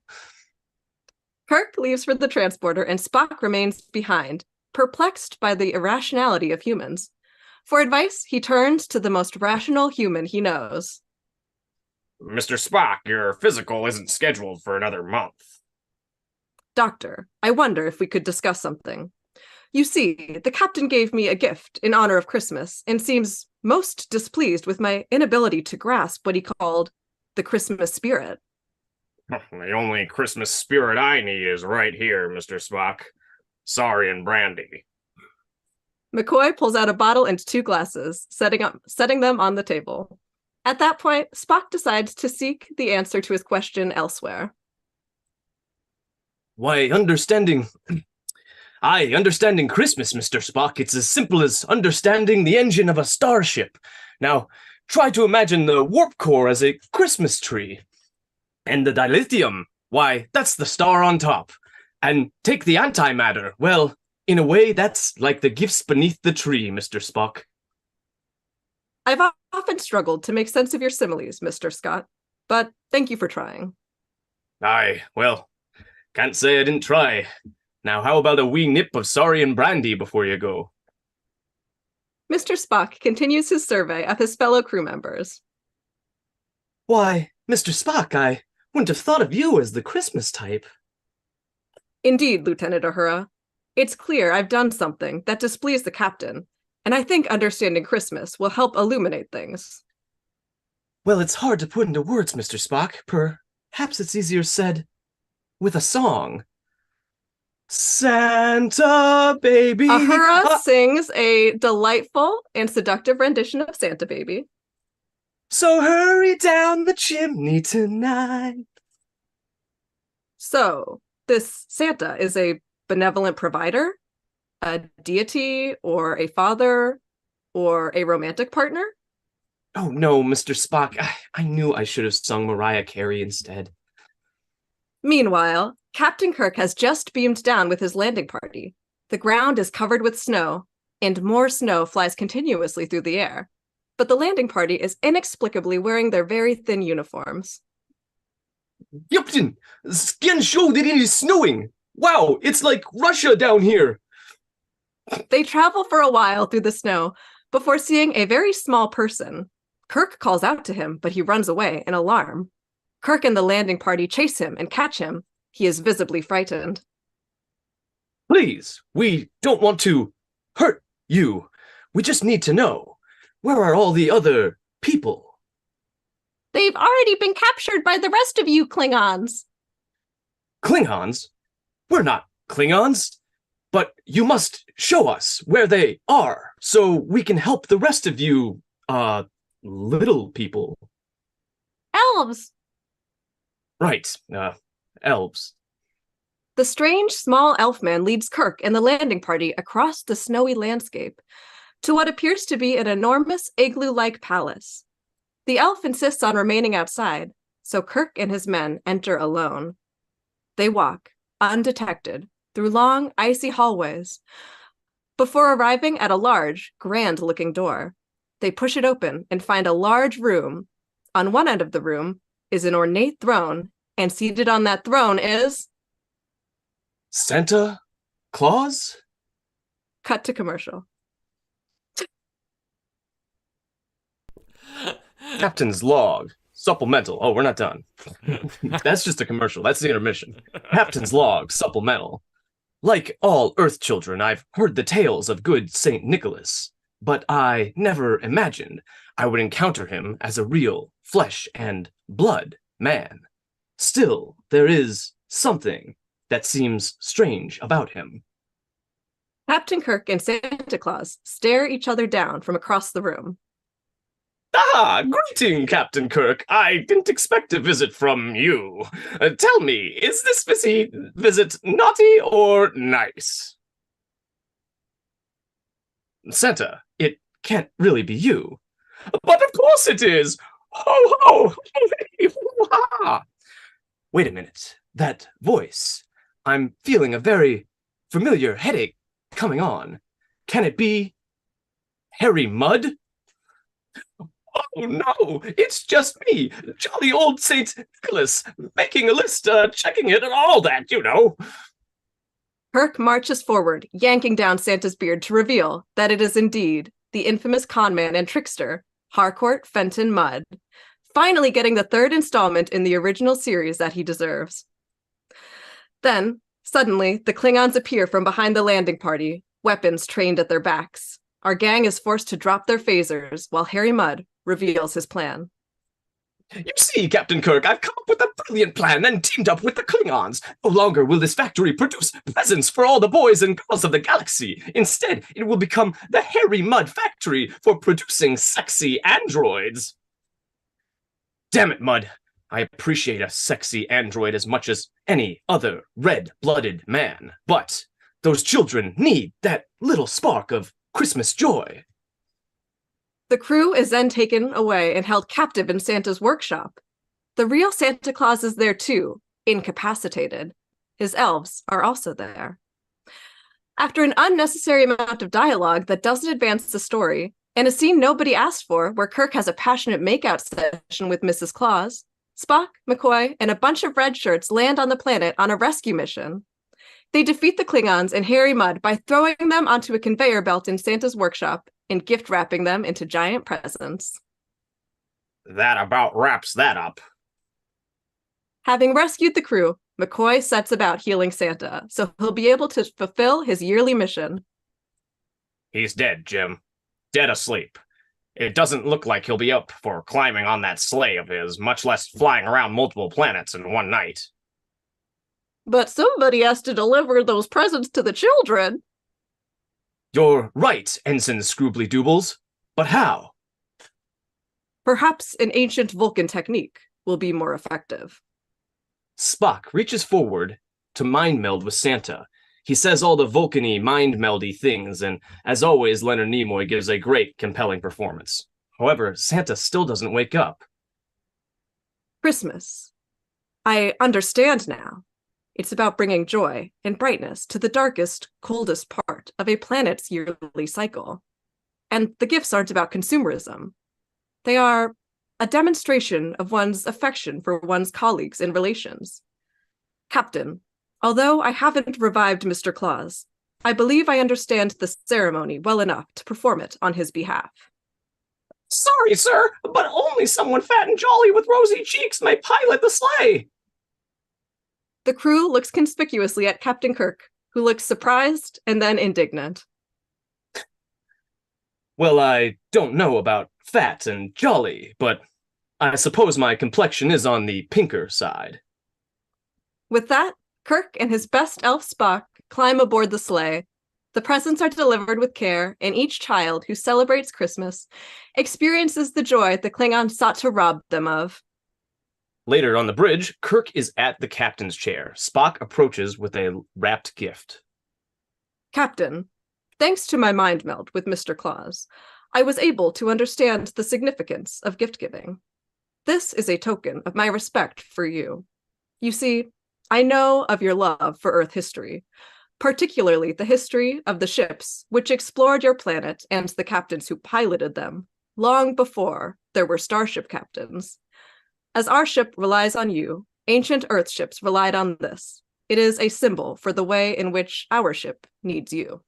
Kirk leaves for the transporter and Spock remains behind, perplexed by the irrationality of humans. For advice, he turns to the most rational human he knows. Mr. Spock, your physical isn't scheduled for another month. Doctor, I wonder if we could discuss something. You see, the captain gave me a gift in honor of Christmas and seems most displeased with my inability to grasp what he called the Christmas spirit. The only Christmas spirit I need is right here, Mr. Spock. Sorry and brandy. McCoy pulls out a bottle and 2 glasses, setting them on the table. At that point, Spock decides to seek the answer to his question elsewhere. Why, understanding Christmas, Mr. Spock, it's as simple as understanding the engine of a starship. Now, try to imagine the warp core as a Christmas tree. And the dilithium, why, that's the star on top. And take the antimatter, well, in a way, that's like the gifts beneath the tree, Mr. Spock. I've often struggled to make sense of your similes, Mr. Scott, but thank you for trying. Aye, well, can't say I didn't try. Now, how about a wee nip of sorry and brandy before you go? Mr. Spock continues his survey of his fellow crew members. Why, Mr. Spock, I wouldn't have thought of you as the Christmas type. Indeed, Lieutenant Uhura. It's clear I've done something that displeased the captain, and I think understanding Christmas will help illuminate things. Well, it's hard to put into words, Mr. Spock. Perhaps it's easier said with a song. Santa baby. Uhura sings a delightful and seductive rendition of Santa Baby. So hurry down the chimney tonight. So, this Santa is a benevolent provider, a deity, or a father, or a romantic partner? Oh no, Mr. Spock. I knew I should have sung Mariah Carey instead. Meanwhile, Captain Kirk has just beamed down with his landing party. The ground is covered with snow, and more snow flies continuously through the air. But the landing party is inexplicably wearing their very thin uniforms. Captain, skin showed that it is snowing. Wow, it's like Russia down here. They travel for a while through the snow before seeing a very small person. Kirk calls out to him, but he runs away in alarm. Kirk and the landing party chase him and catch him. He is visibly frightened. Please, we don't want to hurt you. We just need to know, where are all the other people? They've already been captured by the rest of you Klingons. Klingons? We're not Klingons. But you must show us where they are so we can help the rest of you, little people. Elves! Right, elves. The strange, small elfman leads Kirk and the landing party across the snowy landscape to what appears to be an enormous igloo-like palace. The elf insists on remaining outside, so Kirk and his men enter alone. They walk, undetected, through long, icy hallways. Before arriving at a large, grand-looking door, they push it open and find a large room. On one end of the room is an ornate throne, and seated on that throne is... Santa Claus? Cut to commercial. Captain's log. Supplemental. Oh, we're not done. That's just a commercial. That's the intermission. Captain's log. Supplemental. Like all Earth children, I've heard the tales of good Saint Nicholas, but I never imagined I would encounter him as a real flesh and blood man. Still, there is something that seems strange about him. Captain Kirk and Santa Claus stare each other down from across the room. Ah, greeting, Captain Kirk. I didn't expect a visit from you. Tell me, is this visit naughty or nice? Santa, it can't really be you. But of course it is! Ho ho! Ho ha! Wait a minute. That voice. I'm feeling a very familiar headache coming on. Can it be Harry Mudd? Oh no, it's just me, jolly old Saint Nicholas, making a list, checking it and all that, you know. Kirk marches forward, yanking down Santa's beard to reveal that it is indeed the infamous conman and trickster, Harcourt Fenton Mudd, finally getting the third installment in the original series that he deserves. Then, suddenly, the Klingons appear from behind the landing party, weapons trained at their backs. Our gang is forced to drop their phasers while Harry Mudd reveals his plan. You see, Captain Kirk, I've come up with a brilliant plan and teamed up with the Klingons. No longer will this factory produce presents for all the boys and girls of the galaxy. Instead, it will become the Harry Mudd factory for producing sexy androids. Damn it, Mudd. I appreciate a sexy android as much as any other red-blooded man. But those children need that little spark of Christmas joy. The crew is then taken away and held captive in Santa's workshop. The real Santa Claus is there too, incapacitated. His elves are also there. After an unnecessary amount of dialogue that doesn't advance the story, and a scene nobody asked for where Kirk has a passionate makeout session with Mrs. Claus, Spock, McCoy, and a bunch of red shirts land on the planet on a rescue mission. They defeat the Klingons and Harry Mudd by throwing them onto a conveyor belt in Santa's workshop and gift wrapping them into giant presents. That about wraps that up. Having rescued the crew, McCoy sets about healing Santa, so he'll be able to fulfill his yearly mission. He's dead, Jim. Dead asleep. It doesn't look like he'll be up for climbing on that sleigh of his, much less flying around multiple planets in one night. But somebody has to deliver those presents to the children. You're right, Ensign Scroobly Doobles. But how? Perhaps an ancient Vulcan technique will be more effective. Spock reaches forward to mind meld with Santa. He says all the Vulcan-y, mind-meldy things, and as always, Leonard Nimoy gives a great, compelling performance. However, Santa still doesn't wake up. Christmas. I understand now. It's about bringing joy and brightness to the darkest, coldest part of a planet's yearly cycle. And the gifts aren't about consumerism. They are a demonstration of one's affection for one's colleagues and relations. Captain, although I haven't revived Mr. Claus, I believe I understand the ceremony well enough to perform it on his behalf. Sorry, sir, but only someone fat and jolly with rosy cheeks may pilot the sleigh. The crew looks conspicuously at Captain Kirk, who looks surprised and then indignant. Well, I don't know about fat and jolly, but I suppose my complexion is on the pinker side. With that, Kirk and his best elf Spock climb aboard the sleigh. The presents are delivered with care, and each child who celebrates Christmas experiences the joy the Klingons sought to rob them of. Later on the bridge, Kirk is at the captain's chair. Spock approaches with a wrapped gift. Captain, thanks to my mind meld with Mr. Claus, I was able to understand the significance of gift giving. This is a token of my respect for you. You see, I know of your love for Earth history, particularly the history of the ships which explored your planet and the captains who piloted them, long before there were starship captains. As our ship relies on you, ancient Earth ships relied on this. It is a symbol for the way in which our ship needs you.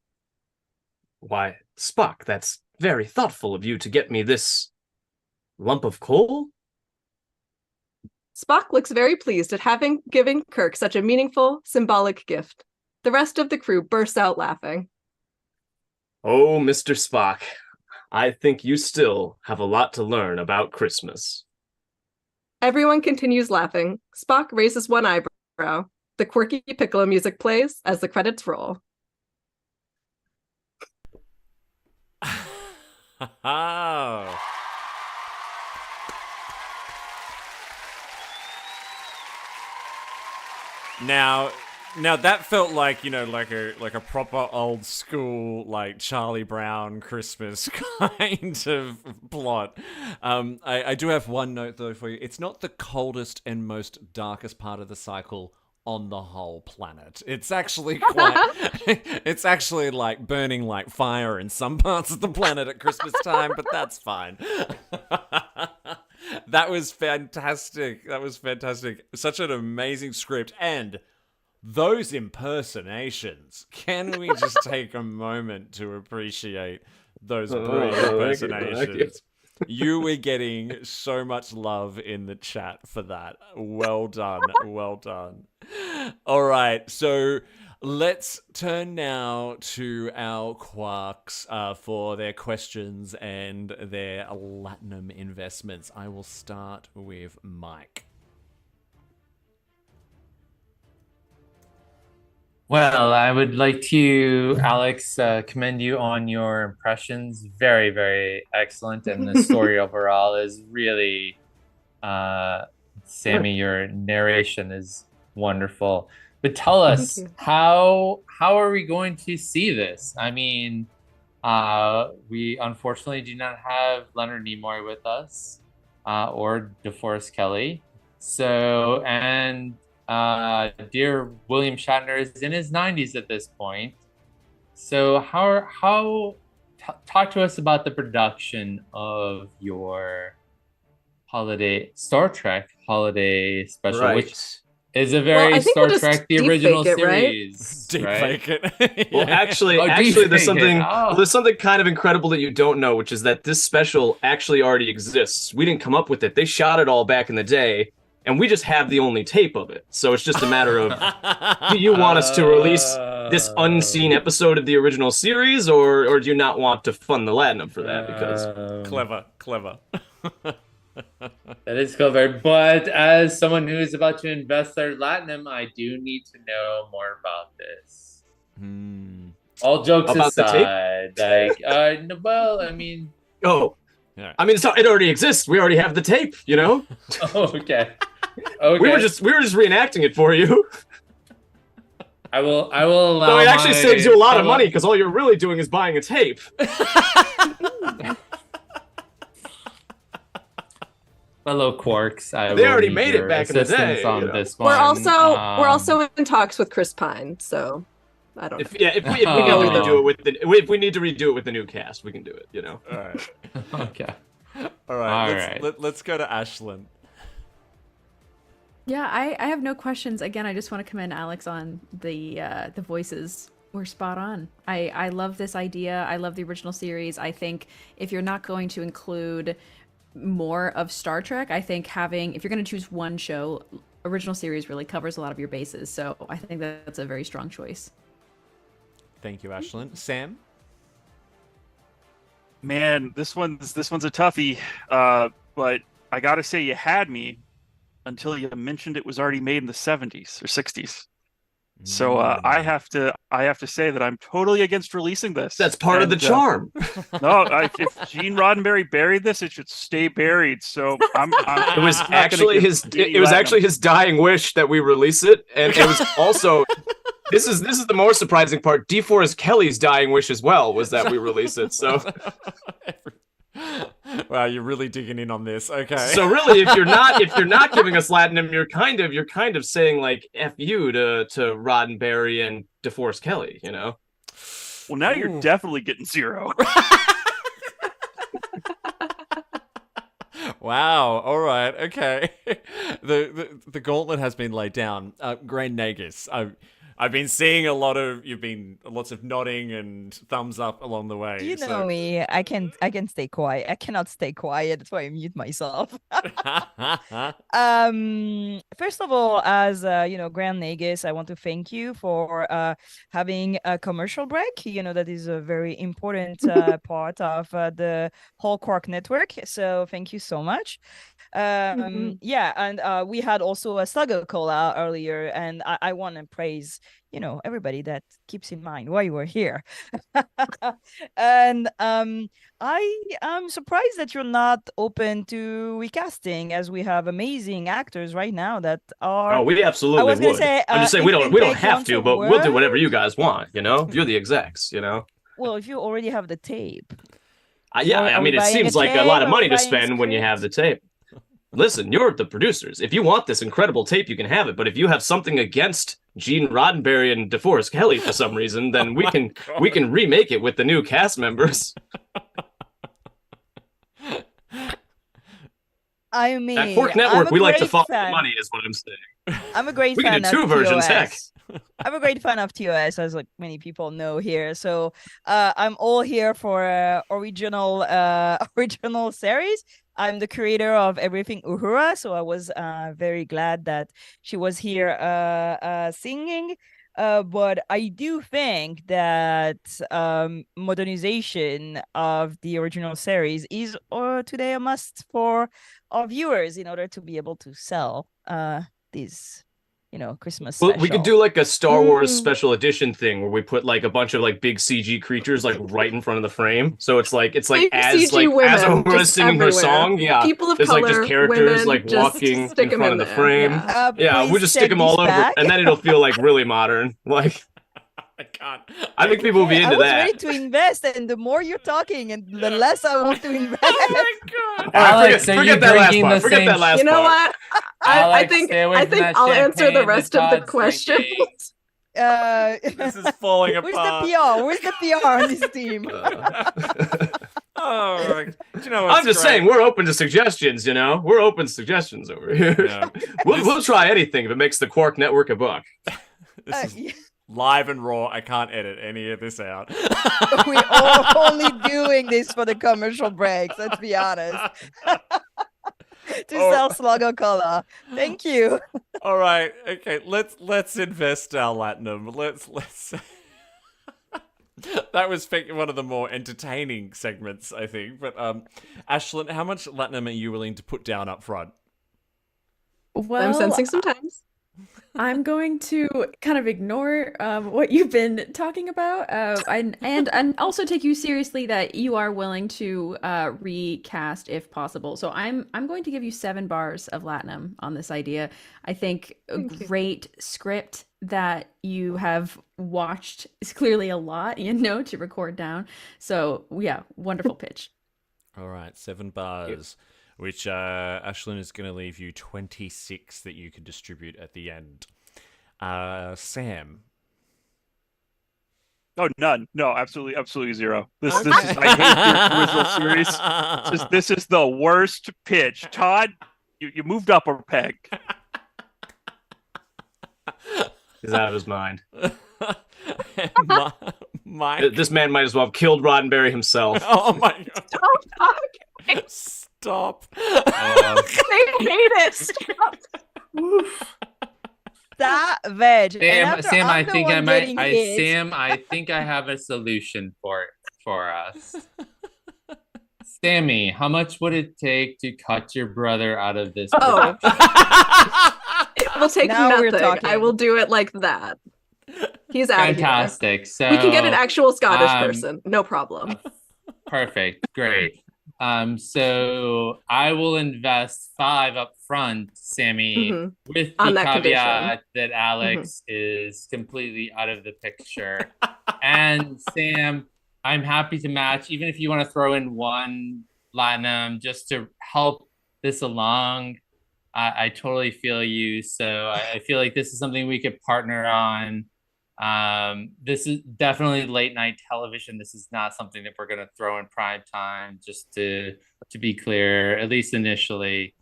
Why, Spock, that's very thoughtful of you to get me this lump of coal? Spock looks very pleased at having given Kirk such a meaningful, symbolic gift. The rest of the crew bursts out laughing. Oh, Mr. Spock, I think you still have a lot to learn about Christmas. Everyone continues laughing. Spock raises one eyebrow. The quirky piccolo music plays as the credits roll. Oh. Now that felt like, you know, like a proper old school, like Charlie Brown Christmas kind of plot. I do have one note though for you. It's not the coldest and most darkest part of the cycle on the whole planet. It's actually quite it's actually like burning like fire in some parts of the planet at Christmas time, but that's fine. That was fantastic. Such an amazing script. And those impersonations. Can we just take a moment to appreciate those brilliant impersonations? You were getting so much love in the chat for that. Well done. Well done. All right. So let's turn now to our Quarks for their questions and their Latinum investments. I will start with Mike. Well, I would like to, Alex, commend you on your impressions. Very, very excellent. And the story overall is really, Sammy, your narration is wonderful. But tell us, how are we going to see this? I mean, we unfortunately do not have Leonard Nimoy with us, or DeForest Kelley. So, and dear William Shatner is in his 90s at this point. So talk to us about the production of your Star Trek holiday special, which is a very Star Trek, the original series. Deep fake it. Well, actually, there's something kind of incredible that you don't know, which is that this special actually already exists. We didn't come up with it. They shot it all back in the day. And we just have the only tape of it. So it's just a matter of, do you want us to release this unseen episode of the original series, or do you not want to fund the Latinum for that? Because Clever. That is clever. But as someone who is about to invest their Latinum, I do need to know more about this. All jokes about aside, the well, I mean... Oh. Yeah. I mean, it already exists. We already have the tape, you know? Oh, okay. We were just reenacting it for you. I will allow. So it actually saves you a lot of money because all you're really doing is buying a tape. Fellow Quarks, they already made it back in the day. On this one. We're also in talks with Chris Pine, so I don't know. If we need to redo it with the new cast, we can do it. You know. All right. Okay. All right. Let's go to Ashlyn. Yeah, I have no questions. Again, I just want to commend Alex on the voices were spot on. I love this idea. I love the original series. I think if you're not going to include more of Star Trek, I think if you're going to choose one show, original series really covers a lot of your bases. So I think that's a very strong choice. Thank you, Ashlyn. Sam? Man, this one's a toughie. But I gotta say, you had me until you mentioned it was already made in the 70s or 60s. So I have to say that I'm totally against releasing this. That's part of the charm. No, if Gene Roddenberry buried this, it should stay buried. So it was actually his dying wish that we release it, and it was also this is the more surprising part. DeForest Kelly's dying wish as well was that we release it. So. Wow, you're really digging in on this. Okay. So really, if you're not giving us Latinum, you're kind of saying like F you to Roddenberry and DeForest Kelly, you know? Well, now you're definitely getting 0. Wow. All right. Okay. The gauntlet has been laid down. Grand Nagus, I've been seeing lots of nodding and thumbs up along the way. You know me. I can stay quiet. I cannot stay quiet. That's why I mute myself. First of all, as Grand Nagus, I want to thank you for having a commercial break. That is a very important part of the whole Quark network. So thank you so much. Yeah, and we had also a Slugger Cola earlier, and I want to praise everybody that keeps in mind why you were here. And I am surprised that you're not open to recasting, as we have amazing actors right now that are. Oh, we absolutely would. I'm just saying we don't have to, but we'll do whatever you guys want. You're the execs. Well, if you already have the tape. Yeah, I mean, it seems like a lot of money to spend when you have the tape. Listen, you're the producers. If you want this incredible tape, you can have it. But if you have something against Gene Roddenberry and DeForest Kelly for some reason, then we can remake it with the new cast members. I mean, at Quark Network, we like to follow the money, is what I'm saying. I'm a great we fan can do 2 of versions, TOS. heck. I'm a great fan of TOS, as like many people know here. So I'm all here for original series. I'm the creator of everything Uhura, so I was very glad that she was here singing. But I do think that modernization of the original series is today a must for our viewers in order to be able to sell these Christmas special. Well, we could do like a Star Wars special edition thing where we put like a bunch of like big CG creatures like right in front of the frame. So it's like as Uhura's singing her song, yeah. People of there's color, like just characters women, like just walking stick in front of the frame. Yeah, we'll just stick them all over, and then it'll feel like really modern. Like I can't. I think people will be into I was that. ready to invest, and the more you're talking, and the less I want to invest. Oh my god! Alex, forget that last part. Forget that last part. You know what? I think I'll answer the rest of the questions. This is falling apart. Where's the PR on this team? Oh, you know, I'm just saying we're open to suggestions. We're open to suggestions over here. Yeah. We'll try anything if it makes the Quark Network a buck. This is live and raw. I can't edit any of this out. We're all only doing this for the commercial breaks. Let's be honest. To sell Slugger Cola. Thank you. All right. Okay. Let's invest our Latinum. Let's. That was one of the more entertaining segments, I think. But Ashlyn, how much Latinum are you willing to put down up front? Well, I'm sensing sometimes. I'm going to kind of ignore what you've been talking about, and also take you seriously that you are willing to recast if possible. So I'm going to give you 7 bars of Latinum on this idea. I think a great script that you have watched is clearly a lot, to record down. So yeah, wonderful pitch. All right, 7 bars. Which Ashlyn is going to leave you 26 that you can distribute at the end. Sam? Oh, none. No, absolutely 0. This is I hate the original series. This is the worst pitch. Todd, you moved up a peg. He's out of his mind. Mike? This man might as well have killed Roddenberry himself. Oh my god! Stop talking. Stop. They hate it. Stop. Savage. And Sam, after Sam, I'm I the think I one might. getting I hit- Sam, I think I have a solution for us. Sammy, how much would it take to cut your brother out of this Oh. production? It will take Now we're nothing. I talking. will do it like that. He's out of here. Fantastic. So We can get an actual Scottish um, person. No problem. Perfect. Great. So I will invest 5 up front, Sammy, Mhm. with On the that caveat condition. that Alex is completely out of the picture. And Sam, I'm happy to match, even if you want to throw in 1 platinum just to help this along. I totally feel you. So I feel like this is something we could partner on. This is definitely late night television. This is not something that we're going to throw in prime time, just to be clear, at least initially.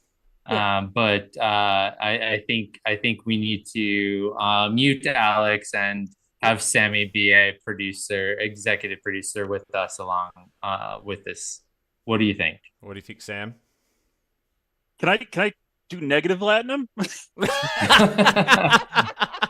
But I think we need to mute Alex and have Sammy be a executive producer with us along with this. What do you think? What do you think, Sam? Can I do negative latinum?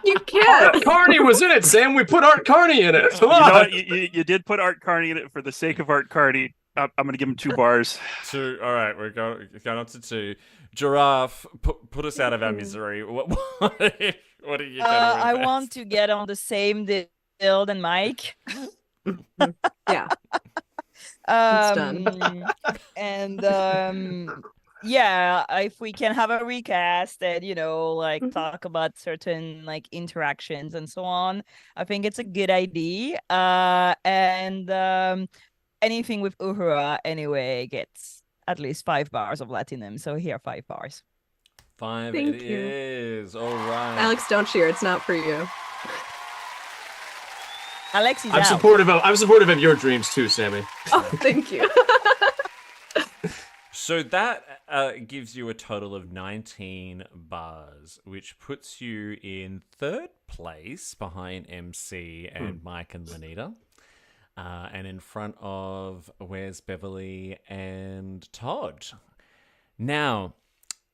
You can't. Art Carney was in it, Sam. We put Art Carney in it. Come You know on. what? You did put Art Carney in it for the sake of Art Carney. I'm going to give him 2 bars. 2. All right, we're going on to 2. Giraffe, put us out of our misery. What are you going to I want to get on the same deal than Mike. Yeah. It's done. And yeah, if we can have a recast and Mm-hmm. talk about certain interactions and so on, I think it's a good idea. And anything with Uhura anyway gets at least 5 bars of Latinum. So here, 5 bars. 5 Thank it you. is. All right. Alex, don't cheer. It's not for you. Alex is I'm out. supportive of your dreams too, Sammy. Oh, thank you. So that gives you a total of 19 bars, which puts you in 3rd place behind MC and Mike and Lenita. And in front of Where's Beverly and Todd. Now,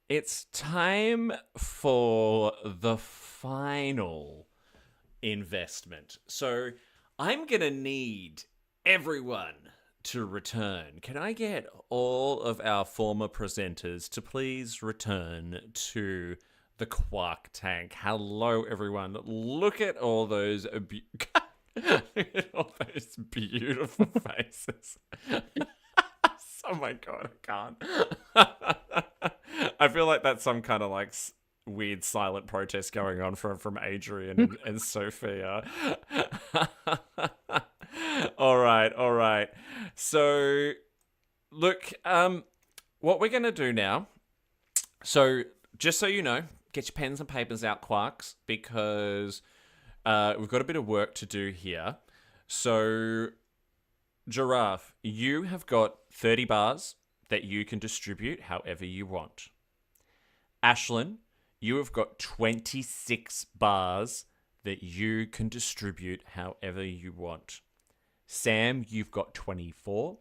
it's time for the final investment. So I'm going to need everyone to return. Can I get all of our former presenters to please return to the Quark Tank? Hello, everyone. Look at all those all those beautiful faces. Oh my god, I can't. I feel like that's some kind of weird silent protest going on from Adrian and Sophia. All right. So, look, what we're going to do now, so just so you know, get your pens and papers out, Quarks, because we've got a bit of work to do here. So, Giraffe, you have got 30 bars that you can distribute however you want. Ashlyn, you have got 26 bars that you can distribute however you want. Sam, you've got 24.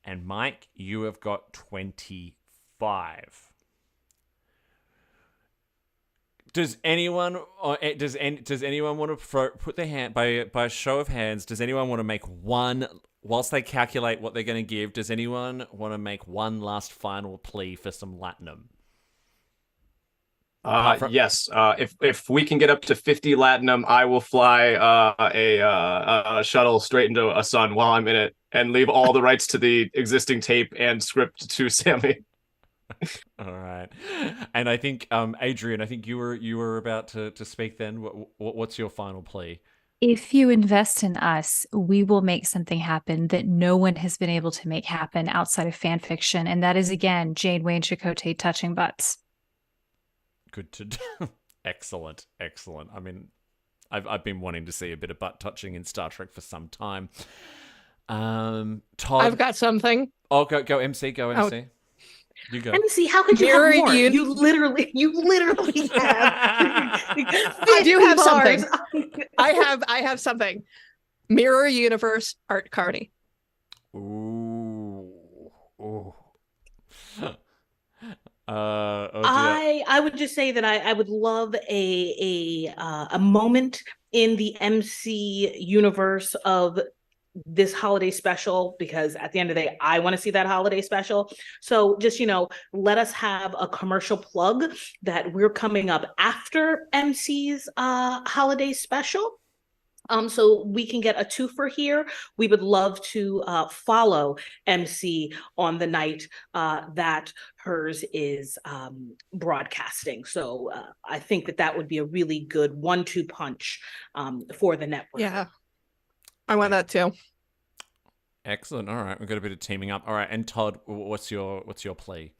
And Mike, you have got 25. Does anyone want to put their hand by a show of hands? Does anyone want to make one whilst they calculate what they're going to give? Does anyone want to make one last final plea for some Latinum? Yes. If we can get up to 50 Latinum, I will fly a shuttle straight into a sun while I'm in it and leave all the rights to the existing tape and script to Sammy. All right, and I think Adrian, I think you were about to speak. Then, what's your final plea? If you invest in us, we will make something happen that no one has been able to make happen outside of fan fiction, and that is again Janeway and Chakotay touching butts. Good to do. Excellent. I mean, I've been wanting to see a bit of butt touching in Star Trek for some time. Todd, I've got something. Oh, go MC. Go MC. Oh. You go. MC, how could you Mirror have more? you- You literally have. I do have 50 something. bars. I have something. Mirror Universe Art Carney. Ooh. Oh dear. I I would just say that I would love a moment in the MC universe of this holiday special, because at the end of the day, I want to see that holiday special. So just, let us have a commercial plug that we're coming up after MC's holiday special. So we can get a twofer here. We would love to follow MC on the night that hers is broadcasting. So I think that would be a really good 1-2 punch for the network. Yeah, I want that too. Excellent. All right, we've got a bit of teaming up. All right, and Todd, what's your plea?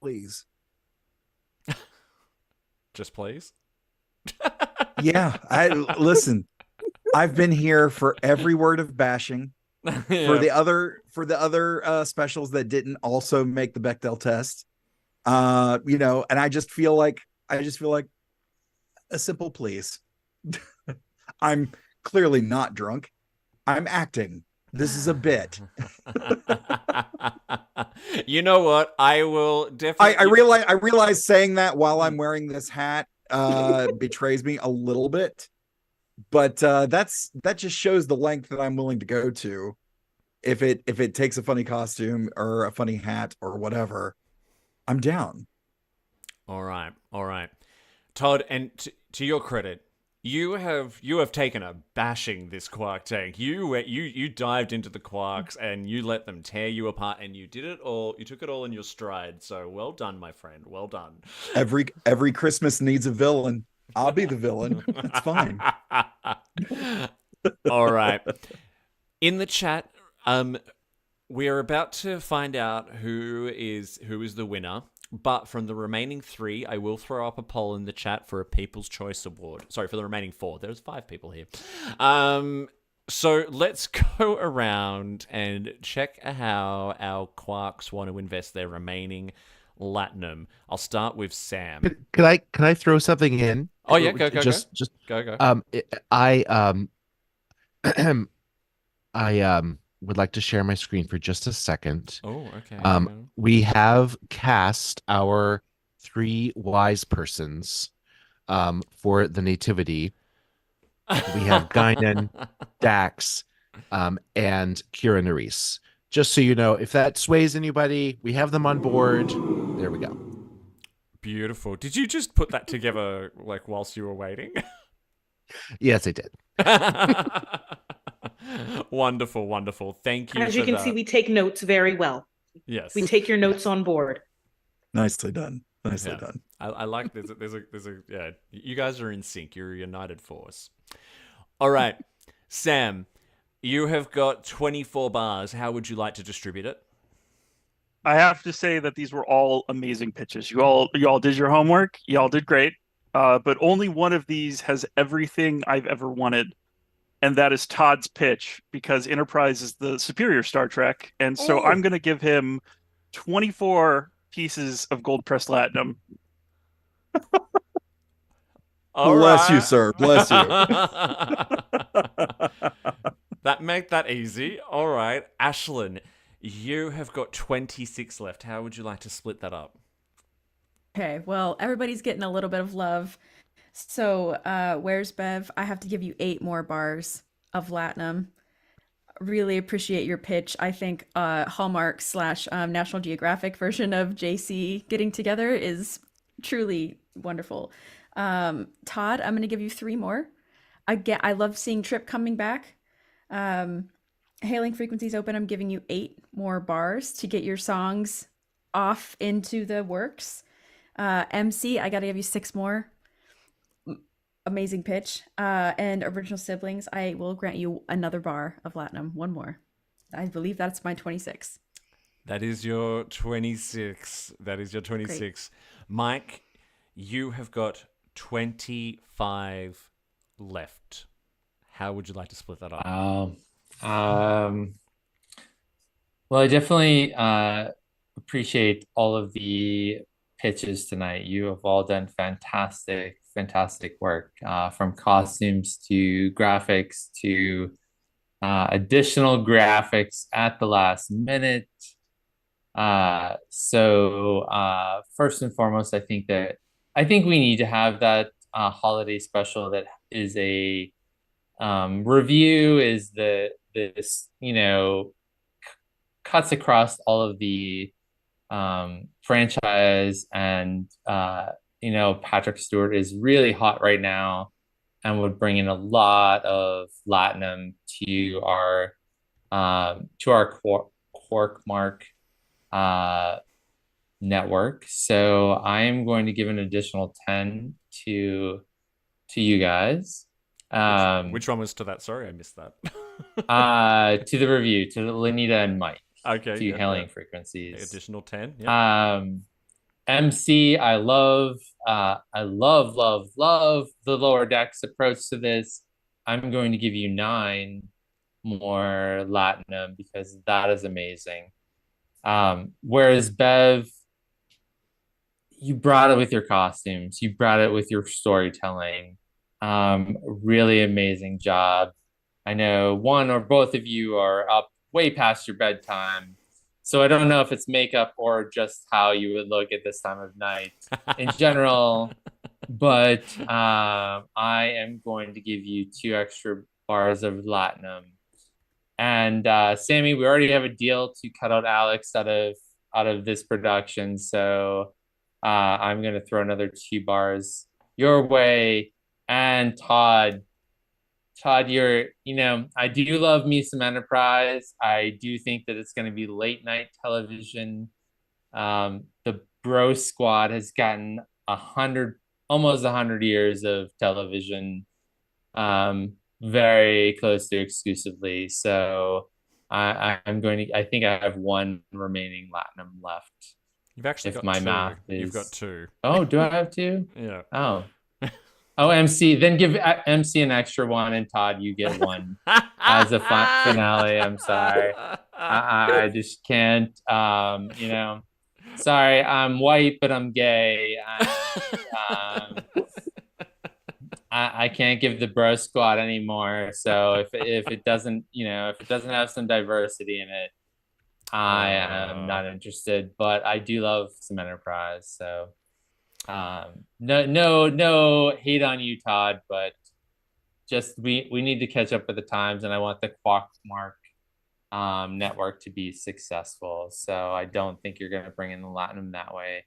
Please. Just please. Yeah, listen. I've been here for every word of bashing. Yeah. For the other specials that didn't also make the Bechdel test. And I just feel like a simple please. I'm clearly not drunk. I'm acting. This is a bit. You know what? I will definitely. I realize saying that while I'm wearing this hat betrays me a little bit, but that just shows the length that I'm willing to go to. If it takes a funny costume or a funny hat or whatever, I'm down. All right, Todd. And to your credit, you have taken a bashing this Quark Tank. You dived into the Quarks and you let them tear you apart, and you did it all. You took it all in your stride. So well done, my friend. Well done. Every Christmas needs a villain. I'll be the villain. That's fine. All right. In the chat, we are about to find out who is the winner. But from the remaining 3, I will throw up a poll in the chat for a People's Choice Award. Sorry, for the remaining 4. There's 5 people here. So let's go around and check how our Quarks want to invest their remaining Latinum. I'll start with Sam. Can I throw something in? Oh yeah, go. I would like to share my screen for just a second. Oh, okay. We have cast our 3 wise persons for the nativity. We have Guinan, Dax, and Kira Nerys. Just so you know, if that sways anybody, we have them on board. There we go. Beautiful. Did you just put that together like whilst you were waiting? Yes, I did. Wonderful. Thank you. As you can see, we take notes very well. Yes. We take your notes on board. Nicely done. Done. I like there's a yeah, you guys are in sync. You're a united force. All right. Sam, you have got 24 bars. How would you like to distribute it? I have to say that these were all amazing pitches. You all did your homework. You all did great. But only one of these has everything I've ever wanted, and that is Todd's pitch, because Enterprise is the superior Star Trek, and so I'm going to give him 24 pieces of gold pressed latinum. Bless you, sir. Bless you. That make that easy. All right, Ashlyn, you have got 26 left. How would you like to split that up? Okay, well, everybody's getting a little bit of love. So, where's Bev? I have to give you 8 more bars of Latinum. Really appreciate your pitch. I think Hallmark / National Geographic version of JC getting together is truly wonderful. Todd, I'm going to give you 3 more. I love seeing Trip coming back. Hailing frequencies open. I'm giving you 8 more bars to get your songs off into the works. MC, I got to give you 6 more. Amazing pitch. And original siblings, I will grant you another bar of Latinum. 1 more. I believe that's my 26. That is your 26. Great. Mike, you have got 25 left. How would you like to split that up? Well, I definitely appreciate all of the pitches tonight. You have all done fantastic work, from costumes to graphics to additional graphics at the last minute. First and foremost, I think we need to have that holiday special that is a review, is this cuts across all of the franchise, and Patrick Stewart is really hot right now and would bring in a lot of latinum to our Quark Mark network. So I am going to give an additional 10 to you guys. Which one was to that? Sorry, I missed that. To the review, to Lenita and Mike. Okay. To hailing frequencies. Additional 10. Yeah. MC, I love the Lower Decks approach to this. I'm going to give you 9 more latinum because that is amazing. Whereas Bev, you brought it with your costumes, you brought it with your storytelling. Really amazing job. I know one or both of you are up way past your bedtime, so I don't know if it's makeup or just how you would look at this time of night in general, but I am going to give you 2 extra bars of latinum. And Sammy, we already have a deal to cut out Alex out of this production, so I'm going to throw another 2 bars your way. And Todd, I do love me some Enterprise. I do think that it's going to be late night television. The Bro Squad has gotten almost 100 years of television, very close to exclusively. So I think I have 1 remaining latinum left. You've actually got my 2. math is... You've got 2. Oh, do I have 2? Yeah. Oh, MC, then give MC an extra 1, and Todd, you get 1 as a finale. I'm sorry. I just can't, sorry, I'm white, but I'm gay. I can't give the Bro Squad anymore. So if it doesn't have some diversity in it, I am not interested, but I do love some Enterprise. So no hate on you, Todd, but just we need to catch up with the times, and I want the Quark Mark network to be successful. So I don't think you're going to bring in the latinum that way,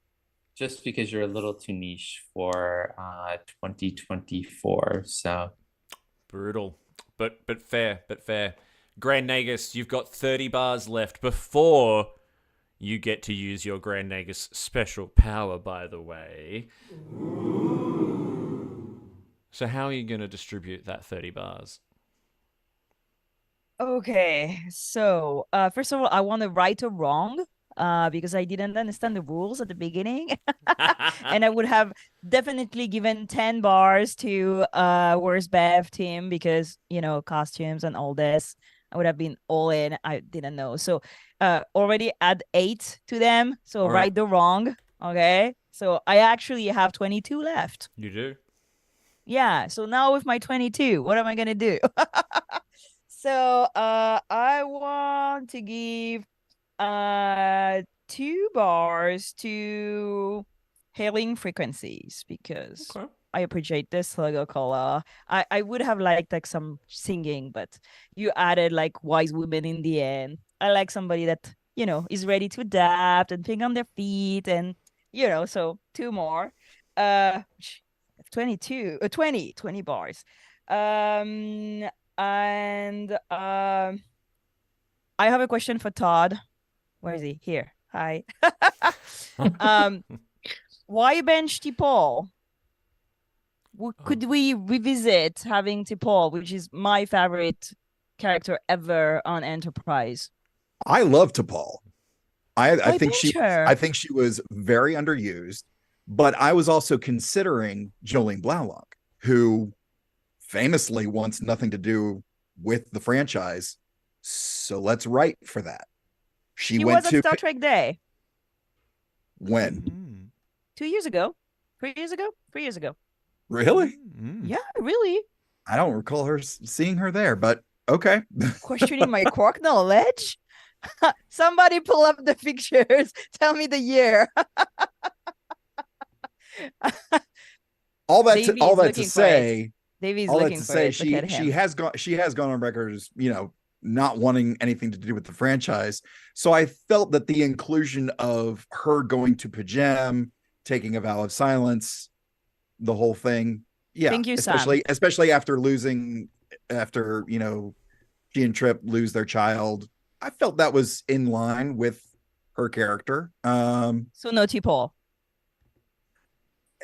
just because you're a little too niche for 2024. So brutal, but fair. Grand Nagus, you've got 30 bars left before you get to use your Grand Nagus special power, by the way. So how are you going to distribute that 30 bars? Okay, so first of all, I want to right or wrong because I didn't understand the rules at the beginning. And I would have definitely given 10 bars to Where's Bev team because, costumes and all this. I would have been all in. I didn't know. So already add 8 to them. So right or wrong. Okay. So I actually have 22 left. You do? Yeah. So now with my 22, what am I going to do? So I want to give 2 bars to hailing frequencies because I appreciate this logo color. I would have liked like some singing, but you added like wise women in the end. I like somebody that, is ready to adapt and think on their feet and, so 2 more. 20 bars. And I have a question for Todd. Where is he? Here. Hi. Why bench T'Pol? Could we revisit having T'Pol, which is my favorite character ever on Enterprise? I love T'Pol. I think her? she was very underused, but I was also considering Jolene Blalock, who famously wants nothing to do with the franchise. So let's write for that. She went was to at Star Trek Day. When? 2 years ago? 3 years ago? 3 years ago. Really? Yeah, really. I don't recall seeing her there, but okay. Questioning my Quark knowledge? Somebody pull up the pictures. Tell me the year. all that Davey to, all is that to looking for say it. Davey's all that looking to for say it. Look at she him. has gone on record as, not wanting anything to do with the franchise. So I felt that the inclusion of her going to Pajam, taking a vow of silence, the whole thing, Thank you, Sam. especially after she and Trip lose their child, I felt that was in line with her character. So no T-Paul.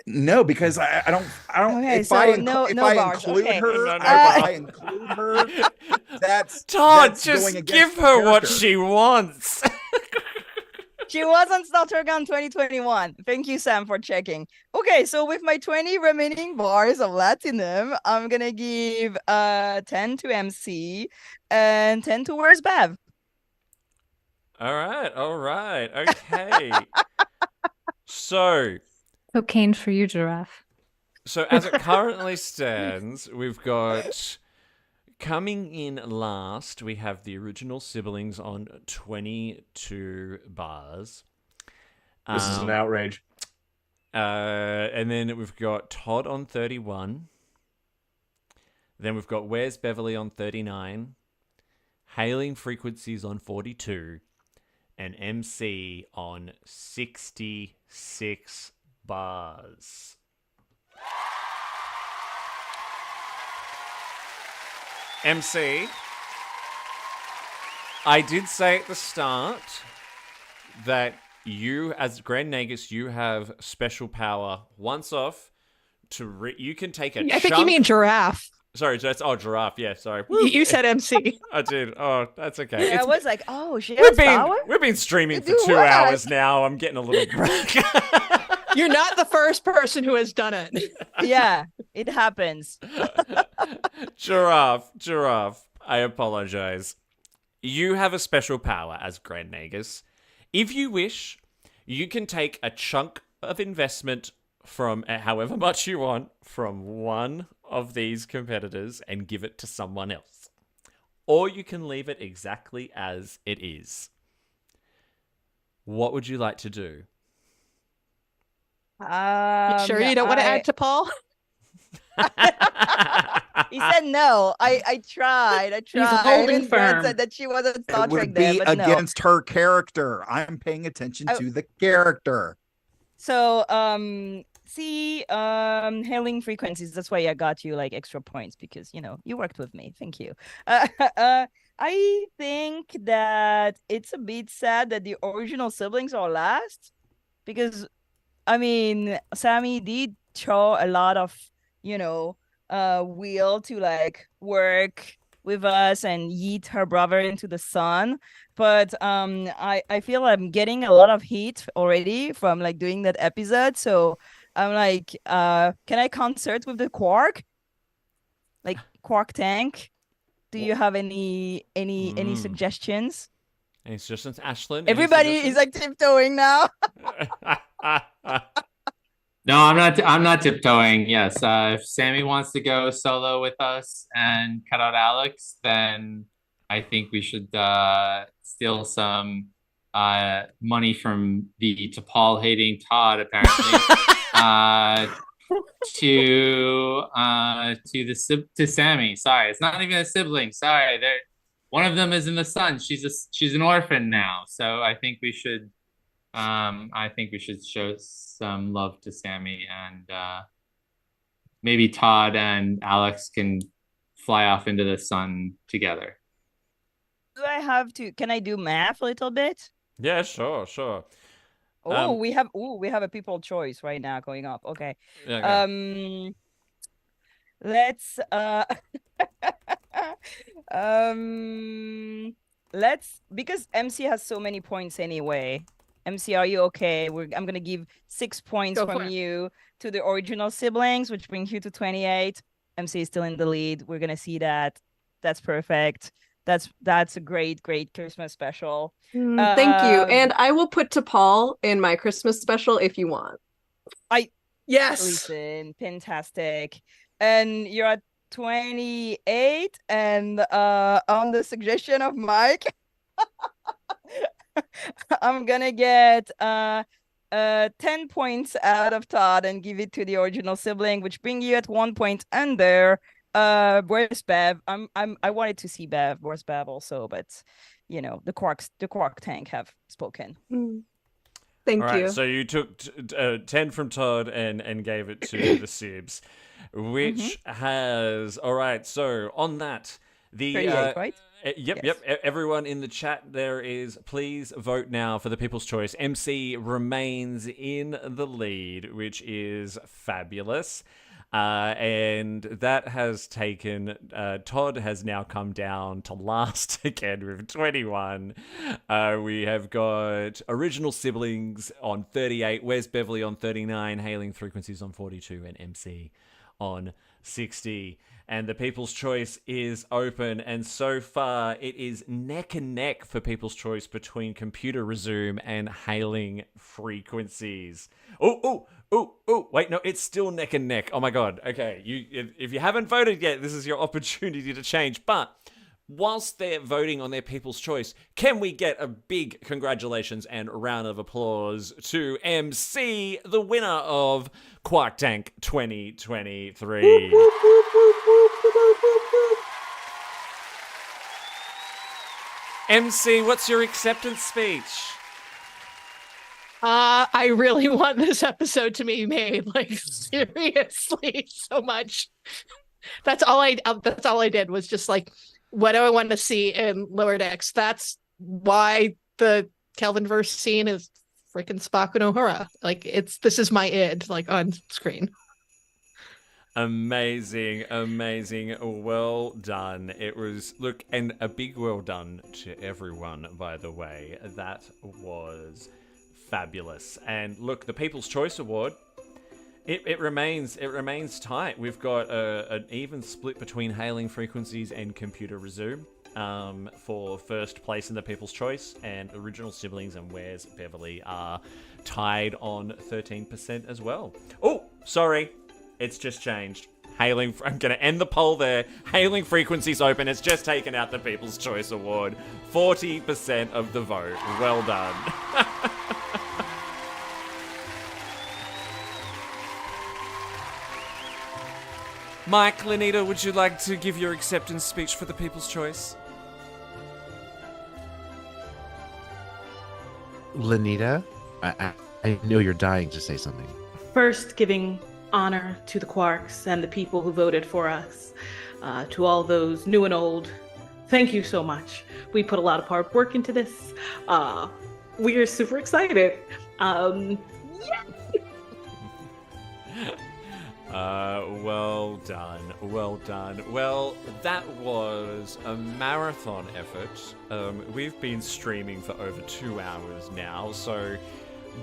No, because I don't. Okay, if so I no bars. include Okay. her, No, if I include her, that's Todd, that's just going against give the her what character. she wants. She was on Star Trek on 2021. Thank you, Sam, for checking. Okay, so with my 20 remaining bars of Latinum, I'm gonna give 10 to MC and 10 to Where's Bev. All right, okay. So Cocaine for you, Giraffe. So as it currently stands, we've got coming in last, we have the original siblings on 22 bars. This is an outrage. And then we've got Todd on 31. Then we've got Where's Beverly on 39. Hailing Frequencies on 42. And MC on 66 bars. MC, I did say at the start that you, as Grand Nagus, you have special power. Once off, you can take a chunk. I think you mean Giraffe. Sorry, Giraffe. Yeah, sorry. You said MC. I did. Oh, that's okay. I was like, oh, she has power? We've been streaming for Do 2 what? hours now. I'm getting a little break. You're not the first person who has done it. Yeah, it happens. Giraffe, I apologize. You have a special power as Grand Nagus. If you wish, you can take a chunk of investment from however much you want from one of these competitors and give it to someone else. Or you can leave it exactly as it is. What would you like to do? You sure you don't want to add to Paul? He said no. I tried. holding Even firm. Brad said that she wasn't Star It Trek would there, be but no. against her character. I'm paying attention to the character. So, hailing frequencies. That's why I got you like extra points because you worked with me. Thank you. I think that it's a bit sad that the original siblings are last because, I mean, Sammy did show a lot of will to like work with us and yeet her brother into the sun, but I feel I'm getting a lot of heat already from like doing that episode, so I'm like, can I concert with the Quark, like Quark Tank? Do you have any suggestions? Any suggestions, Ashlyn? Everybody is like tiptoeing now. No, I'm not tiptoeing. Yes, if Sammy wants to go solo with us and cut out Alex, then I think we should steal some money from the T'Pol hating Todd, apparently, to Sammy. Sorry, it's not even a sibling. Sorry, one of them is in the sun. She's an orphan now. So I think we should. I think we should show some love to Sammy, and maybe Todd and Alex can fly off into the sun together. Do I have to? Can I do math a little bit? Yeah, sure. Oh, we have a people choice right now going up. Okay. Yeah, Let's because MC has so many points anyway. MC, are you okay? I'm gonna give 6 points from you to the original siblings, which brings you to 28. MC is still in the lead. We're gonna see that. That's perfect. That's a great Christmas special. Thank you. And I will put T'Pol in my Christmas special if you want. Yes. Listen, fantastic. And you're at 28, and on the suggestion of Mike, I'm gonna get 10 points out of Todd and give it to the original sibling, which bring you at 1 point under. Where's Bev? I wanted to see Bev. Where's Bev also? But you know, the Quark Tank have spoken. Thank All right, you. so you took 10 from Todd and gave it to the Sibs, which has... All right, so on that, the... 38, right? Yep. Everyone in the chat there is, please vote now for the People's Choice. MC remains in the lead, which is fabulous. And that has taken... Todd has now come down to last again with 21. We have got Original Siblings on 38, Where's Beverly on 39, Hailing Frequencies on 42, and MC on 60. And the People's Choice is open, and so far it is neck and neck for People's Choice between Computer Resume and Hailing Frequencies. Oh, wait, no, it's still neck and neck. Oh my god, okay, if you haven't voted yet, this is your opportunity to change, but whilst they're voting on their People's Choice, can we get a big congratulations and round of applause to MC, the winner of Quark Tank 2023. MC, what's your acceptance speech? I really want this episode to be made, like, seriously, so much. That's all I did was just like, what do I want to see in Lower Decks? That's why the Kelvinverse scene is freaking Spock and Uhura. Like, this is my id, like, on screen. Amazing. Well done. It was, look, and a big well done to everyone, by the way. That was fabulous. And look, the People's Choice Award, it remains tight. We've got an even split between Hailing Frequencies and Computer Resume for first place in the People's Choice, and Original Siblings and Where's Beverly are tied on 13% as well. Oh, sorry. It's just changed. I'm going to end the poll there. Hailing Frequencies open. It's just taken out the People's Choice Award. 40% of the vote. Well done. Mike, Lenita, would you like to give your acceptance speech for the People's Choice? Lenita, I know you're dying to say something. First, giving honor to the Quarks and the people who voted for us. To all those new and old, thank you so much. We put a lot of hard work into this. We are super excited. Yay! Well done. Well, that was a marathon effort. We've been streaming for over 2 hours now,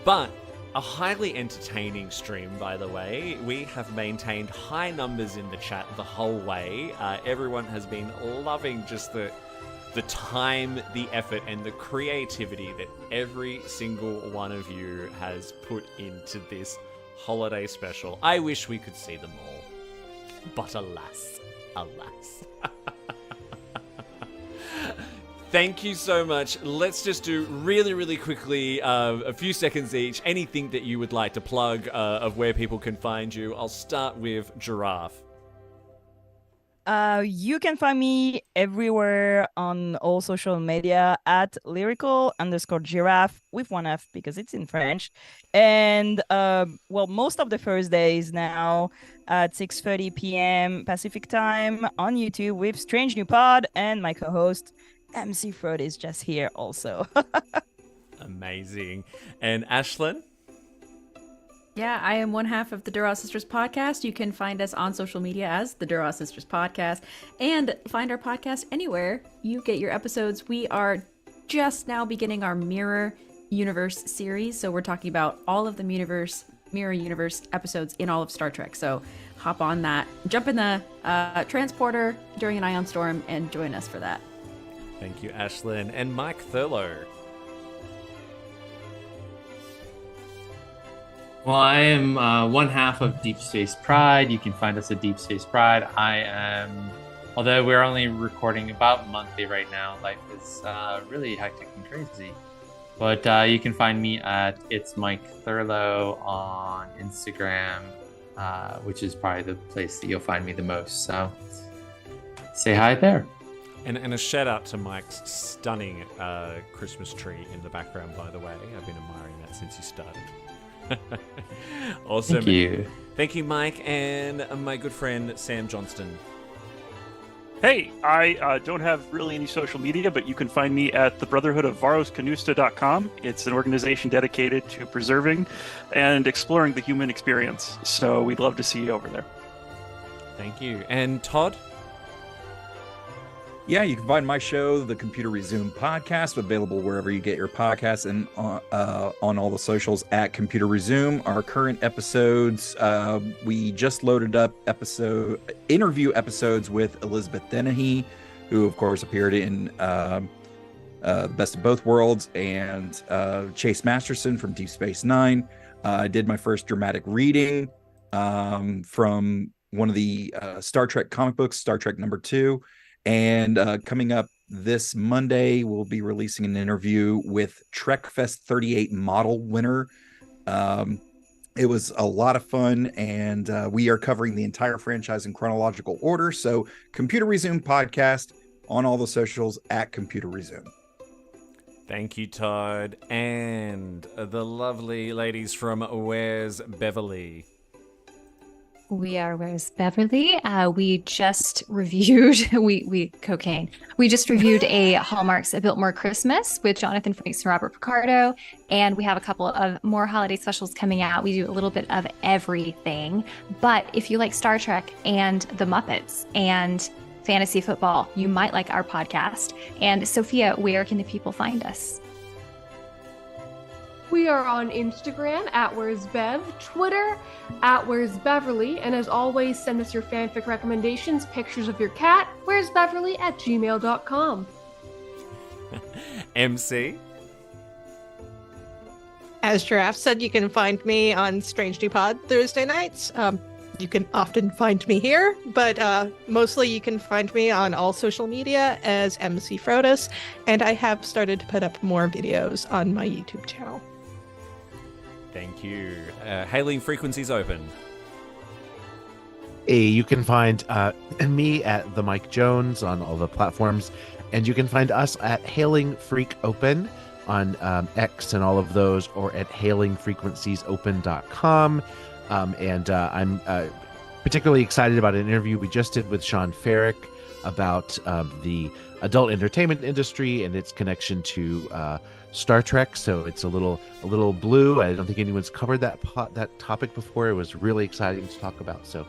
but a highly entertaining stream, by the way. We have maintained high numbers in the chat the whole way. Everyone has been loving just the time, the effort, and the creativity that every single one of you has put into this holiday special. I wish we could see them all, but alas. Thank you so much. Let's just do really quickly, a few seconds each, anything that you would like to plug of where people can find you. I'll start with Giraffe. You can find me everywhere on all social media at lyrical_giraffe with 1 F because it's in French. And most of the Thursdays now at 6:30 p.m. Pacific time on YouTube with Strange New Pod, and my co-host MC Frodo is just here also. Amazing. And Ashlyn? Yeah, I am one half of the Duras Sisters podcast. You can find us on social media as the Duras Sisters podcast, and find our podcast anywhere you get your episodes. We are just now beginning our Mirror Universe series, so we're talking about all of the Mirror Universe episodes in all of Star Trek. So hop on that, jump in the transporter during an ion storm, and join us for that. Thank you, Ashlyn. And Mike Thurlow. Well, I am one half of Deep Space Pride. You can find us at Deep Space Pride. Although we're only recording about monthly right now, life is really hectic and crazy. But you can find me at It's Mike Thurlow on Instagram, which is probably the place that you'll find me the most. So say hi there. And a shout out to Mike's stunning Christmas tree in the background, by the way. I've been admiring that since you started. Awesome. Thank you. Thank you, Mike, and my good friend Sam Johnston. Hey, I don't have really any social media, but you can find me at the Brotherhood of VarosCanusta.com. It's an organization dedicated to preserving and exploring the human experience. So we'd love to see you over there. Thank you. And Todd? Yeah, you can find my show, the Computer Resume Podcast, available wherever you get your podcasts and on all the socials at Computer Resume. Our current episodes, we just loaded up interview episodes with Elizabeth Dennehy, who of course appeared in The Best of Both Worlds, and Chase Masterson from Deep Space Nine. I did my first dramatic reading from one of the Star Trek comic books, Star Trek #2. And coming up this Monday, we'll be releasing an interview with TrekFest 38 model winner. It was a lot of fun, and we are covering the entire franchise in chronological order. So Computer Resume Podcast on all the socials at Computer Resume. Thank you, Todd. And the lovely ladies from Where's Beverly? We are Where's Beverly. We just reviewed cocaine. We just reviewed a Hallmark's A Biltmore Christmas with Jonathan Frakes and Robert Picardo, and we have a couple of more holiday specials coming out. We do a little bit of everything, but if you like Star Trek and the Muppets and fantasy football, you might like our podcast. And Sophia, where can the people find us? We are on Instagram at Where's Bev, Twitter at Where's Beverly, and as always, send us your fanfic recommendations, pictures of your cat, Where's Beverly at gmail.com. MC? As Giraffe said, you can find me on Strange New Pod Thursday nights. You can often find me here, but mostly you can find me on all social media as MC Frodus, and I have started to put up more videos on my YouTube channel. Thank you. Hailing frequencies open. Hey, you can find me at the Mike Jones on all the platforms, and you can find us at Hailing Freak Open on X and all of those, or at hailingfrequenciesopen.com. And I'm particularly excited about an interview we just did with Sean Farrick about the adult entertainment industry and its connection to Star Trek. So it's a little blue. I don't think anyone's covered that topic before. It was really exciting to talk about. So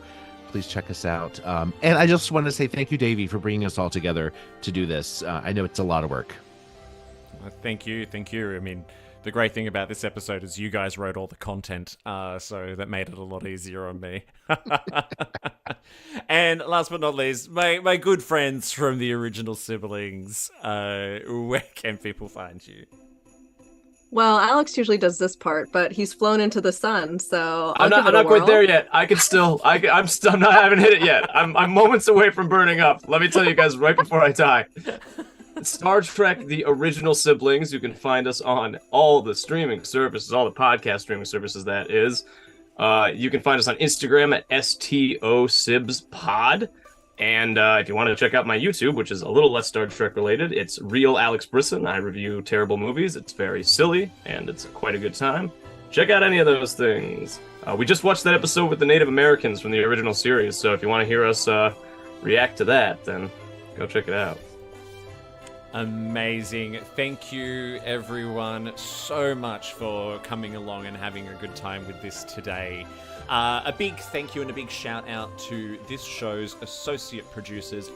please check us out. And I just want to say thank you, Davey, for bringing us all together to do this. I know it's a lot of work. Thank you. I mean, the great thing about this episode is you guys wrote all the content, so that made it a lot easier on me. And last but not least, my good friends from the original siblings. Where can people find you? Well, Alex usually does this part, but he's flown into the sun, so I'm not quite there yet. I haven't hit it yet. I'm moments away from burning up. Let me tell you guys right before I die. Star Trek, the original siblings. You can find us on all the streaming services, all the podcast streaming services, that is. You can find us on Instagram at STOSibsPod. And if you want to check out my YouTube, which is a little less Star Trek related, it's Real Alex Brisson. I review terrible movies. It's very silly, and it's quite a good time. Check out any of those things. We just watched that episode with the Native Americans from the original series, so if you want to hear us react to that, then go check it out. Amazing. Thank you, everyone, so much for coming along and having a good time with this today. A big thank you and a big shout out to this show's associate producers,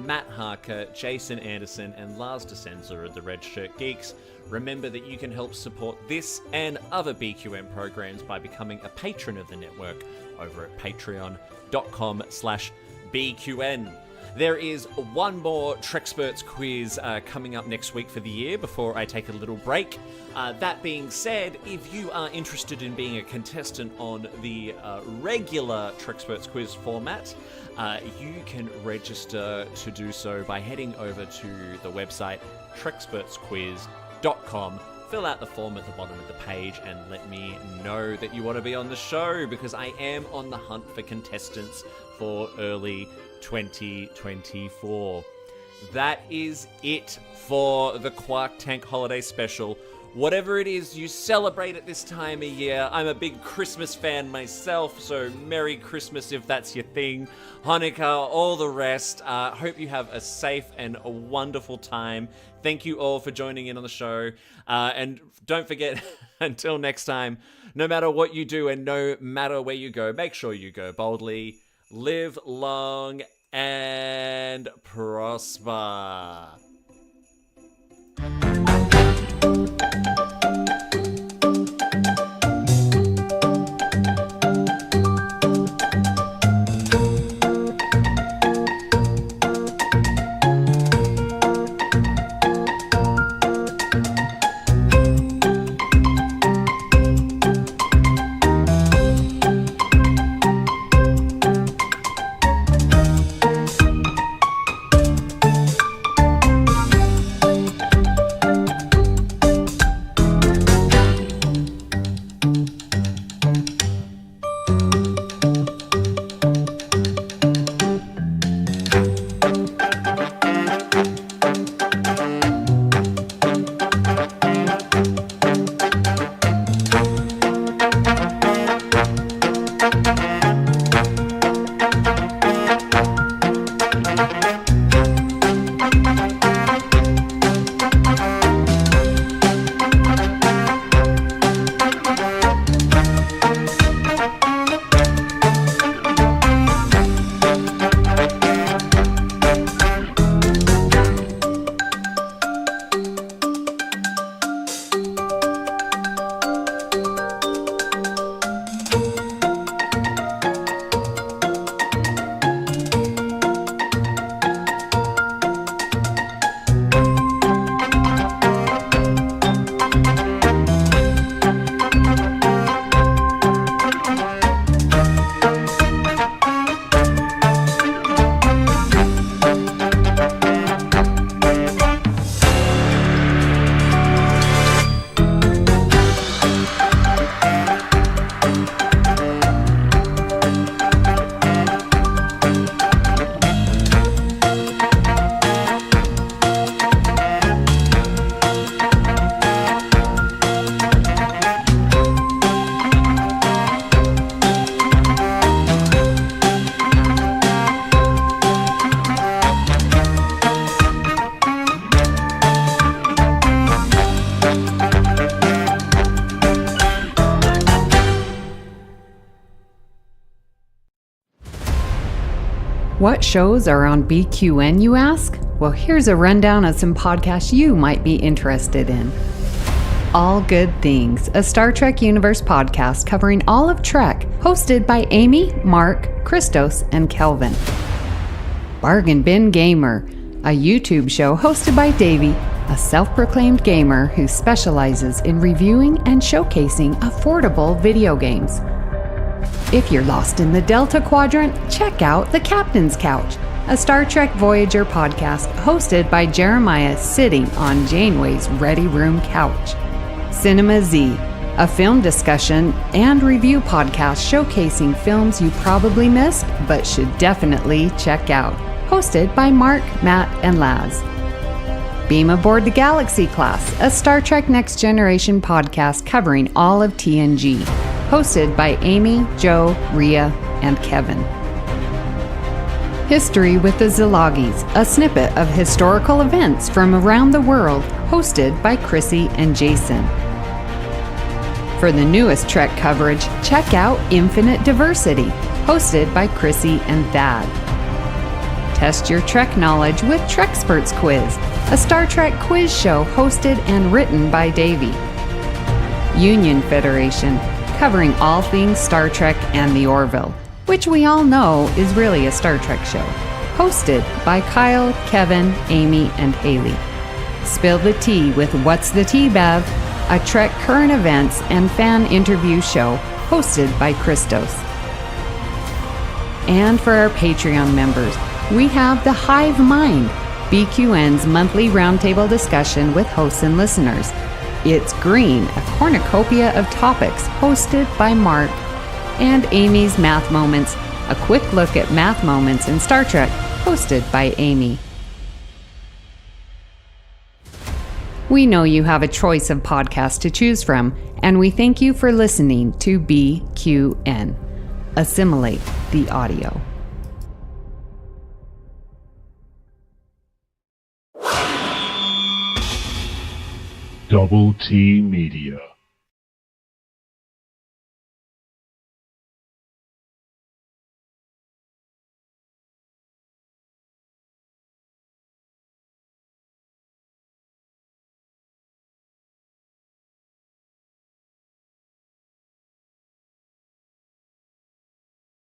Matt Harker, Jason Anderson, and Lars DeSenza of the Red Shirt Geeks. Remember that you can help support this and other BQN programs by becoming a patron of the network over at patreon.com/BQN. There is one more Treksperts Quiz coming up next week for the year before I take a little break. That being said, if you are interested in being a contestant on the regular Treksperts Quiz format, you can register to do so by heading over to the website trekspertsquiz.com fill out the form at the bottom of the page and let me know that you want to be on the show, because I am on the hunt for contestants for early 2024. That is it for the Quark Tank Holiday Special. Whatever it is you celebrate at this time of year, I'm a big Christmas fan myself, so Merry Christmas if that's your thing. Hanukkah, all the rest. Hope you have a safe and a wonderful time. Thank you all for joining in on the show. And don't forget, until next time, no matter what you do and no matter where you go, make sure you go boldly, live long, and prosper. What shows are on BQN, you ask? Well, here's a rundown of some podcasts you might be interested in. All Good Things, a Star Trek Universe podcast covering all of Trek, hosted by Amy, Mark, Christos, and Kelvin. Bargain Bin Gamer, a YouTube show hosted by Davey, a self-proclaimed gamer who specializes in reviewing and showcasing affordable video games. If you're lost in the Delta Quadrant, check out The Captain's Couch, a Star Trek Voyager podcast hosted by Jeremiah sitting on Janeway's Ready Room couch. Cinema Z, a film discussion and review podcast showcasing films you probably missed but should definitely check out, hosted by Mark, Matt, and Laz. Beam Aboard the Galaxy Class, a Star Trek Next Generation podcast covering all of TNG, hosted by Amy, Joe, Rhea, and Kevin. History with the Zilagis, a snippet of historical events from around the world, hosted by Chrissy and Jason. For the newest Trek coverage, check out Infinite Diversity, hosted by Chrissy and Thad. Test your Trek knowledge with Treksperts Quiz, a Star Trek quiz show hosted and written by Davey. Union Federation, covering all things Star Trek and the Orville, which we all know is really a Star Trek show, hosted by Kyle, Kevin, Amy, and Haley. Spill the Tea with What's the Tea, Bev, a Trek current events and fan interview show hosted by Christos. And for our Patreon members, we have The Hive Mind, BQN's monthly roundtable discussion with hosts and listeners. It's Green, a cornucopia of topics hosted by Mark. And Amy's Math Moments, a quick look at math moments in Star Trek, hosted by Amy. We know you have a choice of podcasts to choose from, and we thank you for listening to BQN. Assimilate the audio. Double T Media.